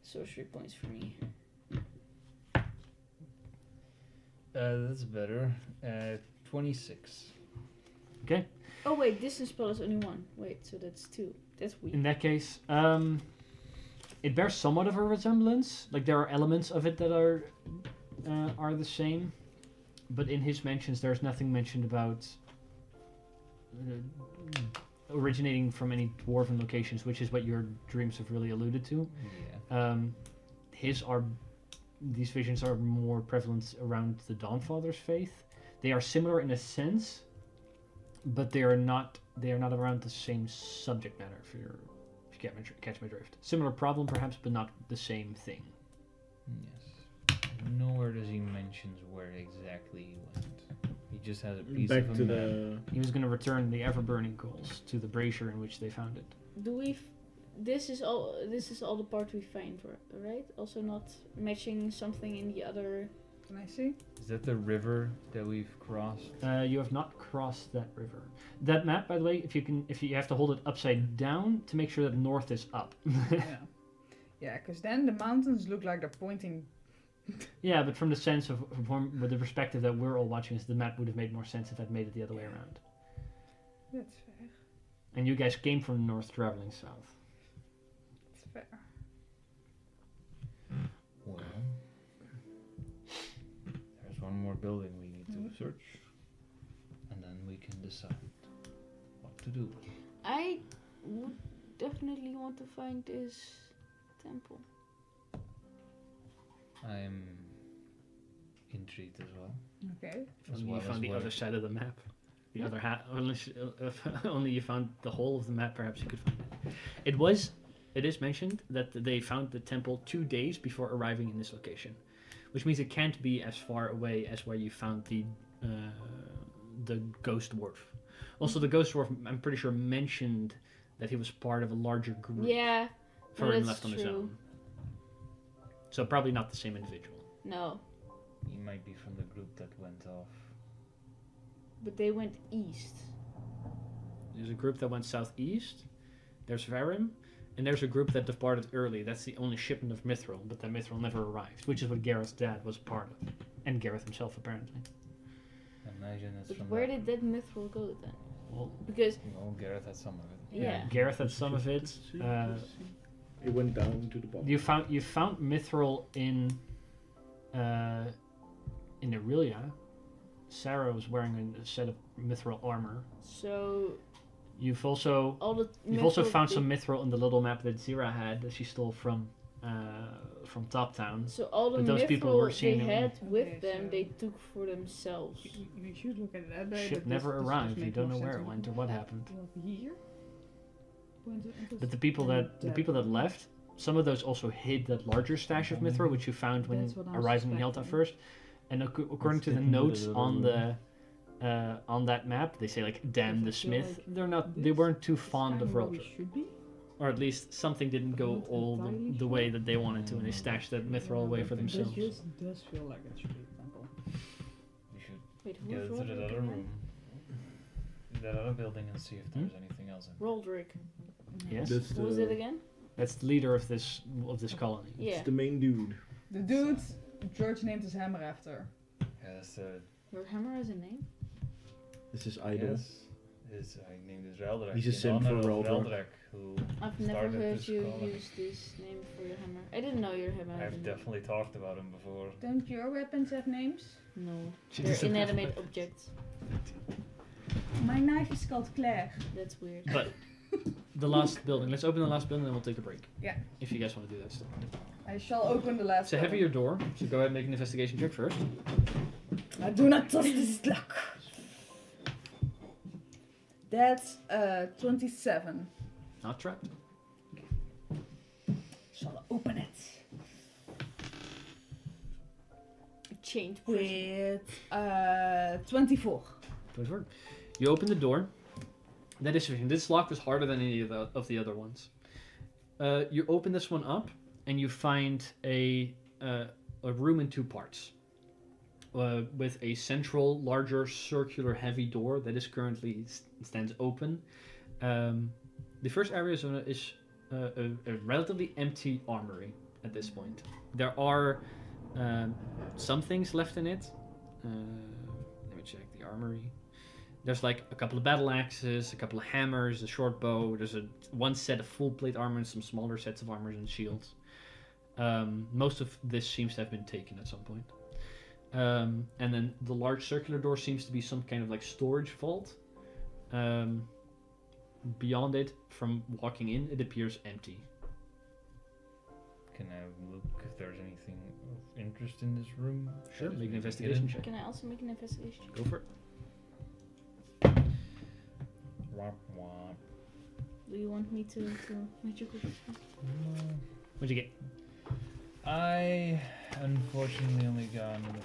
sorcery points for me. That's better. 26. Okay. Oh wait, distance spell is only 1. Wait, so that's 2. That's weak. In that case, it bears somewhat of a resemblance. Like there are elements of it that are the same, but in his mentions, there's nothing mentioned about originating from any dwarven locations, which is what your dreams have really alluded to. Yeah. These visions are more prevalent around the Dawnfather's faith. They are similar in a sense, but they are not around the same subject matter. If you catch my drift, similar problem perhaps, but not the same thing. Yes. Nowhere does he mention where exactly he went. He just has a piece Back of a to map. the... He was going to return the ever-burning coals to the brazier in which they found it. Do we? This is all the part we find, right? Also not matching something in the other. Can I see? Is that the river that we've crossed? You have not crossed that river. That map, by the way, if you have to hold it upside down to make sure that north is up. Yeah. Yeah, because then the mountains look like they're pointing. Yeah, but from the sense of with the perspective that we're all watching, the map would have made more sense if I'd made it the other way around. That's fair. And you guys came from the north, traveling south. That's fair. Well, there's one more building we need to search, and then we can decide what to do. I would definitely want to find this temple. I'm intrigued as well. Okay. As Only well you found as the where- other side of the map. The other half. If only you found the whole of the map, perhaps you could find it. It is mentioned that they found the temple 2 days before arriving in this location, which means it can't be as far away as where you found the ghost dwarf. Also, the ghost dwarf, I'm pretty sure, mentioned that he was part of a larger group. Yeah. before he that's left on his true. own. So probably not the same individual. No, He might be from the group that went off. but they went east. There's a group that went southeast. There's Varim. And there's a group that departed early. That's the only shipment of Mithril, but that Mithril never arrived, which is what Gareth's dad was a part of. And Gareth himself, apparently. Imagine it's But from where that. did that mithril go then? Well, Because Well, Gareth had some of it. yeah, Gareth had some of it. It went down to the bottom. You found Mithril in Aurelia. Sarah was wearing a set of Mithril armor. so You've also all the also mithril found they- some Mithril in the little map that Zira had that she stole from Top Town. So all the But those people were mithril seeing they it. had with Okay, them, so- they took for themselves. You should look at it that way. Ship but never this arrived. just You makes don't more know where sense it in went or what happened. Here? But the people that left, some of those also hid that larger stash of Mithril, which you found when That's what I'm arriving in Helta suspecting. first. And according to the Let's get into notes the on little the on that map, they say like Dan the Does it feel Smith. like They this weren't too It's fond of kinda where we Raldrak, should be. or at least something didn't go Not all entirely the way sure. that they wanted to, and they stashed that Mithril away for But This themselves. just does feel like it should be a temple. We should Wait, who's get to that Roderick other again? room. That other building and see if there's anything else in it. Raldrak. Yes, That's Who was it again? that's the leader of this colony. Yeah. It's the main dude. The dude, George named his hammer after. Yeah, that's Your hammer has a name? This is idol. yes. I named it Raldrak. He's a in simp for honor of Raldrak. Raldrak, who I've never started heard this you colony. use this name for your hammer. I didn't know your hammer had a I've name. definitely talked about him before. Don't your weapons have names? No. She They're doesn't have inanimate weapons. objects. My knife is called Claire. That's weird. But the last building. Let's open the last building, and we'll take a break. Yeah. If you guys want to do that still. I shall open the last It's a one. heavier door, so go ahead and make an investigation check first. I do not trust this luck. That's 27. Not trapped. Shall I open it Change. with 24. Good work. You open the door. That is sufficient. This lock was harder than any of the other ones. You open this one up, and you find a room in two parts, with a central, larger, circular, heavy door that is currently stands open. The first area is a relatively empty armory at this point. There are some things left in it. Let me check the armory. There's like a couple of battle axes, a couple of hammers, a short bow. There's one set of full plate armor and some smaller sets of armors and shields. Most of this seems to have been taken at some point. And then the large circular door seems to be some kind of like storage vault. Beyond it, from walking in, it appears empty. Can I look if there's anything of interest in this room? Sure, That is make an maybe investigation hidden? check. Can I also make an investigation? Go for it. Womp womp. Do you want me to make your cookies? What'd you get? I unfortunately only got another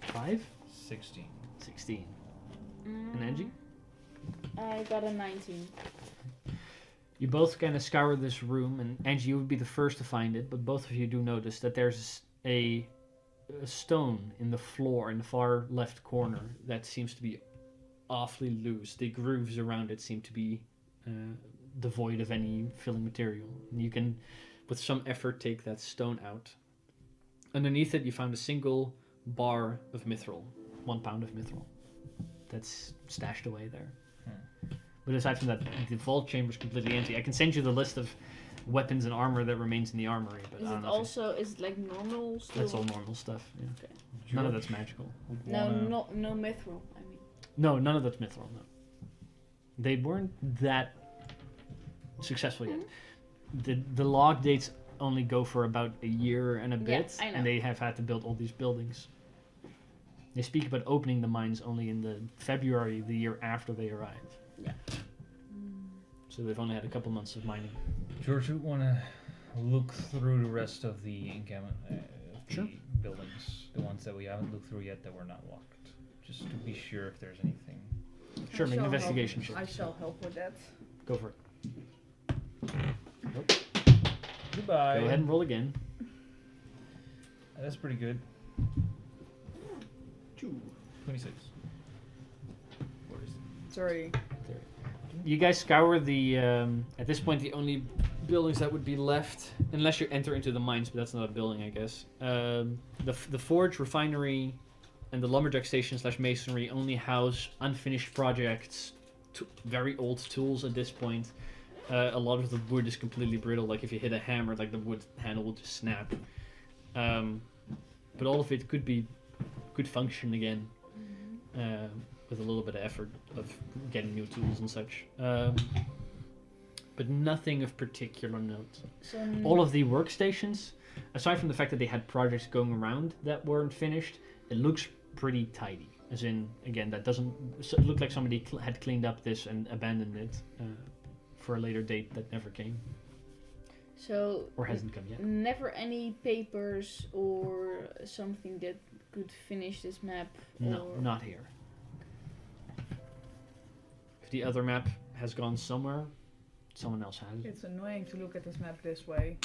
5? 16. 16. And Angie? I got a 19. You both kind of scour this room, and Angie, you would be the first to find it, but both of you do notice that there's a stone in the floor in the far left corner that seems to be awfully loose. The grooves around it seem to be devoid of any filling material. And you can, with some effort, take that stone out. Underneath it, you found a single bar of mithril, 1 pound of mithril, that's stashed away there. But aside from that, the vault chamber is completely empty. I can send you the list of weapons and armor that remains in the armory, but Is I don't it know. If also is it like normal still? that's all normal stuff. Yeah. Okay. None of that's magical. Would No, wanna- no mithril. I mean, No, none of that's mithril. No, they weren't that successful yet. The log dates only go for about a year and a Yeah, bit, I know. and they have had to build all these buildings. They speak about opening the mines only in the February the year after they arrived. Yeah. So they've only had a couple months of mining. George, would want to look through the rest of the Sure. buildings, the ones that we haven't looked through yet that were not locked, just to be sure if there's anything. Sure, I make an shall investigation help. check. I shall help with that. Go for it. Goodbye. Go ahead and roll again. That's pretty good. 26. What is it? Sorry. You guys scour the. At this point, the only buildings that would be left, unless you enter into the mines, but that's not a building, I guess. The forge, refinery, and the lumberjack station / masonry only house unfinished projects, very old tools at this point. A lot of the wood is completely brittle. Like if you hit a hammer, like the wood handle will just snap. But all of it could function again. With a little bit of effort of getting new tools and such. But nothing of particular note. So All of the workstations, aside from the fact that they had projects going around that weren't finished, it looks pretty tidy. As in, again, that doesn't look like somebody had cleaned up this and abandoned it for a later date that never came. So Or hasn't come yet. never any papers or something that could finish this map. No, or not here. If the other map has gone somewhere, someone else has. It's annoying to look at this map this way.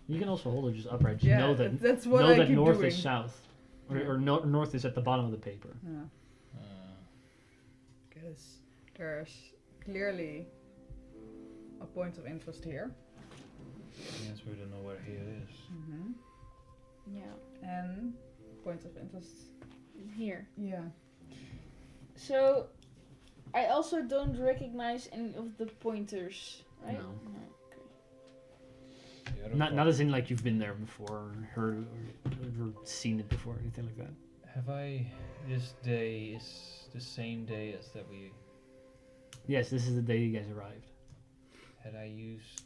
You can also hold it just upright. Just Yeah, know that that's what know I that keep north doing. is south, or, Yeah. or north is at the bottom of the paper. Yeah. Because there's clearly a point of interest here. Yes, we don't know where here is. Mm-hmm. yeah, And point of interest. here. Yeah. So I also don't recognize any of the pointers, right? No. Okay. The other Not part- as in like you've been there before, or heard, or seen it before, or anything like that. Have I? This day is the same day as that we Yes, this is the day you guys arrived. had. I used.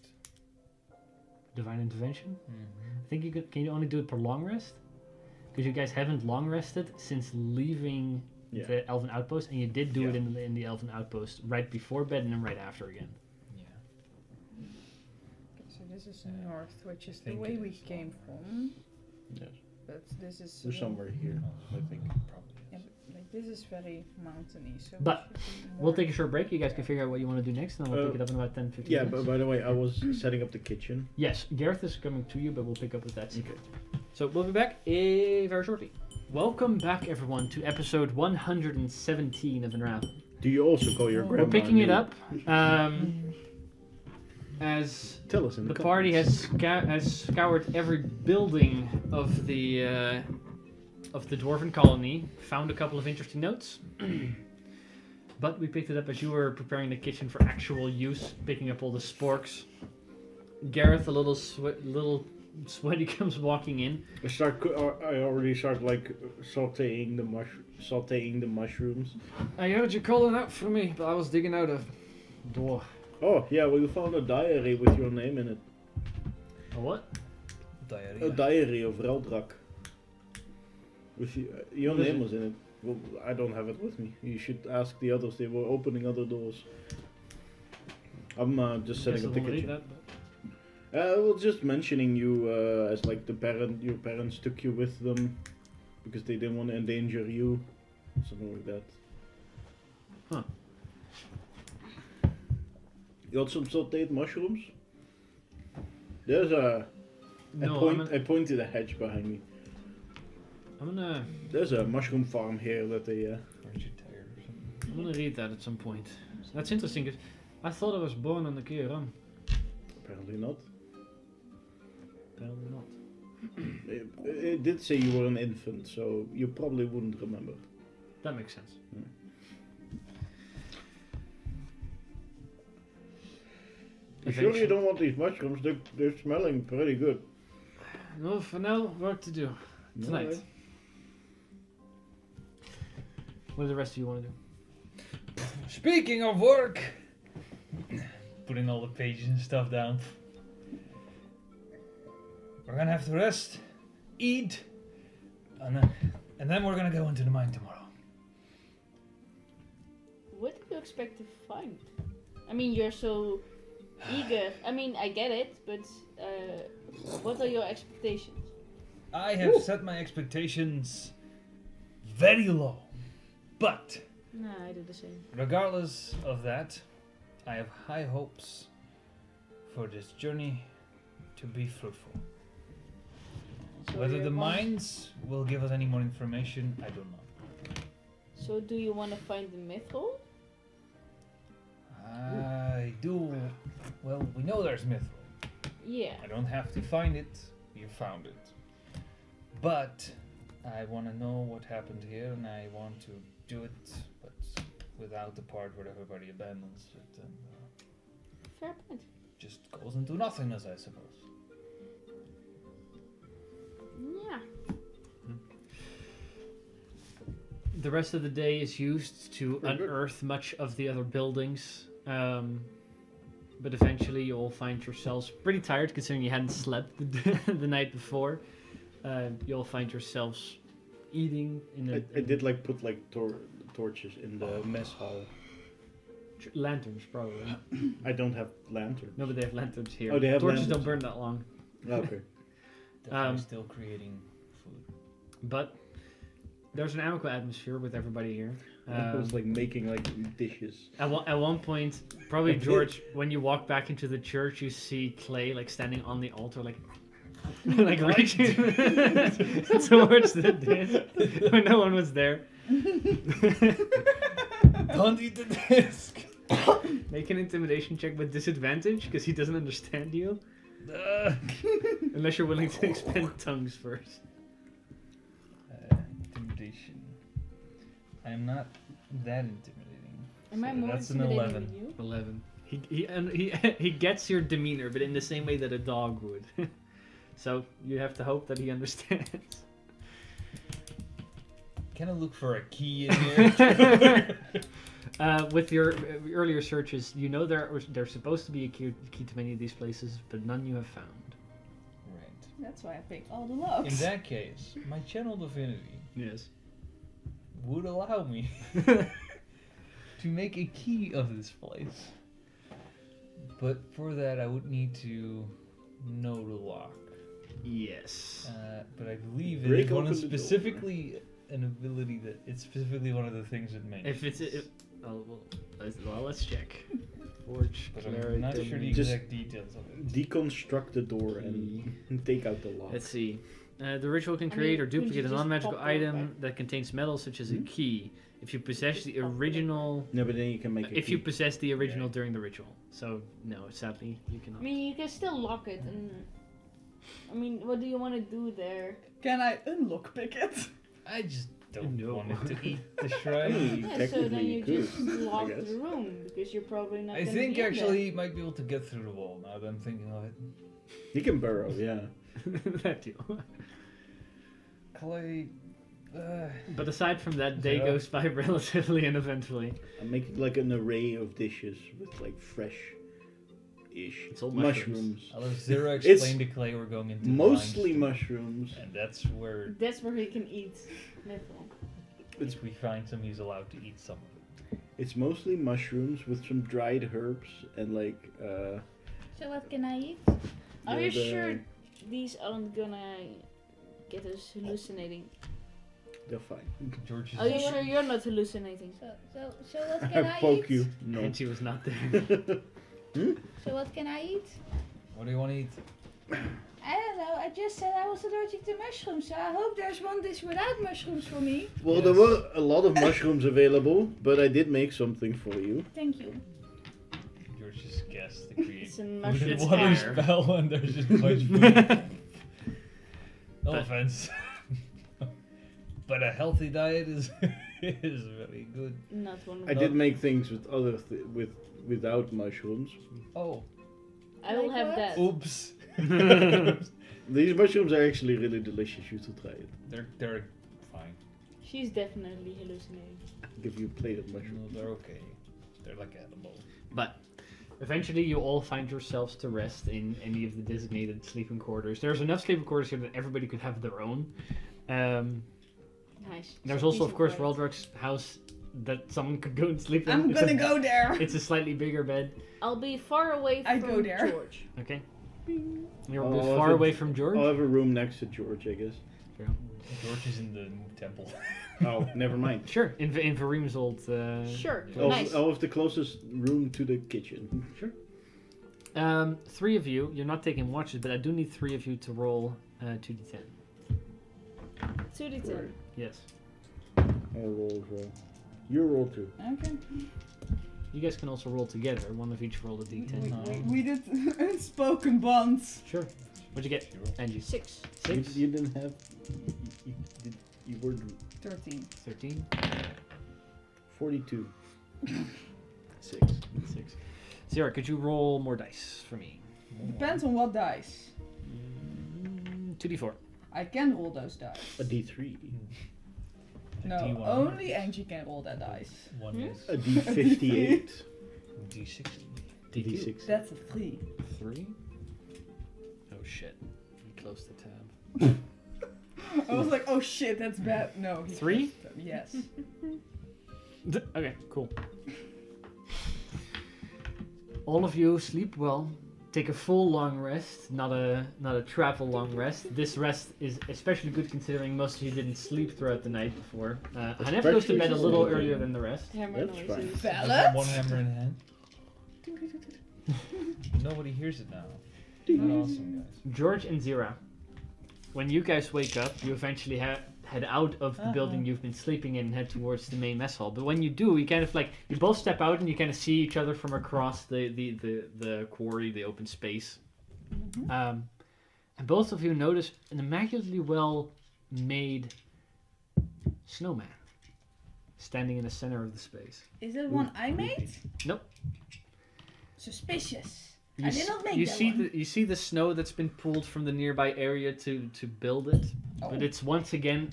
Divine intervention. Mm-hmm. I think you can you only do it per long rest, because you guys haven't long rested since leaving Yeah. the Elven Outpost, and you did do it Yeah. in the Elven Outpost right before bed and then right after again. Yeah. Okay, so this is north, which is the think way it we is came north. from. Yes. But this is There's somewhere here, I think. Probably. Yeah, Is. but, like this is very mountainy. So we But should be We'll more- take a short break. You guys can figure out what you want to do next, and then we'll pick it up in about 10, 15 Yeah, minutes. but by the way, I was setting up the kitchen. Yes, Gareth is coming to you, but we'll pick up with that. Okay. So we'll be back very shortly. Welcome back, everyone, to episode 117 of Unravel. Do you also call your We're grandma? We're picking it new? up as Tell us in the the party comments. has scoured every building of the dwarven colony, found a couple of interesting notes. But we picked it up as you were preparing the kitchen for actual use, picking up all the sporks. Gareth, a little sweaty, comes walking in. I already start like sautéing the mushrooms. I heard you calling out for me, but I was digging out a door. Oh yeah, well you found a diary with your name in it. A what? Diarrhea. A diary of Raldrak. With your What is name it? was in it. Well, I don't have it with me. You should ask the others. They were opening other doors. I'm just setting Guess up I the won't read kitchen. that, Well, just mentioning you as like your parents took you with them because they didn't want to endanger you, something like that. Huh. You got some sautéed mushrooms? There's a. but- No, I pointed a hedge behind me. I'm gonna There's a mushroom farm here that they. Aren't you tired or something? I'm gonna read that at some point. That's interesting, 'cause I thought I was born on the Kieran. Apparently not. Apparently not. It did say you were an infant, so you probably wouldn't remember. That makes sense. You sure you don't want these mushrooms? They're smelling pretty good. No, for now, work to do tonight. Alright. What do the rest of you want to do? Speaking of work, putting all the pages and stuff down. We're gonna have to rest, eat, and then we're gonna go into the mine tomorrow. What do you expect to find? I mean, you're so eager. I mean, I get it, but what are your expectations? I have set my expectations very low, but Nah, I do the same. regardless of that, I have high hopes for this journey to be fruitful. So Whether you the want- mines will give us any more information, I don't know. So do you want to find the mithril? I do. Well, we know there's mithril. Yeah. I don't have to find it. You found it. But I want to know what happened here, and I want to do it, but without the part where everybody abandons it and Fair point. just goes into nothingness, I suppose. Yeah. The rest of the day is used to Very good. unearth much of the other buildings. But eventually you'll find yourselves pretty tired considering you hadn't slept the night before. You'll find yourselves eating in a I did like put like torches in the mess hall. lanterns probably. I don't have lanterns. No, but they have lanterns here. Oh, they have Torches lanterns. don't burn that long. Okay. Definitely still creating food. But there's an amicable atmosphere with everybody here. I was like making like dishes. At one point, probably George, when you walk back into the church, you see Clay like standing on the altar, like like reaching towards the disc when no one was there. Don't eat the disc! Make an intimidation check with disadvantage because he doesn't understand you, unless you're willing to expend tongues first. Intimidation. I am not that intimidating. Am I So more that's an intimidating 11. than you? 11. He gets your demeanor, but in the same way that a dog would. So you have to hope that he understands. Can I look for a key in here? With your earlier searches, you know there's supposed to be a key to many of these places, but none you have found. Right. That's why I picked all the logs. In that case, my channel divinity Yes. would allow me to make a key of this place. But for that, I would need to know the lock. Yes. But I believe Break it is one open of the door. specifically an ability that it's specifically one of the things it makes. If it's let's check. Forge But I'm clarity. not sure the Just- exact details of it. Deconstruct the door and take out the lock. Let's see. The ritual can I create mean, or couldn't you duplicate a just non-magical pop the lock item back? that contains metal, such as a key, if you possess the original. No, but then you can make a If key. you possess the original during the ritual. So no, sadly you cannot. I mean, you can still lock it, and I mean, what do you want to do there? Can I unlockpick it? I just don't No. want it to eat the I shrine. mean, Yeah, so technically then you could, just lock I guess. the room because you're probably not. I gonna think be in actually you might be able to get through the wall now that I'm thinking of it. You can burrow, yeah. That too. Clay. But aside from that, day Yeah. goes by relatively uneventfully. I'm making like an array of dishes with like fresh-ish It's all mushrooms. I'll have Zero It's explain to Clay we're going into Mostly mines, mushrooms. and that's where there. That's where he can eat mithril. if we find some, he's allowed to eat some of it. It's mostly mushrooms with some dried herbs and like So what can I eat? Are the- you the- sure these aren't gonna get us hallucinating? they're fine. George is Are you sure you're not hallucinating? So what can I I poke eat? you. No. And she was not there. So what can I eat? What do you want to eat? I don't know. I just said I was allergic to mushrooms, so I hope there's one dish without mushrooms for me. Well, there Yes. were a lot of mushrooms available, but I did make something for you. Thank you. George just guessed to create It's a food mushroom and water air. spell, and there's just much food. No But- offense, but a healthy diet is is very good. Not one of I them. did make things with without mushrooms. Oh, I will Like have what? that. oops. These mushrooms are actually really delicious. You should try it. They're fine. She's definitely hallucinating. I'll give you a plate of No, mushrooms. they're okay. They're like edible. But eventually you all find yourselves to rest in any of the designated sleeping quarters. There's enough sleeping quarters here that everybody could have their own. Nice. There's So also, peace of course, mind. Raldrak's house that someone could go and sleep in. I'm It's gonna a- go there. It's a slightly bigger bed. I'll be far away I'd from go there. George. Okay. You're Oh, far if away it- from George. I'll have a room next to George, I guess. George is in the temple. Oh, never mind. Sure, in Varim's old. Sure. I'll, Nice. I'll have the closest room to the kitchen. Sure. Three of you. You're not taking watches, but I do need three of you to roll 2d10. 2d10. Yes. I'll roll as well. You roll too. Okay. You guys can also roll together. One of each roll a d10. We did unspoken bonds. Sure. What'd you get, Angie? 6. 6? You didn't have. You were 13. 13? 42. 6. 6. Zara, could you roll more dice for me? Depends on what dice. 2d4. I can roll those dice. A D3. No, D1. only Angie can roll that dice. One is A D58. D60. D6. That's a 3. 3? Oh shit. He closed the tab. I was like, oh shit, that's bad. No. he 3? closed them. Yes. Okay, cool. All of you sleep well. Take a full long rest, not a travel long rest. This rest is especially good considering most of you didn't sleep throughout the night before. Hanef goes to bed a little earlier than the rest. Hammer That's fine. noises. I got Valid. one hammer in hand. Nobody hears it now. Awesome, guys. George and Zira, when you guys wake up, you eventually head out of the building you've been sleeping in and head towards the main mess hall. But when you do, you kind of you both step out and you kind of see each other from across the quarry, the open space. And both of you notice an immaculately well made snowman standing in the center of the space. Is that one I made? Nope. Suspicious. You I did not make you that see one. you see the snow that's been pulled from the nearby area to build it, Oh. but it's once again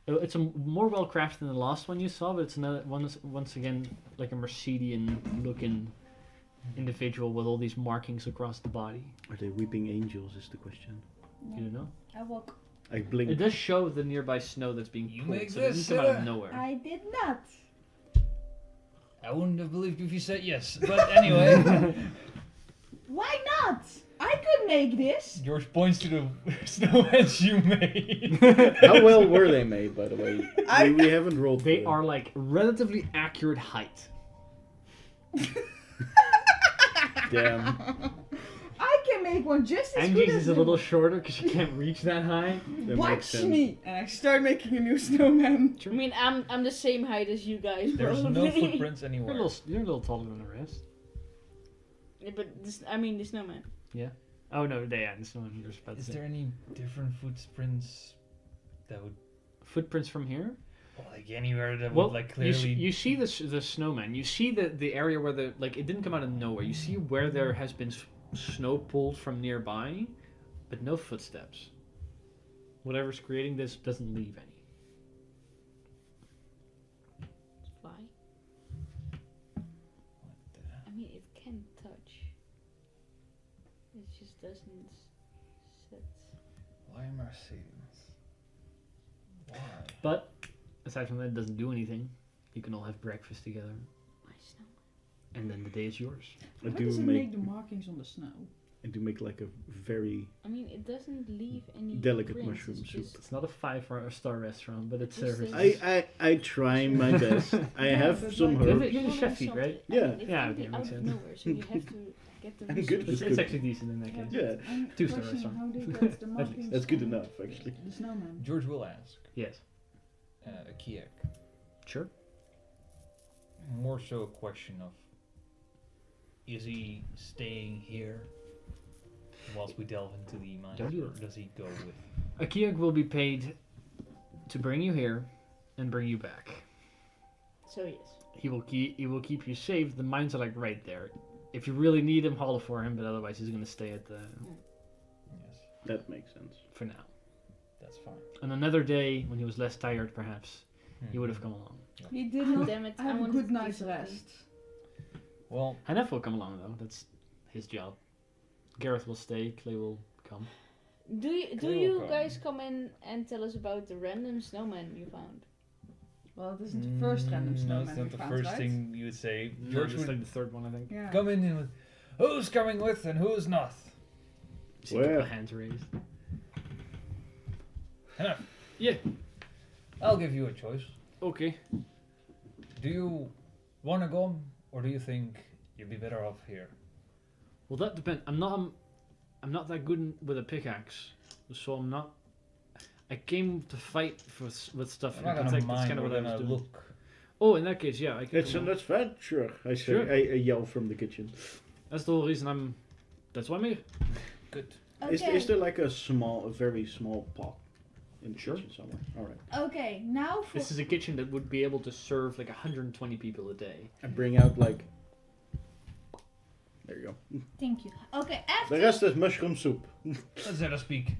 it's a more well crafted than the last one you saw, but it's another once again like a Mercedian looking individual with all these markings across the body. Are they weeping angels? Is the question. You don't know. I walk. I blink. It does show the nearby snow that's being You pulled, make so it this, didn't come out of Sarah? nowhere. I did not. I wouldn't have believed you if you said yes. But anyway, Why not? I could make this. George points to the snowheads you made. How well were they made, by the way? We haven't rolled. They the- are like relatively accurate height. Damn. I can make one just as good Angie's as is a them. little shorter because she can't reach that high. That makes Watch sense. me, and I start making a new snowman. I mean, I'm the same height as you guys, There's probably. no footprints You're anywhere. you're a little taller than the rest. Yeah, but this, I mean, the snowman. Oh no, yeah, this one you're about to Is say. there any different footprints that would, Footprints from here? like anywhere that Well, would like you, clearly? you see the snowman. You see the area where it didn't come out of nowhere. You see where there has been snow pulled from nearby, but no footsteps. Whatever's creating this doesn't leave any. Fly. I mean, it can touch. It just doesn't sit. Why am I seeing this? Why? But aside from that, it doesn't do anything. You can all have breakfast together, My snowman. and then the day is yours. I How do does it make. make the markings on the snow? I do make like a very. I mean, it doesn't leave any Delicate prints, mushroom it's soup. just- It's not a 5-star restaurant, but it Just serves. says- I try my best. I Yeah, have but some like- You're herbs. the- you're the Well, chef feed, something- right? I mean, Yeah. it Yeah, can okay, be makes out sense. of nowhere, so you have to get the I'm good resources. with It's actually decent in that case. Yeah, I'm 2-star questioning restaurant. how they get the At markings least. that's good on enough actually. The snowman. George will ask. Yes. A Kiek. Sure. More so a question of, is he staying here whilst we delve into the mine, Don't do or that. does he go with? A Kiag will be paid to bring you here and bring you back. So yes. He will keep you safe. The mines are like right there. If you really need him, holler for him. But otherwise, he's gonna stay at the Yes, That makes sense. for now. that's fine. On another day, when he was less tired, perhaps he would have come along. He did not Damn it! I have a wanted good to do night's something. rest. Well, Hanef will come along though. That's his job. Gareth will stay. Clay will come. Do Clear you come. guys come in and tell us about the random snowman you found? Well, it isn't the first random no, snowman it's not we the found, first right? thing you would say. George George was would like the third one, I think. Yeah. come in with, who's coming with and who's not. See a couple Where? of hands raised. Enough. Yeah. I'll give you a choice. Okay. Do you want to go, or do you think you'd be better off here? Well, that depends. I'm not that good with a pickaxe, so I'm not. I came to fight with stuff. I'm not and gonna that's mind. kind of We're what I was gonna doing. look. Oh, in that case, yeah, I can. It's an adventure, I say. Sure. I yell from the kitchen. That's the whole reason That's why I'm here. Good. Okay. Is there like a very small pot in the Sure. kitchen somewhere? Alright. Okay, now for This is a kitchen that would be able to serve like 120 people a day. I bring out like... There you go. thank you. Okay, The after rest is mushroom soup. Let us speak.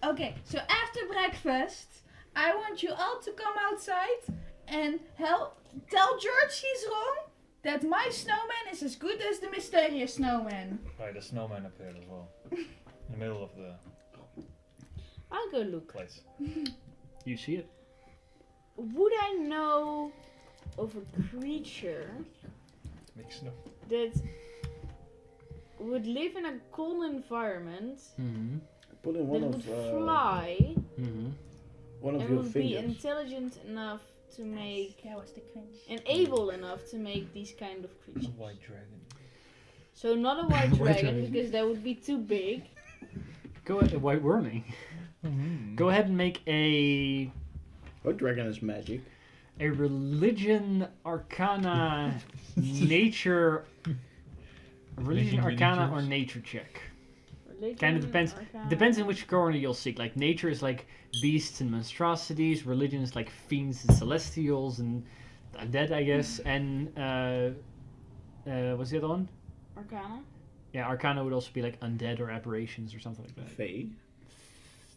okay, so after breakfast, I want you all to come outside and tell George he's wrong. That my snowman is as good as the mysterious snowman. Right, the snowman appeared as well. In the middle of the I'll go look. place. You see it? Would I know of a creature Make snow. that would live in a cold environment Mm-hmm. Put in that one would of fly Mm-hmm. one of and your would be fingers. intelligent enough to make That was the cringe. and able enough to make these kind of A creatures. white dragon. So not a white White dragon dragon. because that would be too big. Go ahead, White Worming. Go ahead and make a Oh, dragon is magic. religion arcana nature religion arcana or nature check. Religion, Kind of depends. arcana. Depends in which corner you'll seek. Like nature is like beasts and monstrosities. Religion is like fiends and celestials and undead, I guess. And what's the other one? Arcana. Yeah, arcana would also be like undead or aberrations or something like that. Fae.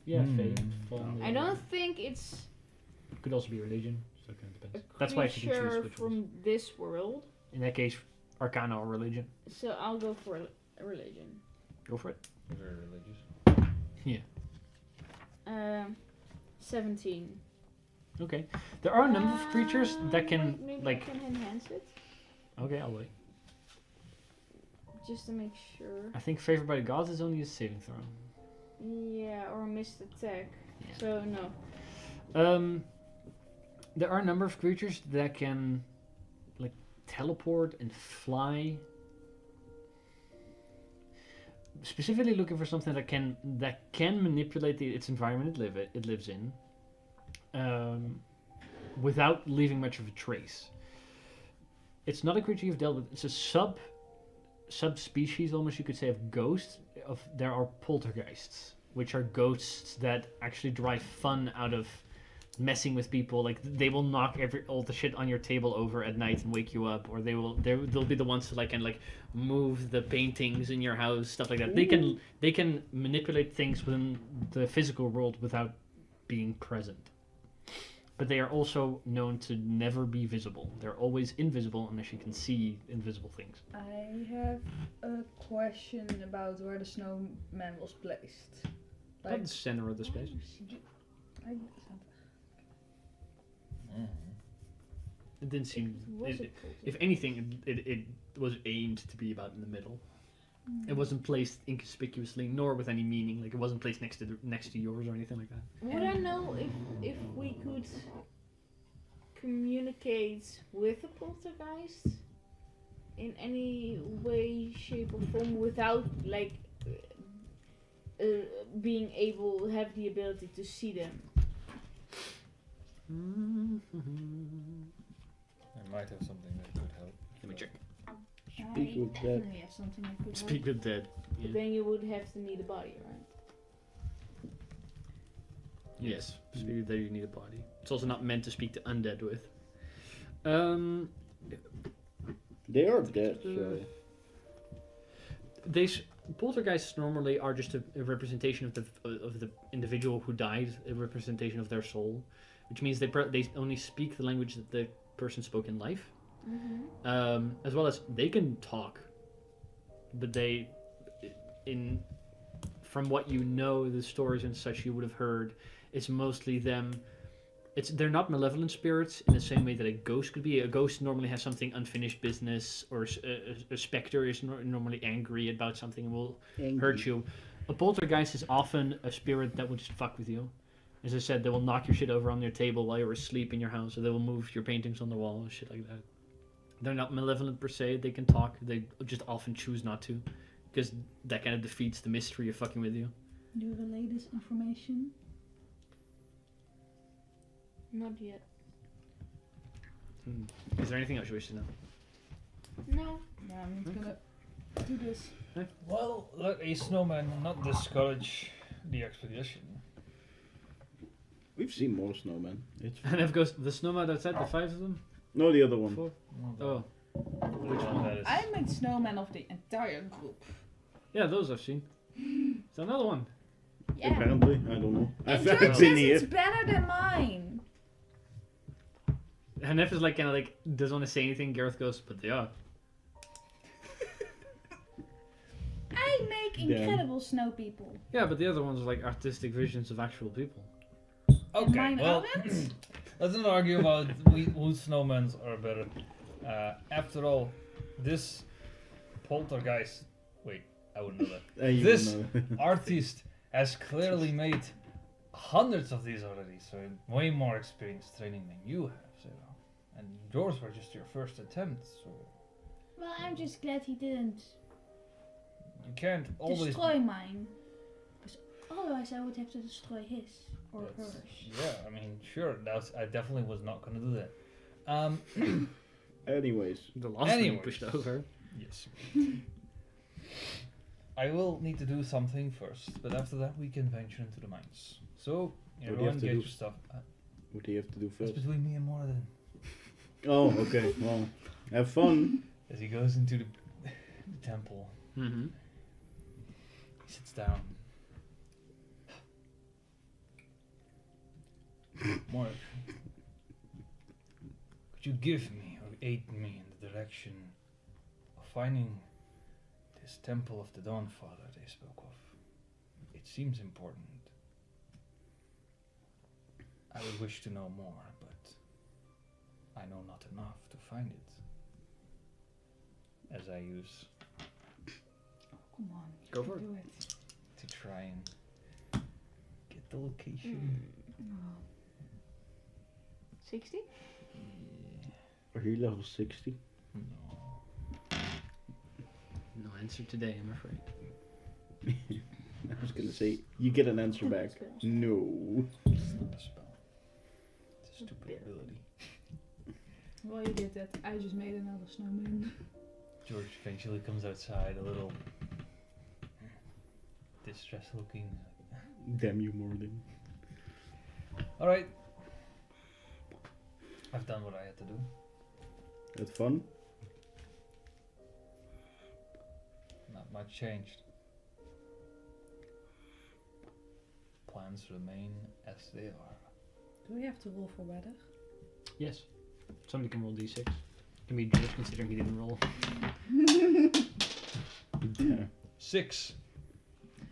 Yeah, Hmm. fate. Fallen, I don't think it's Could also be religion. So it kind of a depends. That's why I should choose creature which from one. this world. In that case, arcana or religion. So I'll go for a religion. Go for it. Very religious. 17. Okay. There are a number of creatures that can wait, maybe like. I can enhance it Okay, I'll wait. just to make sure. I think favored by the gods is only a saving throw. Yeah, or a missed attack. Yeah. So no. There are a number of creatures that can, like, teleport and fly. Specifically looking for something that can manipulate its environment it lives in, without leaving much of a trace. It's not a creature you've dealt with. It's a subspecies, almost you could say, of ghost. There are poltergeists, which are ghosts that actually derive fun out of messing with people. Like they will knock all the shit on your table over at night and wake you up, or they'll be the ones who can move the paintings in your house, stuff like that. Ooh. They can manipulate things within the physical world without being present. But they are also known to never be visible. They're always invisible unless you can see invisible things. I have a question about where the snowman was placed. At the center of the space. It didn't seem. Was it If anything, it was aimed to be about in the middle. It wasn't placed inconspicuously, nor with any meaning. Like it wasn't placed next to yours or anything like that. Would I know if we could communicate with a poltergeist in any way, shape, or form without being able have the ability to see them? I might have something that could help. Let me check. Speak with dead. Yeah, something that could Speak with dead. But then you would have to need a body, right? Yes, speak with dead. You need a body. It's also not meant to speak to undead with. They are dead, so... These poltergeists normally are just a representation of the individual who died, a representation of their soul, which means they only speak the language that the person spoke in life, as well as they can talk, but from what you know, the stories and such you would have heard, it's mostly them. They're not malevolent spirits in the same way that a ghost could be. A ghost normally has something unfinished business, or a specter is normally angry about something and will hurt you. A poltergeist is often a spirit that would just fuck with you. As I said, they will knock your shit over on your table while you're asleep in your house, or they will move your paintings on the wall and shit like that. They're not malevolent per se. They can talk. They just often choose not to, because that kind of defeats the mystery of fucking with you. Do you relay this information? Not yet. Is there anything else you wish to know? No. Yeah, I'm just gonna do this. Well, let a snowman not discourage the expedition. We've seen more snowmen. It's And if goes the snowman outside, the 5 of them? no, the other one. 4? No, Oh. which one that is? I made snowman of the entire group. Yeah, those I've seen. It's another one. Yeah. Apparently, I don't know. And I've George been says here. it's better than mine. And if is like kind of like doesn't want to say anything, Gareth goes, but they are. I make incredible snow people. Yeah, but the other ones are like artistic visions of actual people. Okay, mine well, aren't? let's not argue about whose snowmen are better. After all, this poltergeist. Wait, I wouldn't know that. You This- don't know. Artist has clearly made hundreds of these already, so way more experience training than you have, Sarah. And yours were just your first attempt, so Well, I'm just glad he didn't you can't always. destroy mine. Because otherwise I would have to destroy his or That's- hers. Yeah, I mean, sure. I definitely was not gonna do that. Anyways, The last one you Anyways. pushed over. Yes. I will need to do something first, but after that we can venture into the mines. So, What do you everyone have to get do? your stuff. what do you have to do It's first? between me and Morden. Oh, okay. Well, have fun. As he goes into the temple, Mm-hmm. he sits down. Mark, could you give me or aid me in the direction of finding this temple of the Dawn Father they spoke of? It seems important. I would wish to know more, but I know not enough to find it. As I use Come on, you Go can for it. do it. to try and get the location. Oh. 60? Are you level 60? No. No answer today, I'm afraid. I was gonna say, you get an answer back. No. It's not a spell. It's a stupid ability. While you did that, I just made another snowman. George eventually comes outside, a little distressed looking. Damn you, Morden. Alright. I've done what I had to do. Had fun? Not much changed. Plans remain as they are. Do we have to roll for weather? Yes. Somebody can roll d6. Can be George considering he didn't roll. Yeah. 6.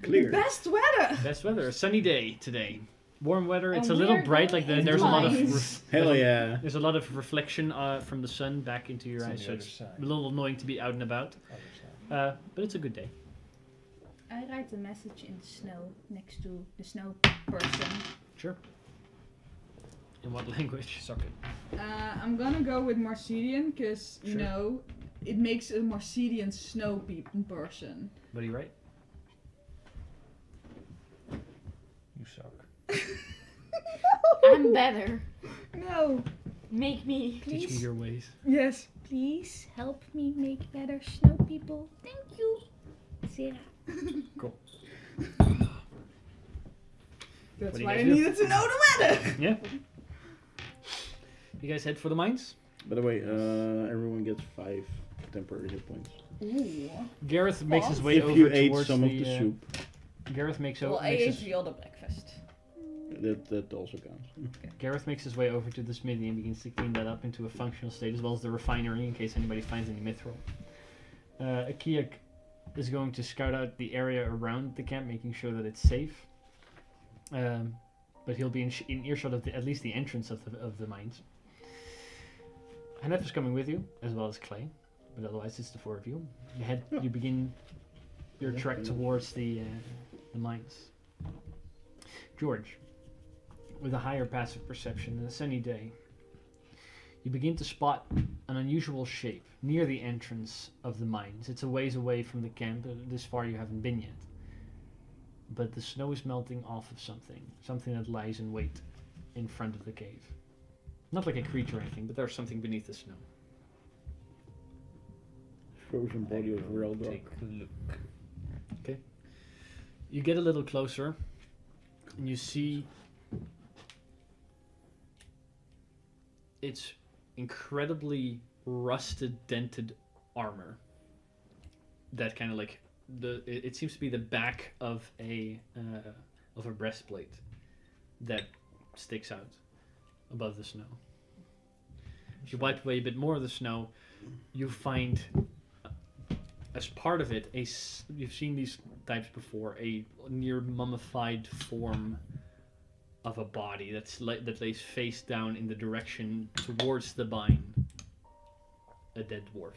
Clear. Best weather! Best weather, a sunny day today. Warm weather. It's And a little we're bright. Like going there's a lot of mines. Hell yeah. there's a lot of reflection from the sun back into your It's on eyes, the so other it's side. a little annoying to be out and about. Other side. But it's a good day. I write a message in the snow next to the snow person. Sure. In what language? Suck it. I'm gonna go with Marcedian because, you Sure. know, it makes a Marcedian snow person. What do you write? You suck. I'm better. No. Make me. Teach me your ways. Yes. Please help me make better snow people. Thank you, Sarah. Cool. That's What do you why I guys do? needed to know the weather. Yeah. You guys head for the mines? By the way, everyone gets 5 temporary hit points. Ooh. Gareth makes his way If over you ate towards some the, of the soup, Gareth makes, Well, I makes ate his, the other breakfast. that also counts. Gareth makes his way over to the smithy and begins to clean that up into a functional state, as well as the refinery, in case anybody finds any mithril. Akiak is going to scout out the area around the camp, making sure that it's safe. But he'll be in earshot of at least the entrance of the mines. Hanef is coming with you, as well as Clay, but otherwise it's the 4 of you. You begin your trek towards the mines. George, with a higher passive perception and a sunny day, you begin to spot an unusual shape near the entrance of the mines. It's a ways away from the camp, this far you haven't been yet. But the snow is melting off of something that lies in wait in front of the cave. Not like a creature or anything, but there's something beneath the snow. Frozen body of Raldrak. Take a look. You get a little closer, and you see it's incredibly rusted, dented armor. That kind of like it seems to be the back of a breastplate that sticks out above the snow. If you wipe away a bit more of the snow, you find, as part of it, you've seen these types before, a near mummified form of a body that lays face down in the direction towards the vine. A dead dwarf.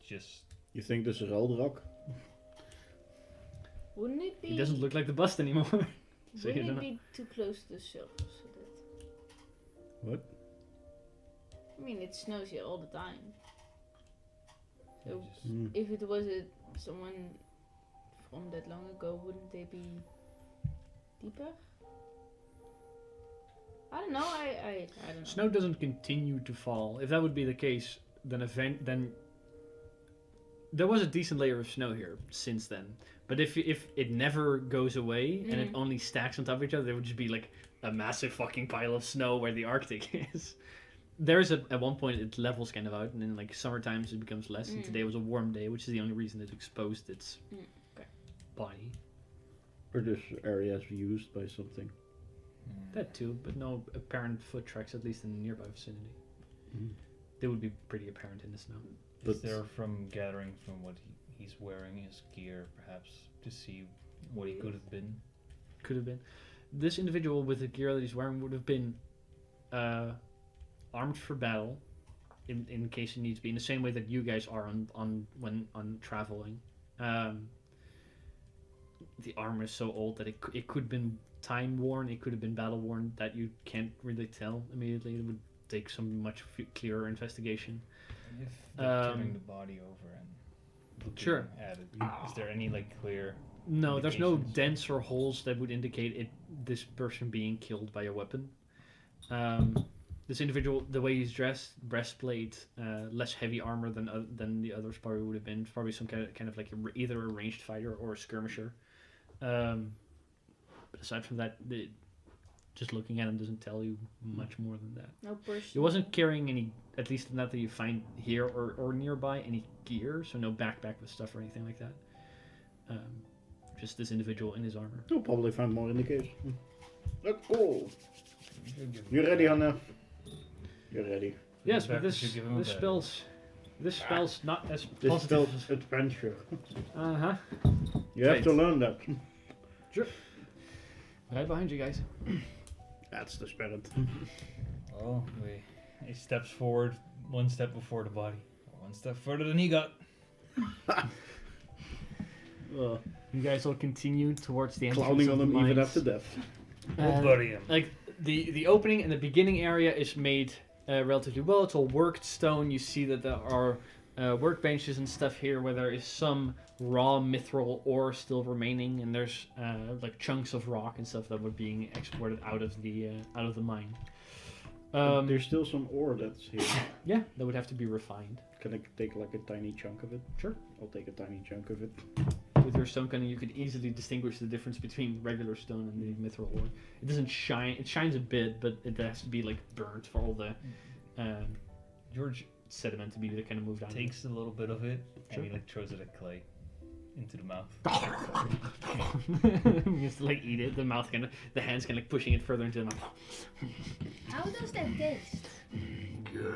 Just You think this is Raldrak? Wouldn't it be? He doesn't look like the bust anymore. So you Wouldn't don't it know. be too close to the surface? What? I mean, it snows here all the time. So Mm. if it was someone from that long ago, wouldn't they be deeper? I don't know. I don't know. Snow doesn't continue to fall. If that would be the case, then there was a decent layer of snow here since then. But if it never goes away and it only stacks on top of each other, there would just be like a massive fucking pile of snow where the Arctic is. There's at one point it levels kind of out, and then like summer times it becomes less. And today was a warm day, which is the only reason it exposed its body. Or this area is used by something. That too, but no apparent foot tracks, at least in the nearby vicinity. Mm. They would be pretty apparent in the snow. Is there from gathering from what he's wearing, his gear, perhaps, to see what he could have been? Could have been. This individual with the gear that he's wearing would have been armed for battle, in case it needs to be, in the same way that you guys are on traveling. The armor is so old that it could have been time worn, it could have been battle worn, that you can't really tell immediately. It would take some much clearer investigation. If they're turning the body over and looking Sure. at it, is there any like clear? No, there's no indications? dents or holes that would indicate this person being killed by a weapon. This individual, the way he's dressed, breastplate, less heavy armor than the others probably would have been. Probably some kind of like either a ranged fighter or a skirmisher. But aside from that, just looking at him doesn't tell you much more than that. No person. He wasn't carrying any, at least not that you find here or nearby, any gear, so no backpack with stuff or anything like that. Just this individual in his armor. You'll probably find more in the case. Let's go. You ready, Hannah? You're ready. Yes, Back but if you give him a this battle. spell's not as This positive. spells adventure. Uh-huh. You have Right. to learn that. Right behind you guys. That's the spirit. Oh, he steps forward, one step before the body, one step further than he got. You guys will continue towards the entrance Clowning of on the him even mines. after death. We'll bury him. Like the opening and the beginning area is made relatively well. It's all worked stone. You see that there are workbenches and stuff here where there is some raw mithril ore still remaining, and there's like chunks of rock and stuff that were being exported out of the mine. There's still some ore that's here. Yeah, that would have to be refined. Can I take like a tiny chunk of it? Sure. I'll take a tiny chunk of it. With your stone cutting, you could easily distinguish the difference between regular stone and the mithril ore. It doesn't shine. It shines a bit, but it has to be like burnt for all the George sediment to be kind of moved out. takes a little bit of it Sure. and he like throws it at Clay into the mouth. You just like eat it. The mouth kind of, the hands kind of like pushing it further into the mouth. How does that taste? Good.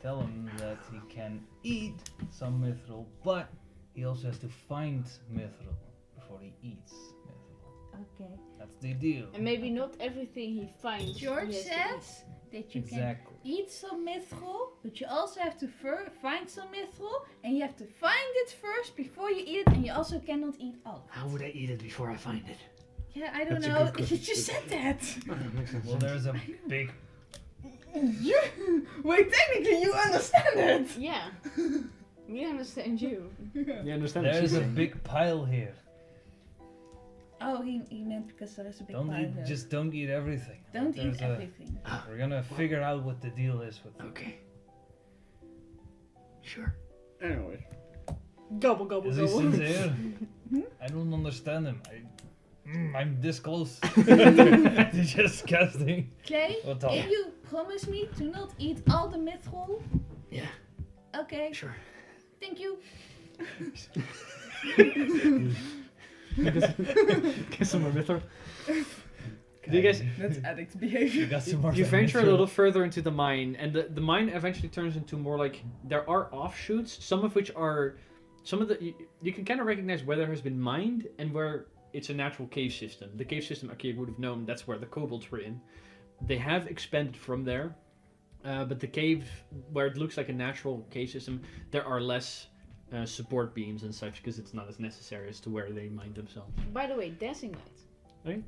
Tell him that he can eat some mithril, but he also has to find mithril before he eats mithril. Okay. That's the deal. And maybe not everything he finds. George he has to says that you Exactly. can eat some mithril, but you also have to find some mithril, and you have to find it first before you eat it, and you also cannot eat all. How would I eat it before I find it? Yeah, I don't That's a know. good You question. just said that. Well, there's a big. Wait, technically you understand it. Yeah. We understand you. You understand? what There's she's a saying? big pile here. Oh, he meant because there is a big pile. Don't eat everything. Don't eat There's everything. We're gonna figure out what the deal is with. Okay. Sure. Anyways. Gobble, gobble, Is he gobble. sincere? I don't understand him. I'm this close to just casting. Okay, What the? if you promise me to not eat all the mithril. Yeah. Okay, Sure. thank you. Get some more mithril. Do you guys? That's addict You behavior. got some more. You venture a mithril. little further into the mine, and the mine eventually turns into more like there are offshoots, some of which are some of the you can kind of recognize where there has been mined and where it's a natural cave system. The cave system, okay, would have known that's where the kobolds were in. They have expanded from there, but the cave where it looks like a natural cave system, there are less support beams and such because it's not as necessary as to where they mined themselves. By the way, dancing lights. Okay.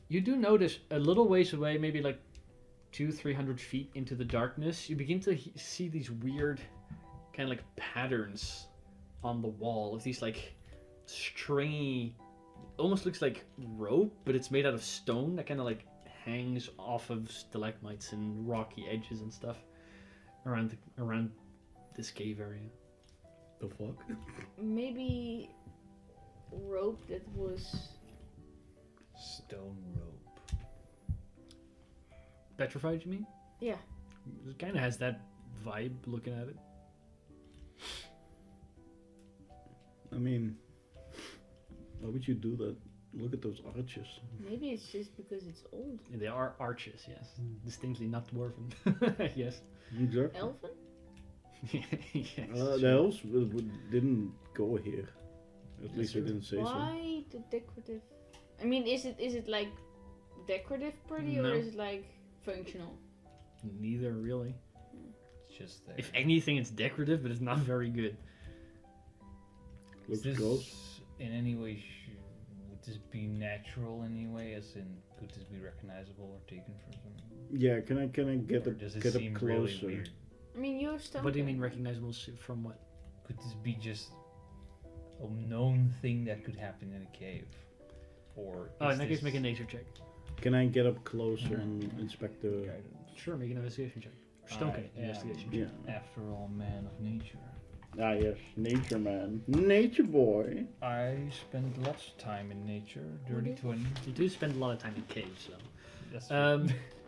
You do notice a little ways away, maybe like 200-300 feet into the darkness, you begin to see these weird kind of like patterns on the wall of these like stringy, almost looks like rope, but it's made out of stone that kind of like hangs off of stalagmites and rocky edges and stuff around this cave area. The fuck? Maybe rope that was. Stone rope. Petrified, you mean? Yeah. It kind of has that vibe looking at it. I mean, why would you do that? Look at those arches. Maybe it's just because it's old. They are arches, yes. Distinctly not dwarven. Yes. Exactly. Elfin? Yes. The elves didn't go here. At least they true. didn't say so. Why the decorative? I mean, is it like decorative pretty No. or is it like functional? Neither really. It's just there. If anything, it's decorative, but it's not very good. Is Looks this gross. in any way? Would this be natural anyway? As in, could this be recognizable or taken from something? Yeah, can I get Or up does it get up seem really closer? weird? I mean, you have stone. What do you mean cane. recognizable from what? Could this be just a known thing that could happen in a cave? Or Oh, is in that case, this make a nature check. Can I get up closer and inspect the? guidance? Sure, make an investigation check. Or stone cave investigation check. Yeah. After all, man of nature. Ah yes, nature man, nature boy. I spend lots of time in nature. Dirty Mhm. 20. You do spend a lot of time in caves, though. That's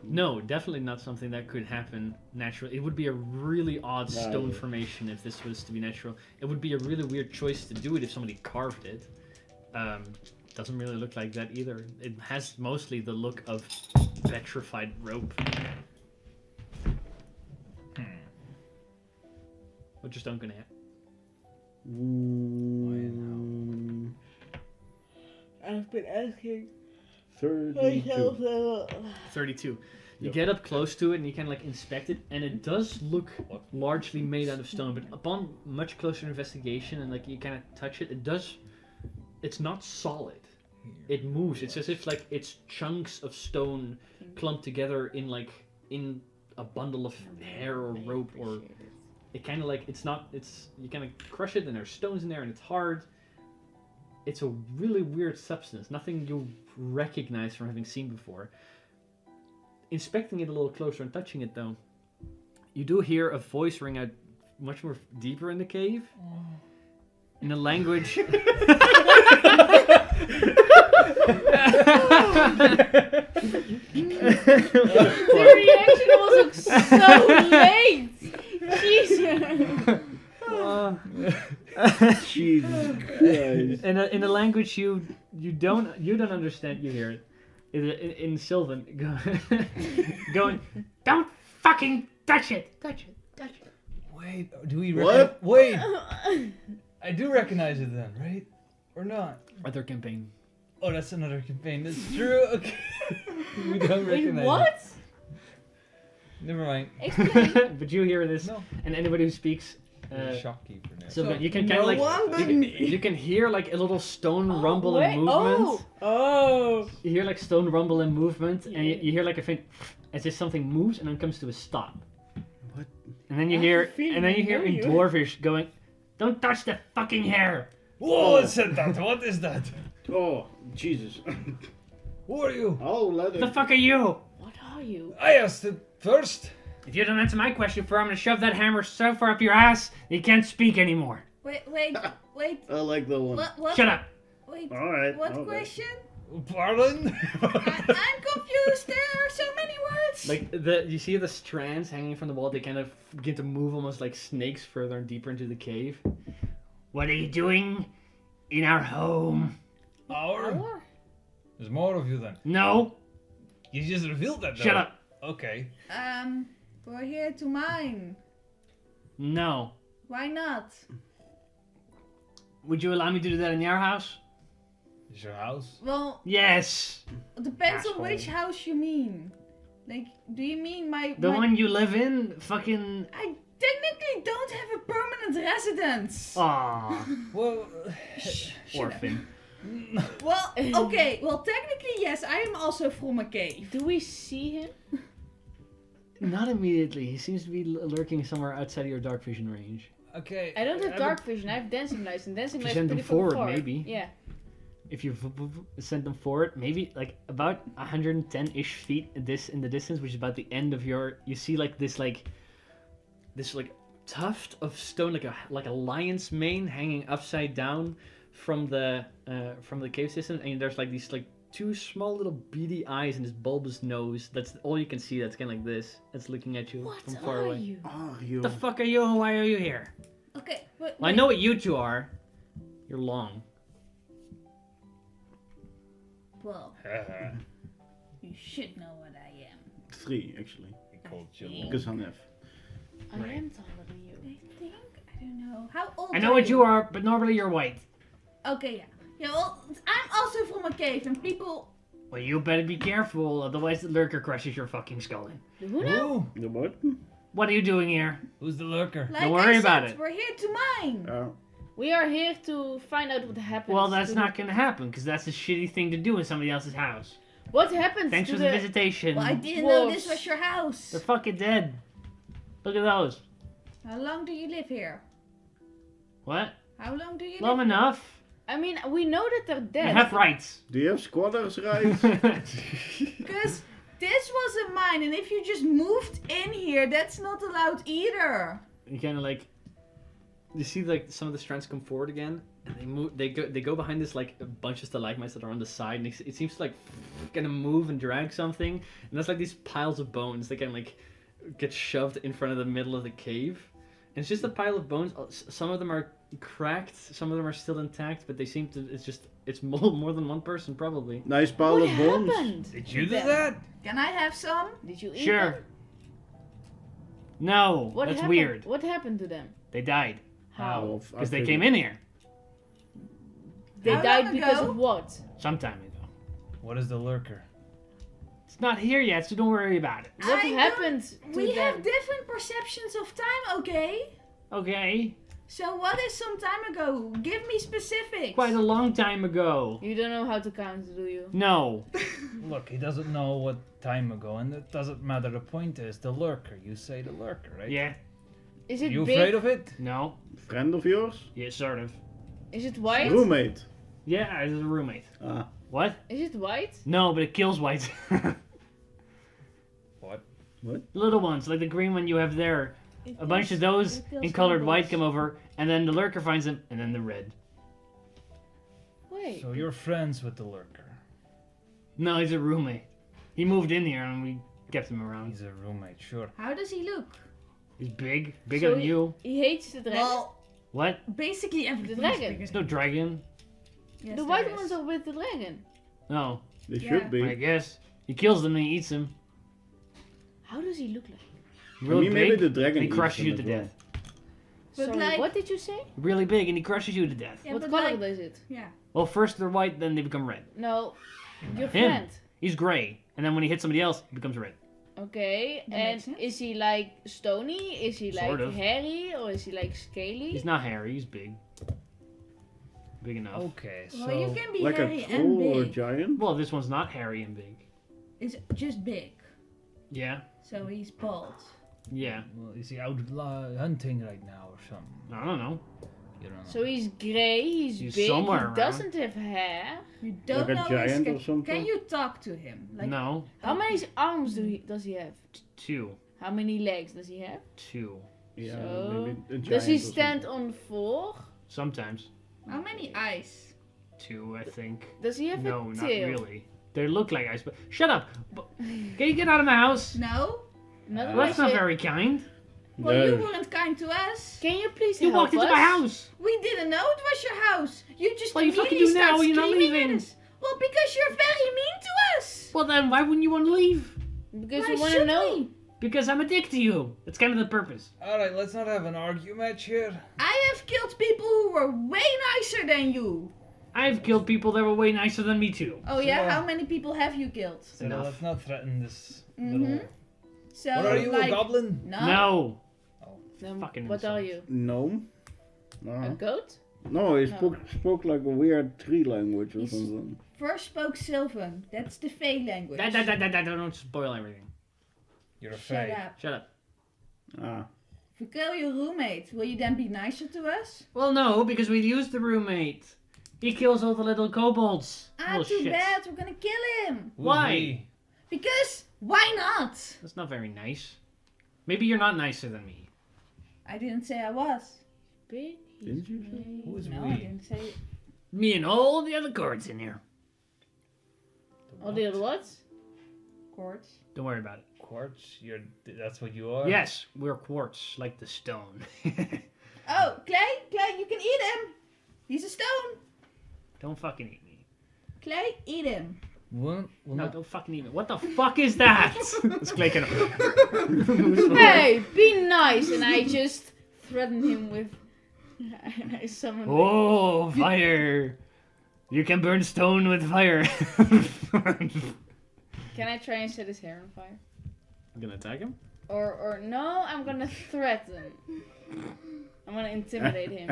No, definitely not something that could happen naturally. It would be a really odd Yeah, stone yeah. formation if this was to be natural. It would be a really weird choice to do it if somebody carved it. Doesn't really look like that either. It has mostly the look of petrified rope. What your stone gonna have? I've been asking 32. 32. You Yep. get up close to it and you can like inspect it, and it does look largely made out of stone. But upon much closer investigation and like you kind of touch it, it's not solid. It moves. It's as if like it's chunks of stone clumped together in a bundle of hair or rope, or it kind of like you kind of crush it and there's stones in there and it's hard. It's a really weird substance. Nothing you'll recognize from having seen before. Inspecting it a little closer and touching it though, you do hear a voice ring out much more deeper in the cave. In a language... The reaction was so late. Jesus. Jesus Christ. In a language you don't understand, you hear it in Sylvan going, "Don't fucking touch it, touch it, touch it." Wait, do we What? Wait! I do recognize it then, right? Or not? Other campaign. Oh, that's another campaign. That's true. Okay. We don't Wait, recognize what? it. Never mind. Explain. But you hear this, No. and anybody who speaks. Shopkeeper now. So So you can no kind of one but like me. you can hear like a little stone rumble wait, and movement. Oh. You hear like stone rumble and movement, and Yeah. you hear like a faint as if something moves and then comes to a stop. What? And then you I hear have a feeling and then I you hear know in you. Dwarvish going, "Don't touch the fucking hair." Whoa, what said that? What is that? Oh, Jesus. Who are you? Oh, let The it. fuck are you? What are you? I asked it first. If you don't answer my question, I'm gonna shove that hammer so far up your ass that you can't speak anymore. Wait. I like that one. What? Shut up. Wait. Alright. What okay. question? Pardon? I'm confused. There are so many words. Like you see the strands hanging from the wall. They kind of begin to move almost like snakes further and deeper into the cave. What are you doing in our home? Our? There's more of you then. No. You just revealed that though. Shut up. Okay. We're here to mine. No. Why not? Would you allow me to do that in your house? Is your house? Well, Yes. it depends Asshole. on which house you mean. Like, do you mean The my... one you live in? Fucking. I technically don't have a permanent residence. Aw. Well, Orphan. Well, okay. Well, technically, yes. I am also from a cave. Do we see him? Not immediately. He seems to be lurking somewhere outside of your dark vision range. okay. I don't have dark vision. I have dancing lights, and dancing If you lights send pretty them fucking forward, far. maybe. Yeah. If you send them forward, maybe like about 110-ish feet in the distance, which is about the end of your. You see like this tuft of stone, like a lion's mane hanging upside down from the cave system, and there's like these like two small little beady eyes and this bulbous nose. That's all you can see. That's kind of like this. That's looking at you What from far are away. you? Are you? The fuck are you? And why are you here? Okay, but Well, I know what you two are. You're long. Well, you should know what I am. 3, actually. He called you. Because I'm F. I am taller than you. I think I don't know. How old? I know what you are, but normally you're white. Okay, yeah. Yeah, well, I'm also from a cave, and people. Well, you better be careful, otherwise the lurker crushes your fucking skull in. Who now? Who? The what? What are you doing here? Who's the lurker? Like Don't worry I about said, it. We're here to mine. We are here to find out what happened. Well, that's to not gonna happen, because that's a shitty thing to do in somebody else's house. What happened Thanks to for the visitation. Well, I didn't know this dwarves. was your house. They're fucking dead. Look at those. How long do you live here? What? How long do you Long live? enough. I mean, we know that they're I dead. have rights. Do you have squatters' rights? Because this was a mine, and if you just moved in here, that's not allowed either. You kind of like, you see like some of the strands come forward again, and they move. They go behind this like a bunch of stalagmites that are on the side, and it seems to like kind of move and drag something, and there's like these piles of bones that kind of like get shoved in front of the middle of the cave. And it's just a pile of bones. Some of them are cracked, some of them are still intact, but they seem to. It's more than one person probably. Nice pile What of bones. happened? Did you do Them. that? Can I have some? Did you eat Sure. them? No, What that's happened? weird. What happened to them? They died How? Well, because I they came figured- in here They How died long because ago? of what? some time ago. What is the lurker? It's not here yet, so don't worry about it. What I don't- happened to We them? have different perceptions of time, okay? Okay, So what is some time ago? Give me specifics. quite a long time ago. You don't know how to count, do you? No, Look, he doesn't know what time ago, and it doesn't matter. The point is the lurker. You say the lurker, right? yeah, Is it You big? afraid of it? no, Friend of yours? yeah, sort of. Is it white? Roommate. Yeah, as a roommate. Ah. What? Is it white? No, but it kills white. What? The little ones, like the green one you have there. A bunch of those in colored white come over, and then the lurker finds them, and then the red. Wait. So you're friends with the lurker. No, he's a roommate. He moved in here, and we kept him around. He's a roommate, sure. How does he look? He's big, bigger So than you. He hates the dragon. Well, What? basically everything. dragon. is bigger There's no dragon. Yes, the there white is. ones are with the dragon. No, They Yeah. should be. I guess he kills them and he eats them. How does he look like? Really I mean, maybe big, the dragon and he eats crushes them you as to well. death. But Sorry, like- what did you say? Really big, and he crushes you to death. Yeah, what but color like- is it? Yeah. Well, first they're white, then they become red. No, your Him. friend. He's gray, and then when he hits somebody else, he becomes red. Okay, That and makes sense. is he like stony? Is he like Sort of. hairy? Or is he like scaly? He's not hairy. He's big. Big enough. Okay, so Well, you can be Like hairy a and troll or a big. giant? Well, this one's not hairy and big. It's just big. Yeah. So he's bald. Yeah. well, is he out hunting right now or something? I don't know. You don't know. So he's grey, he's He's big, somewhere he around. doesn't have hair. You don't Like a know giant his or something? Can you talk to him? Like, No, How many arms does he have? 2. How many legs does he have? 2. Yeah, So, maybe a giant Does he or stand something. on 4? Sometimes. how many eyes? 2, I think. Does he have No, a not tail? really. They look like ice, but shut up! Can you get out of my house? No? Not Well, that's not unless you- very kind. Well, No. you weren't kind to us. Can you please You help walked into us? my house. We didn't know it was your house. You just Well, you fucking immediately do now, start you're not screaming at leaving. us. Well, because you're very mean to us. Well, then why wouldn't you want to leave? Because Why we want to should know. we? Because I'm a dick to you. That's kind of the purpose. Alright, let's not have an argument match here. I have killed people who were way nicer than you. I've killed people that were way nicer than me too. Oh yeah? So, How many people have you killed? So Enough. let's not threaten this Mhm. little... So, What are you, like, a goblin? No. No. Then Fucking what are insult. you? Gnome? A No. goat? No, he No. spoke like a weird tree language or He's- something. First spoke Sylvan. That's the Fey language. Don't spoil everything. You're a Shut fae. up. Shut up. Ah. If we kill your roommate, will you then be nicer to us? Well, no, because we used the roommate. He kills all the little kobolds. Ah, Little too shits. bad. We're gonna kill him. Why? Woo-wee. Because why not? That's not very nice. Maybe you're not nicer than me. I didn't say I was. Big. Didn't you say? Who's No, we? I didn't say it. Me and all the other guards in here. All the other what? Quartz. Don't worry about it. Quartz? That's what you are? Yes, we're quartz, like the stone. Oh, Clay, you can eat him. He's a stone. Don't fucking eat me. Clay, eat him. Well, No, don't fucking eat me. What the fuck is that? It's clicking. Hey, be nice, and I just threaten him with. I summon. Oh, fire! You can burn stone with fire. Can I try and set his hair on fire? I'm gonna attack him. Or no, I'm gonna threaten. I'm gonna intimidate him.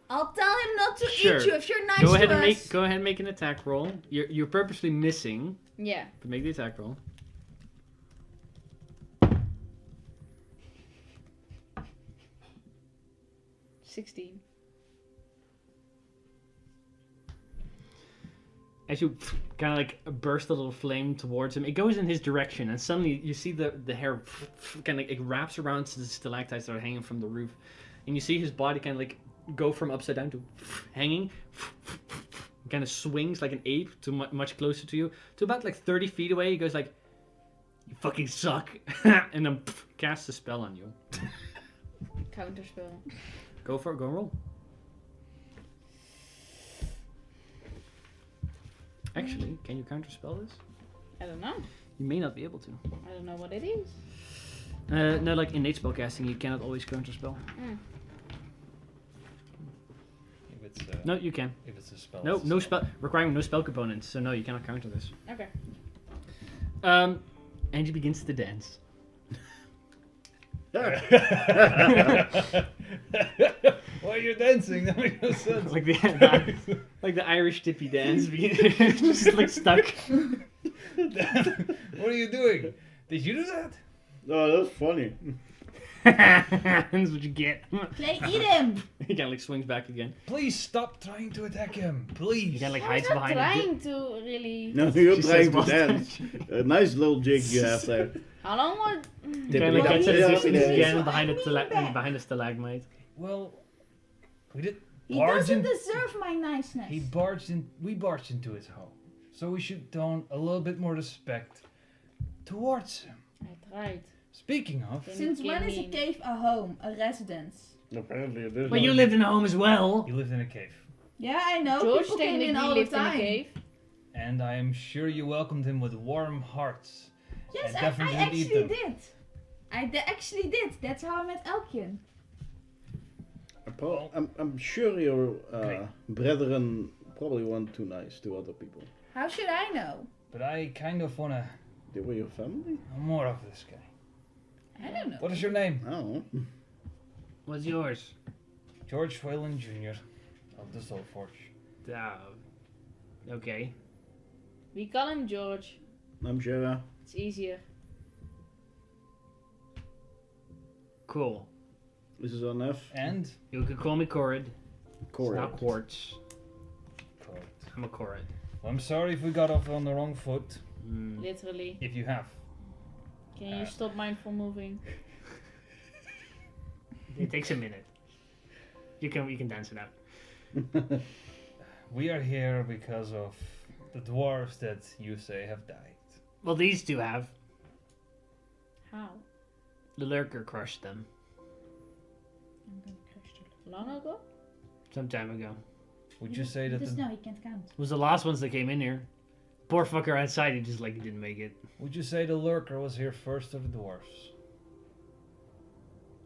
I'll tell him not to Sure. eat you if you're nice Go ahead to and us. go ahead and make an attack roll. You're purposely missing, Yeah. but make the attack roll. $16. As you kind of like burst a little flame towards him, it goes in his direction, and suddenly you see the hair kind of it wraps around to the stalactites that are hanging from the roof, and you see his body kind of like go from upside down to hanging, kind of swings like an ape to much closer to you, to about like 30 feet away. He goes like, "You fucking suck," and then casts a spell on you. Counterspell. Go for it. Go and roll. Actually, can you counterspell this? I don't know. You may not be able to. I don't know what it is. No, like innate spellcasting, you cannot always counterspell. If it's, No, you can. if it's a spell. No, it's a no spell requiring no spell components. So no, you cannot counter this. Okay. Angie begins to dance. Why are you dancing? That makes no sense. Like the Irish tippy dance, just like stuck. What are you doing? Did you do that? Oh, that's funny. That's what you get. Clay, eat him. He kind of like swings back again. Please stop trying to attack him. He Please. kind of like I hides was not behind it. trying to really. No, you're She trying says to mustache. dance. A nice little jig you have there. How long was? Kind of like gets at a Yeah, distance yeah. again behind I mean that. behind the stalagmite. Well, we did. He barge doesn't in- deserve my niceness. He barged in. We barged into his home, so we should tone a little bit more respect towards him. I tried. Speaking of, Then Since he when came is a in. cave a home, a residence? Apparently it is. But you lived in a home as well. you lived in a cave, Yeah, I know. George People came technically in all the lived in a time. cave. and I am sure you welcomed him with warm hearts. Yes, I definitely I didn't eat actually them. did. Actually did. That's how I met Elkian. I'm sure your Okay. brethren probably weren't too nice to other people. How should I know? But I kind of wanna They were your family? know more of this guy. I don't know. What is your name? Oh. What's yours? George Whalen Jr. of the Soul Forge. Okay. We call him George. I'm Jera. It's easier. Cool. This is on F. And You can call me Corrid. It's Corrid. not Quartz. Correct. I'm a Corrid. I'm sorry if we got off on the wrong foot. Mm. Literally. If you have. Can you stop mindful moving? It takes a minute. We can dance it out. We are here because of the dwarves that you say have died. Well, these two have. How? The lurker crushed them I'm gonna crash the Long ago? some time ago. Would you say that Because the, now he can't count. It was the last ones that came in here. Poor fucker outside, he just like he didn't make it. would you say the lurker was here first of the dwarves?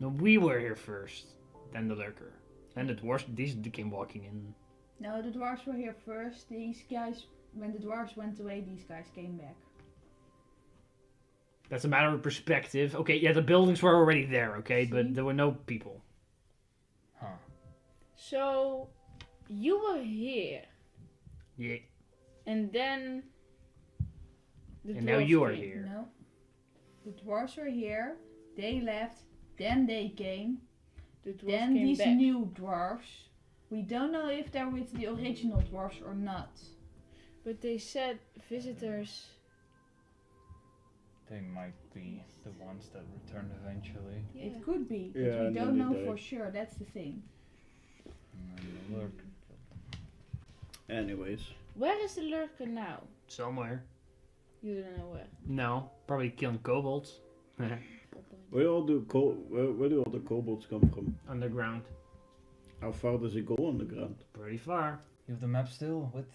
No, we were here first, then the lurker. Then the dwarves, these came walking in. No, the dwarves were here first. These guys, when the dwarves went away, these guys came back. That's a matter of perspective. Okay, yeah, the buildings were already there, okay, but See? there were no people. Huh. So, you were here, Yeah, and then the and now dwarves you are came. here. No. The dwarves were here. They left. Then they came. The dwarves Then came these back. new dwarves. We don't know if they're with the original dwarves or not. But they said visitors. They might be the ones that returned eventually. Yeah. It could be, but Yeah, we and don't then know they for died. sure. That's the thing. And then the lurker. Anyways. Where is the lurker now? Somewhere. You don't know where. No, probably killing kobolds. Where do all the kobolds come from? Underground. How far does it go on the ground? Pretty far. You have the map still with?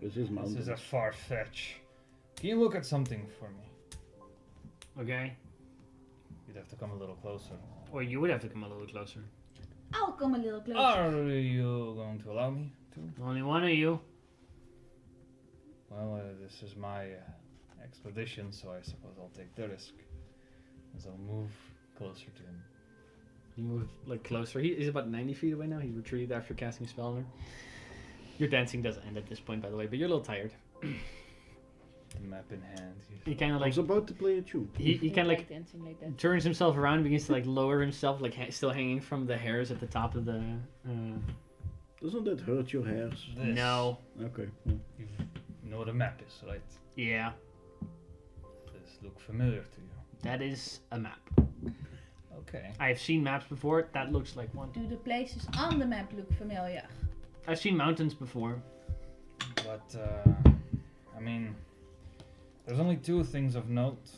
This is This mountains. is a far fetch. Can you look at something for me? Okay? You'd have to come a little closer. Or you would have to come a little closer. I'll come a little closer. Are you going to allow me to? Only one of you. Well, this is my expedition, so I suppose I'll take the risk. As I'll move closer to him. You move like closer. He's about 90 feet away now. He retreated after casting a spell on her. Your dancing doesn't end at this point, by the way, but you're a little tired. The map in hand. He kind of I like was about to play a tune. he I kind of like dancing like that. turns himself around, and begins to like lower himself, like still hanging from the hairs at the top of the. Doesn't that hurt your hairs? This. No. Okay. Yeah. You know what a map is, right? Yeah, Does this look familiar to you? that is a map. Okay. I've seen maps before. That looks like one. Do the places on the map look familiar? I've seen mountains before. But, I mean, there's only two things of note.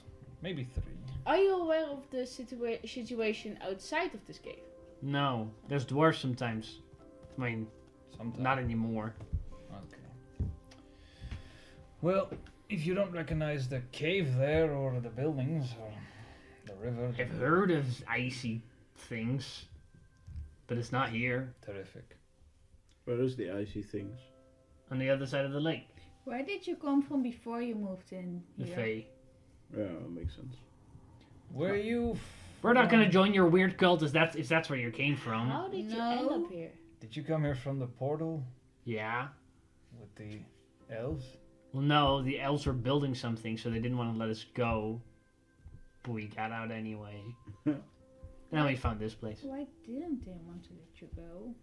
Maybe three. Are you aware of the situation outside of this cave? No, there's dwarves sometimes. I mean, Sometimes. not anymore. Okay. Well, if you don't recognize the cave there, or the buildings, or the river, I've heard of icy things, but it's not here. terrific. Where is the icy things? On the other side of the lake, Where did you come from before you moved in the here? Fae. Yeah, that makes sense. Were you? We're not gonna join your weird cult if that's where you came from. How did you end No. up here? Did you come here from the portal Yeah. with the elves? Well, no, the elves were building something, so they didn't want to let us go. But we got out anyway. And then we found this place. Why didn't they want to let you go?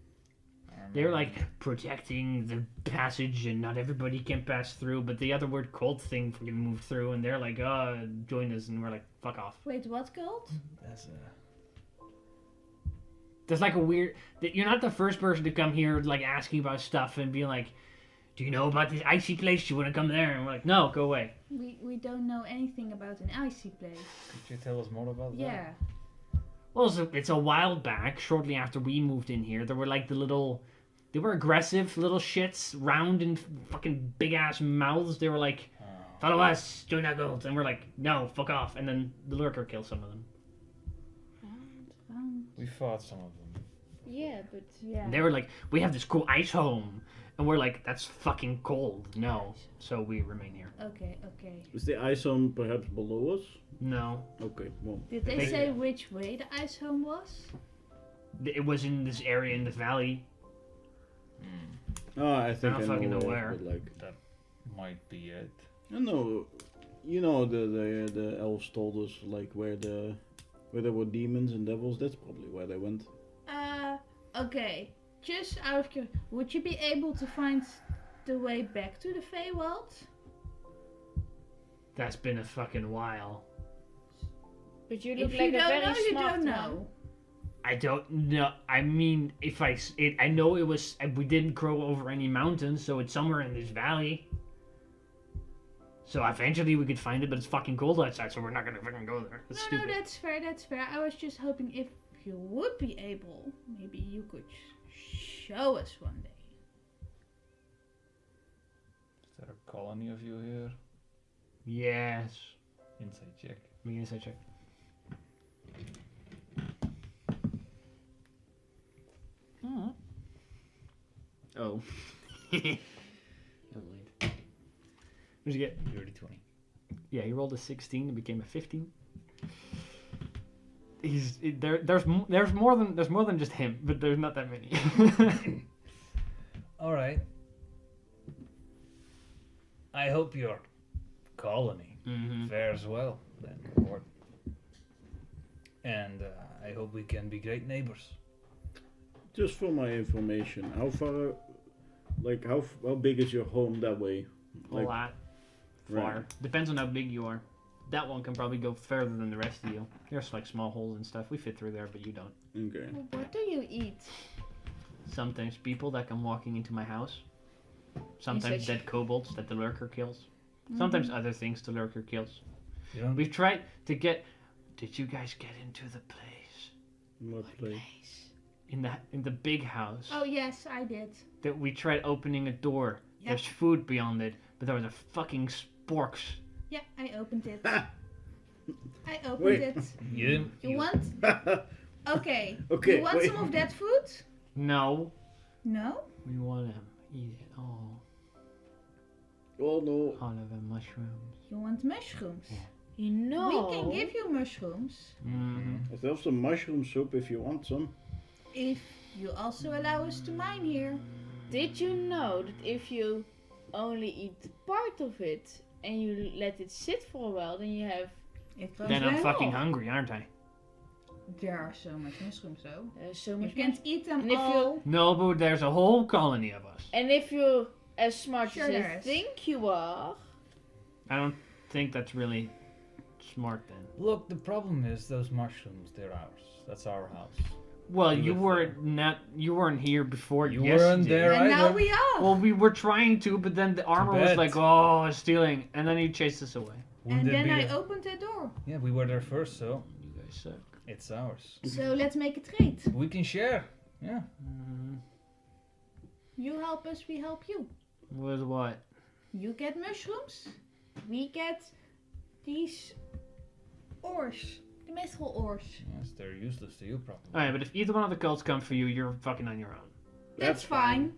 They're like protecting the passage, and not everybody can pass through. But the other word cult thing fucking moved through, and they're like, join us, and we're like, fuck off. Wait, what cult? That's There's like a weird. You're not the first person to come here like asking about stuff and being like, do you know about this icy place? You want to come there? And we're like, no, go away. We don't know anything about an icy place. Could you tell us more about that? Yeah. Well, it's a while back, shortly after we moved in here, there were like they were aggressive little shits, round and fucking big ass mouths. They were like, Oh. follow us, join our guild. And we're like, no, fuck off. And then the lurker killed some of them. We fought some of them. Yeah, but Yeah. And they were like, we have this cool ice home. And we're like, that's fucking cold. No. So we remain here. Okay, okay. Is the ice home perhaps below us? No. Okay, well. Did they They- say which way the ice home was? It was in this area in the valley. Oh, I think I I don't fucking know know where. where. But like, Might be it. I know, you know, the elves told us like where the where there were demons and devils, that's probably where they went. Okay. Just out of curiosity, would you be able to find the way back to the Feywild? That's been a fucking while. But you If look like you a don't very know, you smart don't one. know. I don't know. I mean, I know it was. We didn't grow over any mountains, so it's somewhere in this valley. So eventually we could find it, but it's fucking cold outside, so we're not gonna fucking go there. That's No, stupid. that's fair, that's fair. I was just hoping if you would be able, maybe you could show us one day. Is there a colony of you here? Yes. Inside check. Make an inside check. Oh. Never mind. What did you get? Dirty 20. Yeah, he rolled a 16 and became a 15. There's more than just him, but there's not that many. Alright. I hope your colony fares well, then, Lord. And I hope we can be great neighbors. Just for my information, how far, like how big is your home that way? A Like, lot. Far. right. Depends on how big you are. That one can probably go further than the rest of you. There's like small holes and stuff. We fit through there, but you don't. Okay. What do you eat? Sometimes people that come walking into my house. Sometimes Insects. dead kobolds that the lurker kills. Sometimes other things the lurker kills. You don't We've tried to get... Did you guys get into the place? What place? In the big house. Oh yes, I did. That we tried opening a door. Yeah. There's food beyond it, but there was a fucking sporks. Yeah, I opened it. Ah. I opened Wait. it. You You want? Okay. Okay, You want wait. some of that food? No. No? We want to eat it all. Oh no. All of the mushrooms. You want mushrooms? Yeah. You know. We can give you mushrooms Mm-hmm. I still have some mushroom soup if you want some. if you also allow us to mine here. Did you know that if you only eat part of it and you let it sit for a while, then you have It grows Then I'm very fucking well. hungry, aren't I? There are so much mushrooms though. so You much. can't eat them And if you- all. No, but there's a whole colony of us. And if you're as smart Sure as there you is. think you are, I don't think that's really smart then. Look, the problem is those mushrooms, they're ours. That's our house. Well, You you live weren't here before You yesterday. weren't there And now either. we are. Well, we were trying to, but then the armor was bad. like, "Oh, stealing," and then he chased us away. Wouldn't And it then be I the- opened the door. Yeah, we were there first, so You guys suck. it's ours. So let's make a trade. We can share. Yeah. You help us, we help you. With what? You get mushrooms. We get these ores. The mithril ores. Yes, they're useless to you, probably. Alright, but if either one of the cults come for you, you're fucking on your own. That's fine.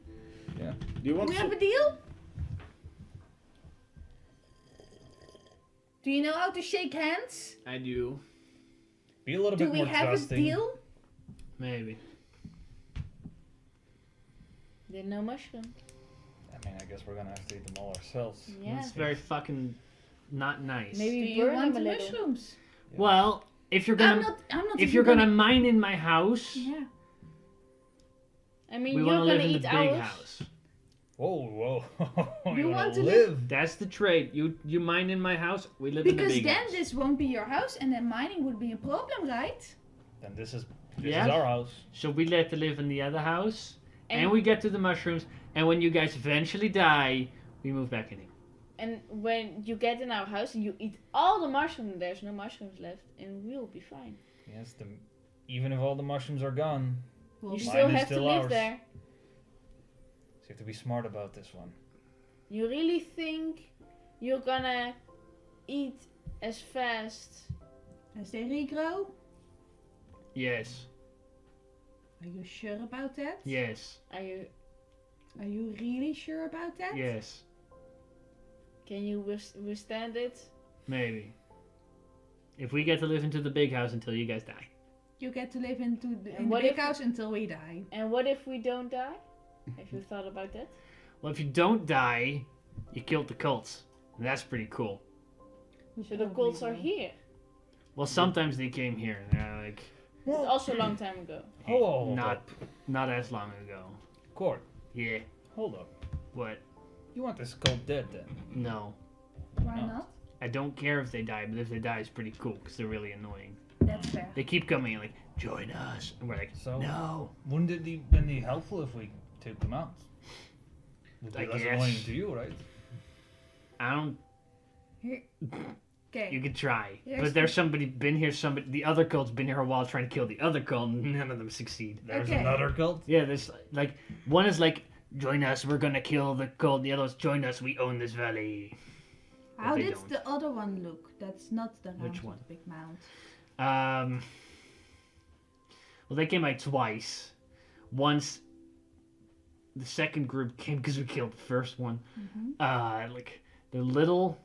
Yeah. Do you want We have some? a deal? Do you know how to shake hands? I do. Be a little Do bit we more have trusting. a deal? Maybe. then no mushroom. I mean, I guess we're gonna have to eat them all ourselves. Yeah. It's very fucking not nice. Maybe Do you burn want them the a little. mushrooms? Well, if you're I'm gonna not if even you're gonna mine in my house, Yeah. I mean, we you're want to gonna live in the eat big ours. house. Whoa, whoa. You wanna want to live? That's the trade. You mine in my house, we live in the Because big then house. this won't be your house and then mining would be a problem, right? Then this is Yeah. our house. So we let to live in the other house, and, And- we get to the mushrooms, and when you guys eventually die, we move back in here. And when you get in our house and you eat all the mushrooms, there's no mushrooms left, and we'll be fine. Yes, even if all the mushrooms are gone, Well, You Mine still is have to still live ours. there. so you have to be smart about this one. You really think you're gonna eat as fast? as they regrow? Yes. Are you sure about that? Yes. Are you? Are you really sure about that? Yes. Can you withstand it? Maybe. If we get to live into the big house until you guys die. You get to live in the what big if- house until we die. And what if we don't die? Have you thought about that? Well, if you don't die, you killed the cults. And that's pretty cool. We So the probably cults are will. here. Well, sometimes they came here. And they're like, It's also a long time ago. Hold not up. not as long ago. Cord, Yeah. hold up. What? You want this cult dead then? No. Why No. not? I don't care if they die, but if they die, it's pretty cool because they're really annoying. That's fair. They keep coming like, join us, and we're like, So no. wouldn't it then be helpful if we took them out? Would I be less guess. annoying to you, right? I don't. Okay. You could try, Here's but there's somebody been here. The other cult's been here a while trying to kill the other cult. And none of them succeed. There's Okay. another cult. Yeah, there's like one is like, join us, we're gonna kill the cult. The other is join us, we own this valley. How they did don't. the other one look? That's not the round Which with one? the big mount. Well, they came out twice. Once the second group came because we killed the first one. Like they're little.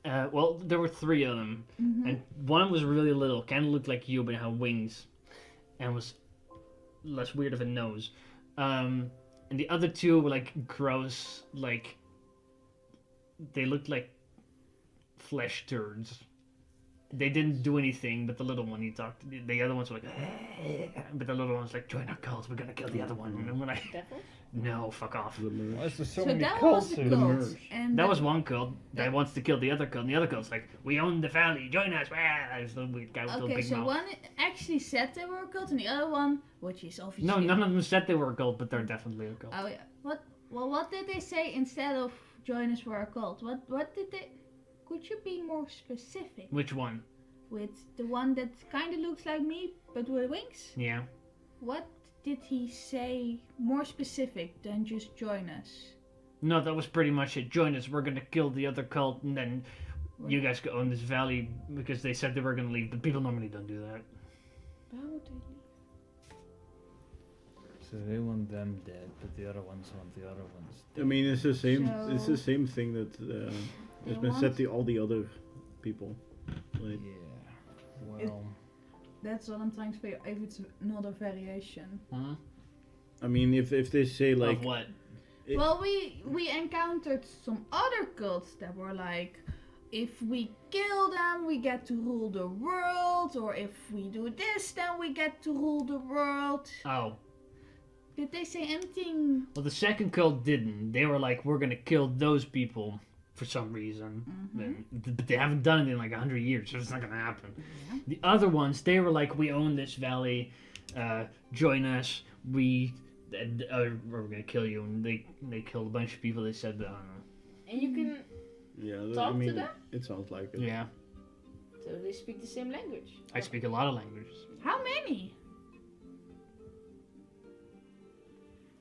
Well, there were 3 of them, and one was really little, kind of looked like you, but it had wings, and was less weird of a nose. And the other 2 were like gross, like they looked like flesh turds. They didn't do anything, but the little one he talked. The other ones were like, but the little one's like, join our cult, we're gonna kill the other one. And we're like, Devils? no, fuck off. The merge. Why is there so, So many that was cults the here? The cult. merge. And That was one cult that wants to kill the other cult, and the other cult's like, we own the valley, join us. There's the weird guy with the Okay, big so mouth. one actually said they were a cult, and the other one, which is obviously No, none of them said they were a cult, but they're definitely a cult. Oh yeah. What? Well, what did they say instead of join us for a cult? What did they? Could you be more specific? Which one? With the one that kind of looks like me but with wings? Yeah. What did he say more specific than just join us? No, that was pretty much it. Join us, we're gonna kill the other cult, and then you guys can own this valley, because they said they were gonna leave, but people normally don't do that. Why would they leave? So they want them dead, but the other ones want the other ones I mean, it's the same. It's So- the same thing that has been said to all the other people. Like, Yeah. Well, That's what I'm trying to figure if it's another variation. Huh? I mean, if they say like, Of what? It- Well, we encountered some other cults that were like, if we kill them, we get to rule the world, or if we do this, then we get to rule the world. Oh. Did they say anything? Well, the second cult didn't. They were like, we're gonna kill those people for some reason. But they haven't done it in like 100 years, so it's not gonna happen. Yeah. The other ones, they were like, we own this valley, join us, we're gonna kill you. And they killed a bunch of people. They said, I don't know. And you can. yeah, Talk I to mean, them? it sounds like it. Yeah, So they speak the same language. I speak a lot of languages. How many?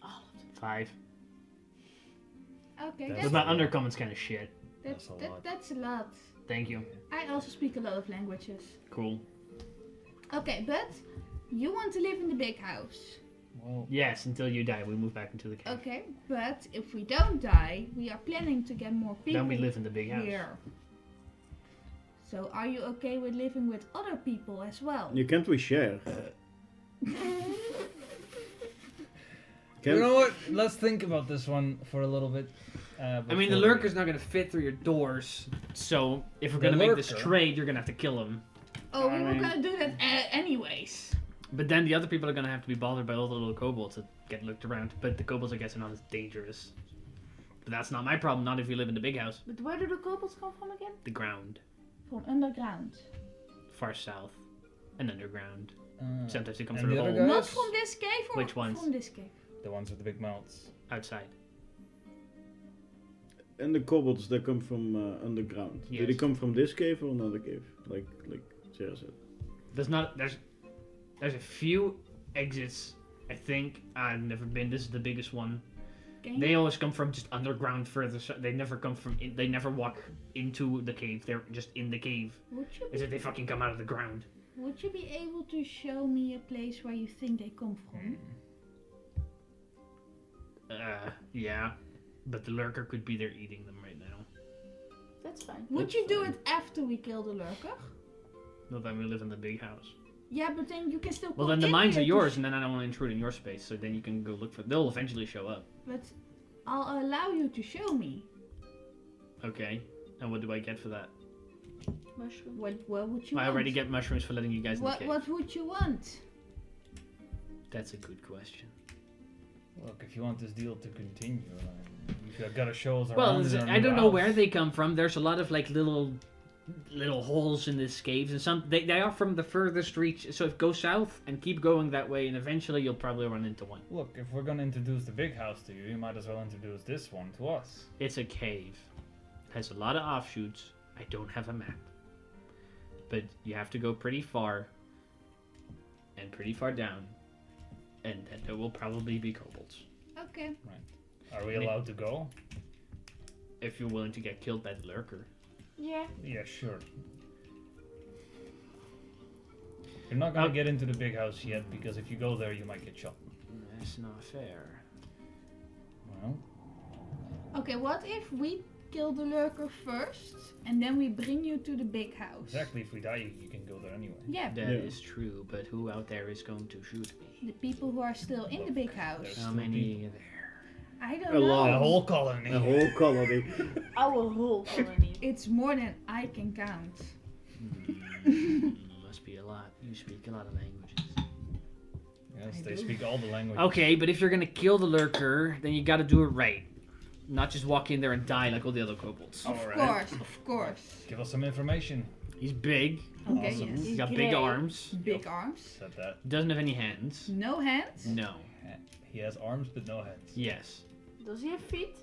All of them. 5. Okay, That's But that's my a lot. undercomment's kind of shit. That's a lot. that's a lot. Thank you. I also speak a lot of languages. Cool. Okay, but you want to live in the big house. Well, Yes, until you die, we move back into the cave. Okay, but if we don't die, we are planning to get more people Then we live in the big house. here. So are you okay with living with other people as well? You can't we share? you know what? Let's think about this one for a little bit. I mean, the before we- lurker's not gonna fit through your doors, so if we're The gonna make this lurker? trade, you're gonna have to kill him. Oh, we I were mean- gonna do that anyways. But then the other people are gonna have to be bothered by all the little kobolds that get looked around. But the kobolds, I guess, are not as dangerous. But that's not my problem. Not if you live in the big house. But where do the kobolds come from again? The ground, From underground. far south, and underground. Uh, Sometimes they come And through the a other hole guys? Not from this cave or Which ones? from this cave? the ones with the big mouths. outside. And the kobolds that come from underground. Do they Yes. come from this cave or another cave? Like Sarah said. There's a few exits. I think I've never been. This is the biggest one. Can They you, always come from just underground further. They never come from. They never walk into the cave. They're just in the cave. would you Is that they fucking come out of the ground? would you be able to show me a place where you think they come from? Yeah, but the lurker could be there eating them right now. That's fine. Would you do it after we kill the lurker? Well, then we live in the big house. Yeah, but then you can still. Well, come then the in mines are here to yours, and then I don't want to intrude in your space. So then you can go look for. They'll eventually show up. But I'll allow you to show me. Okay. And what do I get for that? Mushroom. What would you I want? already get mushrooms for letting you guys in the cave. What would you want? That's a good question. Look, if you want this deal to continue, you gotta show us Well, around. in our I don't new know where house. they come from. There's a lot of like little holes in this caves, and some they are from the furthest reach. So go south and keep going that way, and eventually you'll probably run into one. Look, if we're gonna introduce the big house to you, you might as well introduce this one to us. It's a cave. Has a lot of offshoots. I don't have a map, but you have to go pretty far and pretty far down, and then there will probably be kobolds Okay. Are we allowed to go? if you're willing to get killed by the lurker. Yeah. Yeah, sure. You're not gonna get into the big house yet, because if you go there, you might get shot. That's not fair. Well, Okay, what if we kill the lurker first and then we bring you to the big house? exactly. If we die, you can go there anyway. Yeah, That Yeah. is true, but who out there is going to shoot me? the people who are still in the big house. there's- How many are there? I don't A know. lot. The whole colony. A whole colony. Our whole colony. It's more than I can count. Must be a lot. You speak a lot of languages. Yes, I they do. speak all the languages. Okay, but if you're gonna kill the lurker, then you gotta do it right. Not just walk in there and die like all the other kobolds. Of Alright. course, of course. Give us some information. He's big. Okay, Awesome. yes. He's got He's big gray. arms. Big arms. Said that. Doesn't have any hands. No hands. No. He has arms but no heads. Yes. Does he have feet?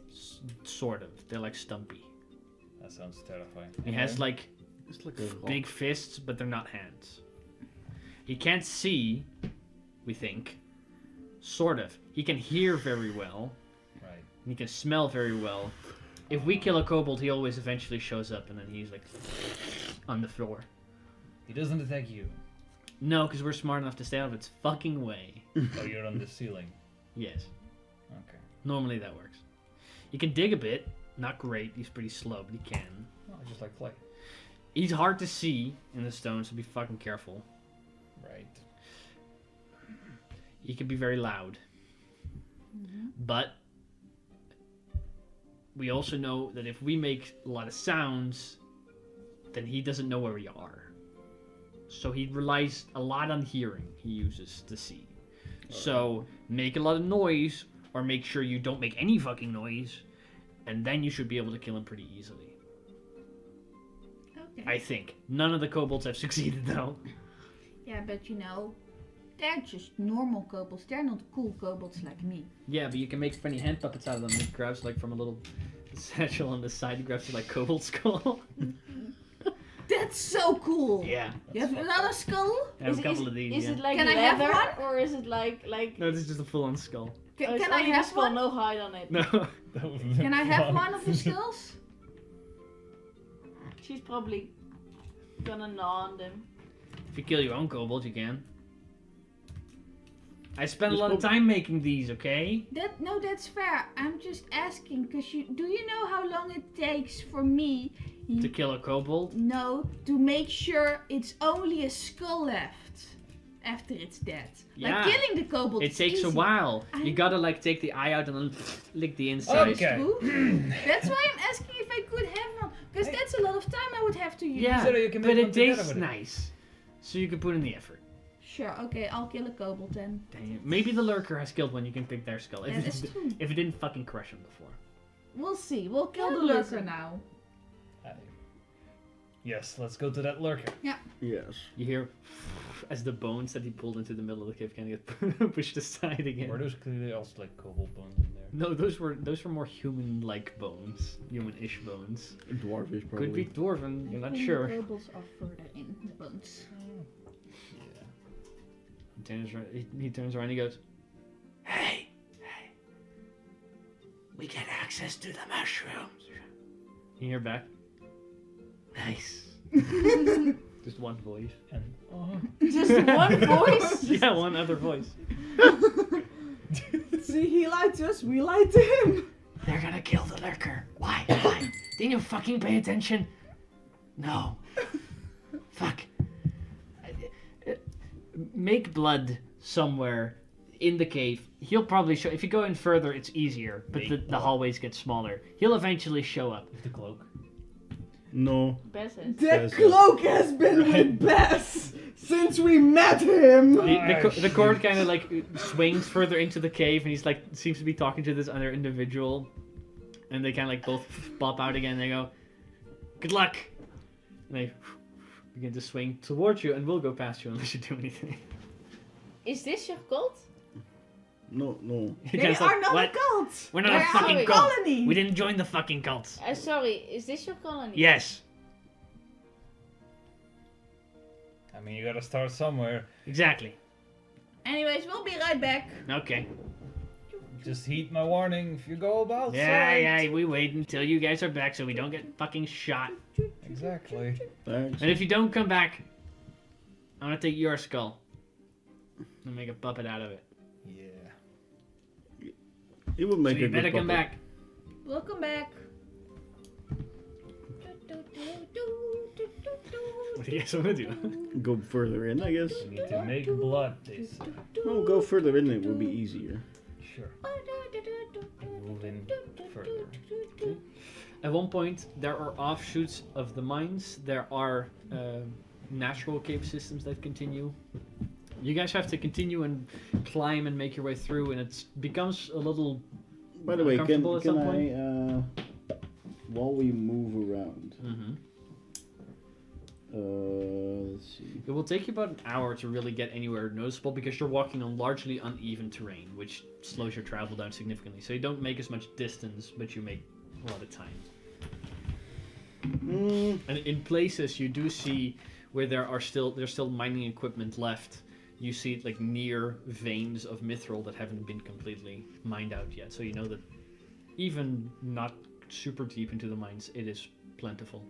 Sort of. They're like stumpy. That sounds terrifying. He has like It's like a big fists, but they're not hands. He can't see, we think. Sort of. He can hear very well. Right. He can smell very well. If we kill a kobold, he always eventually shows up, and then he's like on the floor. He doesn't attack you. No, because we're smart enough to stay out of its fucking way. Oh, you're on the ceiling. Yes. Okay. Normally that works. He can dig a bit. Not great. He's pretty slow, but he can. Oh, just like clay. He's hard to see in the stone, so be fucking careful. Right. He can be very loud. But we also know that if we make a lot of sounds, then he doesn't know where we are. So he relies a lot on hearing he uses to see. So make a lot of noise, or make sure you don't make any fucking noise, and then you should be able to kill him pretty easily. Okay. I think. None of the kobolds have succeeded though. Yeah, but you know, they're just normal kobolds. They're not cool kobolds like me. Yeah, but you can make funny hand puppets out of them. It grabs like from a little satchel on the side, it grabs you like kobold skull. That's so cool. Yeah. You have another skull? I have a couple of these. Is Yeah. it like Can I have leather, one? or is it like? No, this is just a full-on skull. Can, Oh, it's can I only the have skull, one? no hide on it. No. Can I have one of the skulls? She's probably gonna gnaw on them. If you kill your own kobold, you can. I spent a This lot of kobold- time making these, okay? No, that's fair. I'm just asking because do you know how long it takes for me? To kill a kobold? No, to make sure it's only a skull left after it's dead. Yeah. Like killing the kobold. It is takes a easy. while. I You know. gotta like take the eye out and then lick the inside. Okay. True. That's why I'm asking if I could have one, because Hey. that's a lot of time I would have to use. Yeah, So you can but make it one together tastes with it. nice. So you can put in the effort. Sure. Okay, I'll kill a kobold then. Dang it. Maybe the lurker has killed one, you can pick their skull. Yeah, that's true. If it didn't fucking crush him before. We'll see. We'll kill Kill the the lurker lurker now. Yes, let's go to that lurker. Yes. You hear as the bones that he pulled into the middle of the cave kind of get pushed aside again. Were those clearly also like kobold bones in there? No, those were more human-like bones, human-ish bones. Dwarfish, probably. Could be dwarven. You're not Maybe sure. The kobolds are further in the bones. Yeah. He turns around. He goes, "Hey, we get access to the mushrooms." You hear back. Nice. Just one voice. And Just one voice. Yeah, one other voice. See, he lied to us, we lied to him. They're gonna kill the lurker. Why? Why? Didn't you fucking pay attention? No. Fuck. Make blood somewhere in the cave. He'll probably show. If you go in further, it's easier, but Make the blood. hallways get smaller. He'll eventually show up. with the cloak. No. Bess has. That Yes, cloak has been with Bess since we met him. The cord kind of like swings further into the cave, and he's like seems to be talking to this other individual, and they kind of like both pop out again. And they go, "Good luck," and they begin to swing towards you, and we'll go past you unless you do anything. Is this your cult? No. You They guys are like, not "What? a cult. We're not Where a are fucking we? cult. Colony. We didn't join the fucking cult." Sorry, is this your colony? Yes, I mean, you gotta start somewhere. exactly. Anyways, we'll be right back. Okay. Just heed my warning if you go about. Yeah, we wait until you guys are back so we don't get fucking shot. Exactly. Thanks. And if you don't come back, I'm gonna take your skull and make a puppet out of it. Yeah. It would make So you a good better come puppet. back. Welcome back. What do you guys want to do? Go further in, I guess. We need to make blood, they say. No, go further in. It would be easier. Sure. Move in further. At one point, there are offshoots of the mines. There are natural cave systems that continue. You guys have to continue and climb and make your way through, and it becomes a little By the way, can uncomfortable at some I, while we move around, Mm-hmm. let's see. It will take you about an hour to really get anywhere noticeable because you're walking on largely uneven terrain, which slows your travel down significantly. So you don't make as much distance, but you make a lot of time. And in places you do see where there's still mining equipment left. You see like near veins of mithril that haven't been completely mined out yet. So you know that even not super deep into the mines, it is plentiful.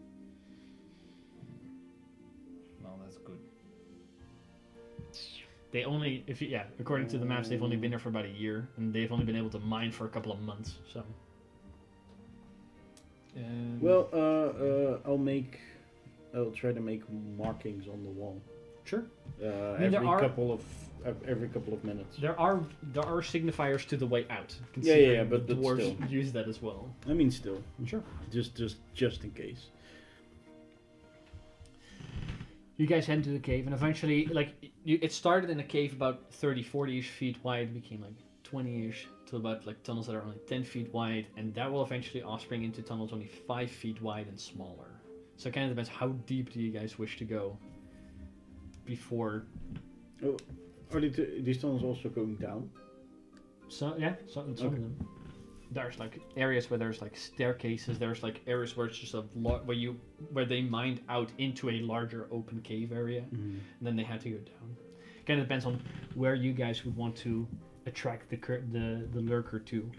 Well, that's good. They only, according to the maps, they've only been there for about a year, and they've only been able to mine for a couple of months. So. Well, I'll try to make markings on the wall. Sure. Every couple of minutes. There are signifiers to the way out. Yeah, but the dwarves still. use that as well. I mean, still. Sure. Just in case. You guys head into the cave, and eventually, it started in a cave about 30, 40-ish feet wide, became like 20-ish, to about like tunnels that are only 10 feet wide, and that will eventually offspring into tunnels only 5 feet wide and smaller. So it kind of depends how deep do you guys wish to go before. Oh, are these tunnels also going down? So yeah, some of them. There's like areas where there's like staircases. There's like areas where it's just where they mined out into a larger open cave area, and then they had to go down. Kind of depends on where you guys would want to attract the lurker to.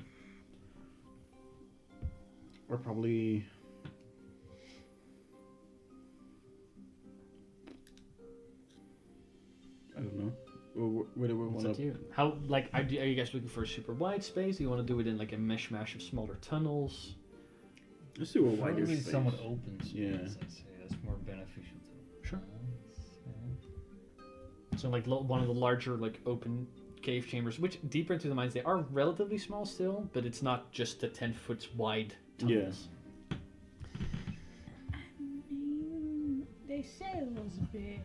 Or probably. I don't know. Where do we It's want up to you. How are you guys looking for a super wide space? Do you want to do it in like a mishmash of smaller tunnels? Let's do a wider Probably space. somewhat open space, Yeah. I'd say. That's more beneficial to Sure. us. So like one of the larger like open cave chambers, which deeper into the mines they are relatively small still, but it's not just the 10 foot wide tunnels. They say it was big.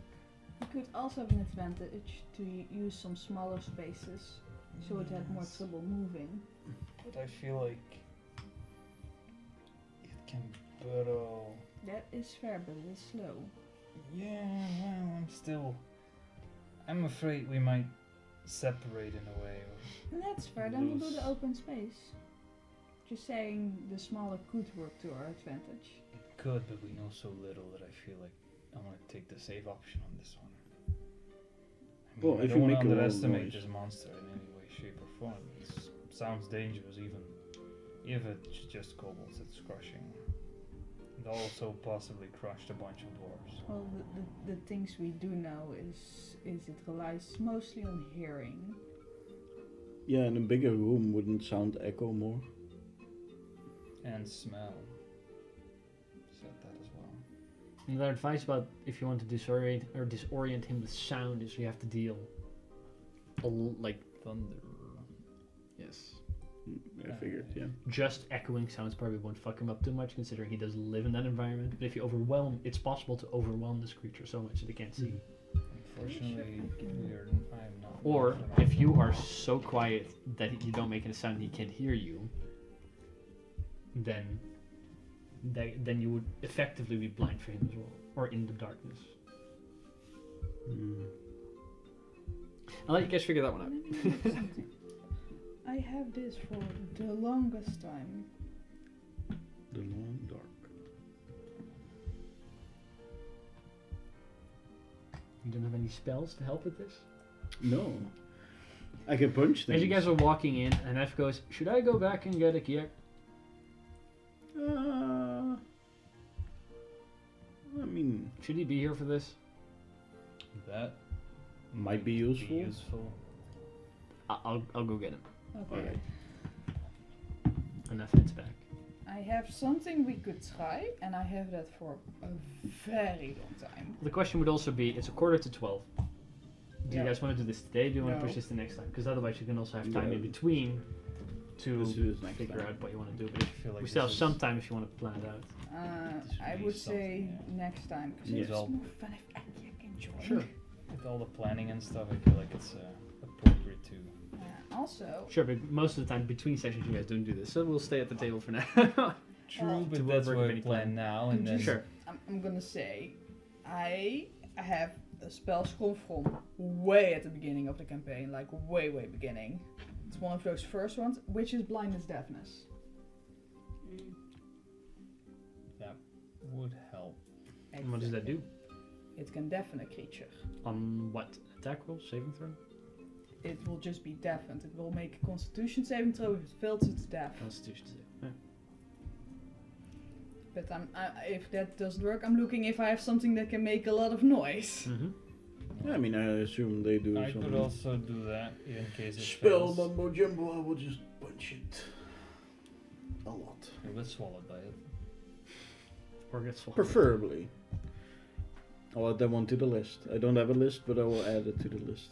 You could also have an advantage to use some smaller spaces, so it had more trouble moving. But I feel like it can burrow. That is fair, but it is slow. Yeah, well, I'm afraid we might separate in a way. And that's fair, then we'll do the open space. Just saying the smaller could work to our advantage. It could, but we know so little that I feel like I want to take the safe option on this one. I mean, Well, I if don't you want make to a lot of underestimate noise. this monster in any way, shape, or form. It sounds dangerous, even if it's just kobolds that's crushing. It also possibly crushed a bunch of dwarves. Well, the things we do know is it relies mostly on hearing. Yeah, and a bigger room wouldn't sound echo more. And smell. Said that as well. And their advice about if you want to disorient him with sound is you have to deal like Thunder. yes. Yeah. I figured, yeah. Just echoing sounds probably won't fuck him up too much, considering he does live in that environment. But if you overwhelm, it's possible to overwhelm this creature so much that they can't see. Unfortunately, I'm not. Or if you are so quiet that you don't make any sound, he can't hear you. Then you would effectively be blind for him as well, or in the darkness. I'll let you guys figure that one out. I have this for the longest time. The long dark. You don't have any spells to help with this? No. I can punch things. As you guys are walking in, and F goes, should I go back and get a key? I mean, Should he be here for this? That might be useful. I'll go get him. Okay. Alright. And F heads back. I have something we could try, and I have that for a very long time. The question would also be, it's 11:45. Do you Yeah. guys want to do this today? Do you want to No. push this to next time? Because otherwise you can also have time Yeah. in between to Let's do this next figure time. out what you want to do. But I feel like we still have this some is- time if you want to plan it out. This I would be would say something, next time, because Yes. it's Well- more fun if I can join. Sure. With all the planning and stuff, I feel like it's appropriate to. Also, Sure, but most of the time between sessions you guys don't do this, so we'll stay at the table for now. True, Well, but to that's work what with we any plan now, and then Sure. I'm gonna say, I have a spell scroll from way at the beginning of the campaign, like way beginning. It's one of those first ones, which is blindness deafness. that would help. And what does that do? It can deafen a creature. On what? Attack roll? Saving throw? It will just be deafened. It will make a Constitution saving throw. If it fails, it's deaf. Constitution save. Yeah. But if that doesn't work, I'm looking if I have something that can make a lot of noise. Mm-hmm. Yeah, I mean, I assume they do I some could also do that in case it spell fails. mumbo jumbo. I will just punch it a lot. It was swallowed by it. Or gets swallowed. Preferably. I'll add that one to the list. I don't have a list, but I will add it to the list.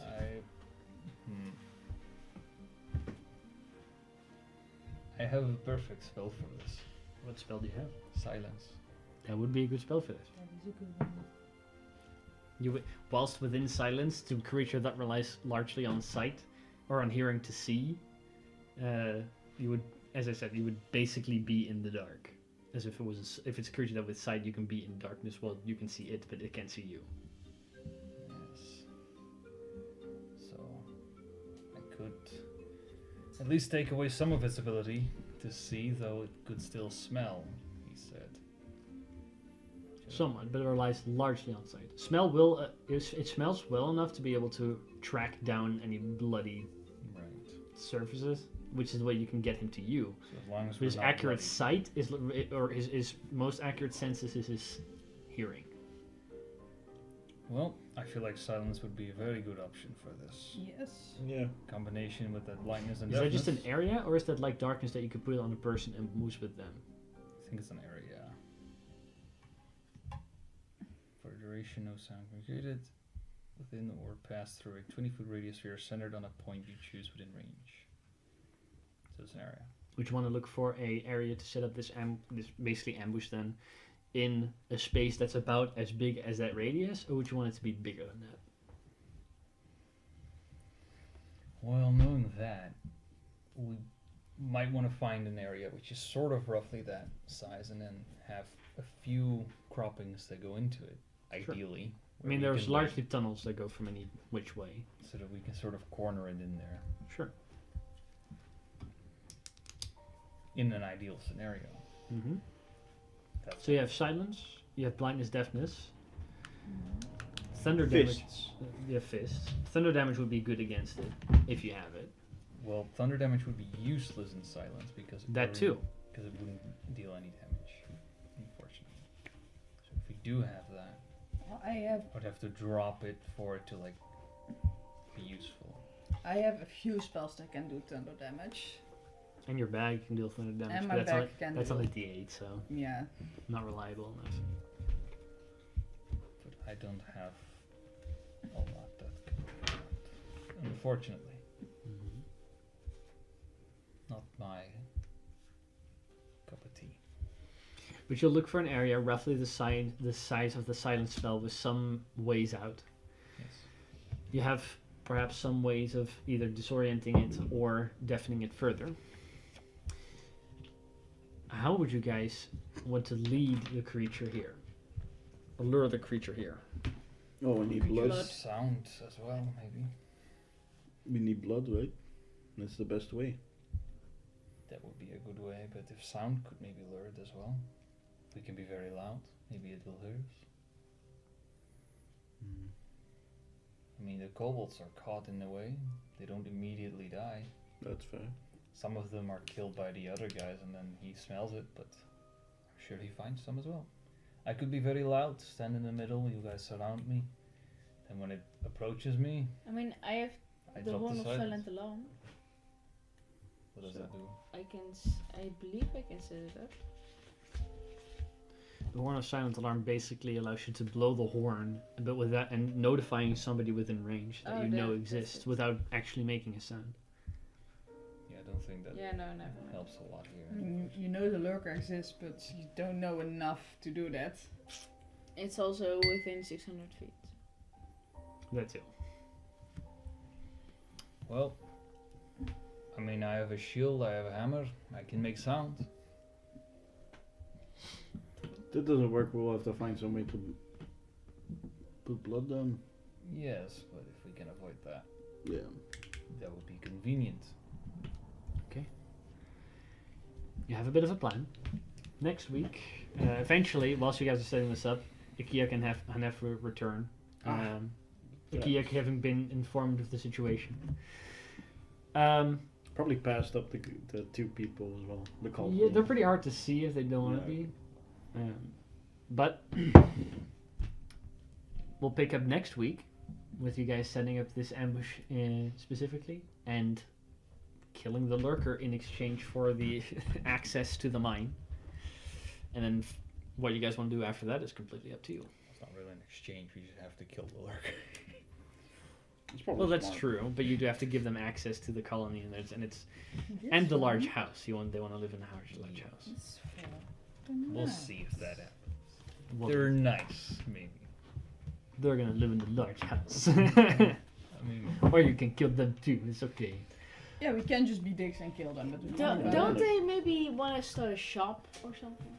I have a perfect spell for this. What spell do you have? Silence. That would be a good spell for this. That is a good one. Whilst within silence, to a creature that relies largely on sight or on hearing to see, you would, as I said, you would basically be in the dark. As if it was, if it's a creature that with sight you can be in darkness, well, you can see it, but it can't see you. Yes. So I could at least take away some of its ability to see, though it could still smell, he said. Somewhat, but it relies largely on sight. Smell will, it smells well enough to be able to track down any bloody Right. surfaces, which is the way you can get him to you. So as long as But his we're not accurate bloody. sight is, or his most accurate senses is his hearing. Well, I feel like silence would be a very good option for this. Yes. Yeah. Combination with that blindness and Is that just an deafness. area, or is that like darkness that you could put on a person and moves with them? I think it's an area. For a duration, no sound can be created within or pass through a 20-foot radius sphere centered on a point you choose within range. So it's an area. Would you want to look for a area to set up this this basically ambush then in a space that's about as big as that radius, or would you want it to be bigger than that? Well, knowing that, we might want to find an area which is sort of roughly that size and then have a few croppings that go into it, Sure. ideally. I where mean, we there's can, like, largely tunnels that go from any which way. so that we can sort of corner it in there Sure. in an ideal scenario. Mm-hmm. That's So you have silence, you have blindness, deafness, thunder damage. Fists. You have fists. Thunder damage would be good against it if you have it. Well, thunder damage would be useless in silence because it That too. because it wouldn't deal any damage, unfortunately. So if we do have that, Well, I I'd have to drop it for it to like be useful. have a few spells that can do thunder damage. And your bag can deal thunder damage, And but my that's, bag can that's deal. only D8, so Yeah. not reliable enough. But I don't have a lot that can do that. Unfortunately. Mm-hmm. Not my But you'll look for an area roughly the size of the silent spell with some ways out. Yes. You have perhaps some ways of either disorienting it or deafening it further. How would you guys want to lead the creature here? Or lure the creature here? Oh, we need blood. Blood. Sound as well, maybe. We need blood, right? That's the best way. That would be a good way, but if sound could maybe lure it as well. We can be very loud, maybe it will hear us. I mean, the kobolds are caught in the way. They don't immediately die. That's fair. Some of them are killed by the other guys and then he smells it, but I'm sure he finds some as well. I could be very loud, stand in the middle, you guys surround me. And when it approaches me, I mean, I have I the drop Horn the of silence. Silent Alarm. What does that do? I believe I can set it up. The Horn of Silent Alarm basically allows you to blow the horn, but with that and notifying somebody within range that Oh, you know that's exists it. without actually making a sound. Yeah, I don't think that Yeah, no, never mind. helps a lot here. You know the lurker exists, but you don't know enough to do that. It's also within 600 feet. That too. Well, I mean, I have a shield, I have a hammer, I can make sound. That doesn't work. We'll have to find some way to put blood down. Yes, but if we can avoid that, Yeah. that would be convenient. You have a bit of a plan. Next week, eventually, whilst you guys are setting this up, Ikiak and Hanef will return. Ikiak having been informed of the situation. Probably passed up the two people as well. The call. Yeah, they're pretty hard to see if they don't want to Yeah. be. But we'll pick up next week with you guys setting up this ambush specifically and killing the lurker in exchange for the access to the mine. And then what you guys want to do after that is completely up to you. It's not really an exchange, we just have to kill the lurker. It's probably Well, that's smart. true, but you do have to give them access to the colony and the large house. They want to live in a large house. It's fair. We'll see if that happens. Well, They're nice, maybe. they're gonna live in the large house. I mean, Or you can kill them too. It's okay. Yeah, we can just be dicks and kill them, but we can't do Don't that. they maybe want to start a shop or something?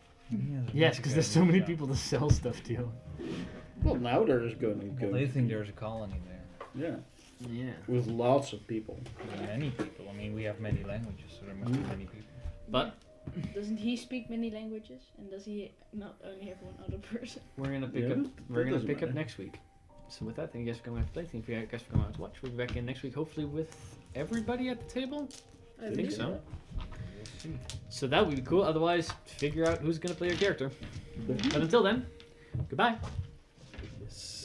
Yes, because there's so many people to sell stuff to. Well, now there's going to Well, go. they think there's a colony there. Yeah, Yeah. with lots of people. There are many people. I mean, we have many languages, so there must be many people. But Doesn't he speak many languages? And does he not only have one other person? we're gonna pick Yeah, up. that We're gonna doesn't pick up matter. next week. So with that, thank you guys for coming out to play. Thank you guys for coming out to watch. We'll be back in next week, hopefully with everybody at the table. I think so. We'll see. So that would be cool. Otherwise, figure out who's gonna play your character. But until then, goodbye. Yes.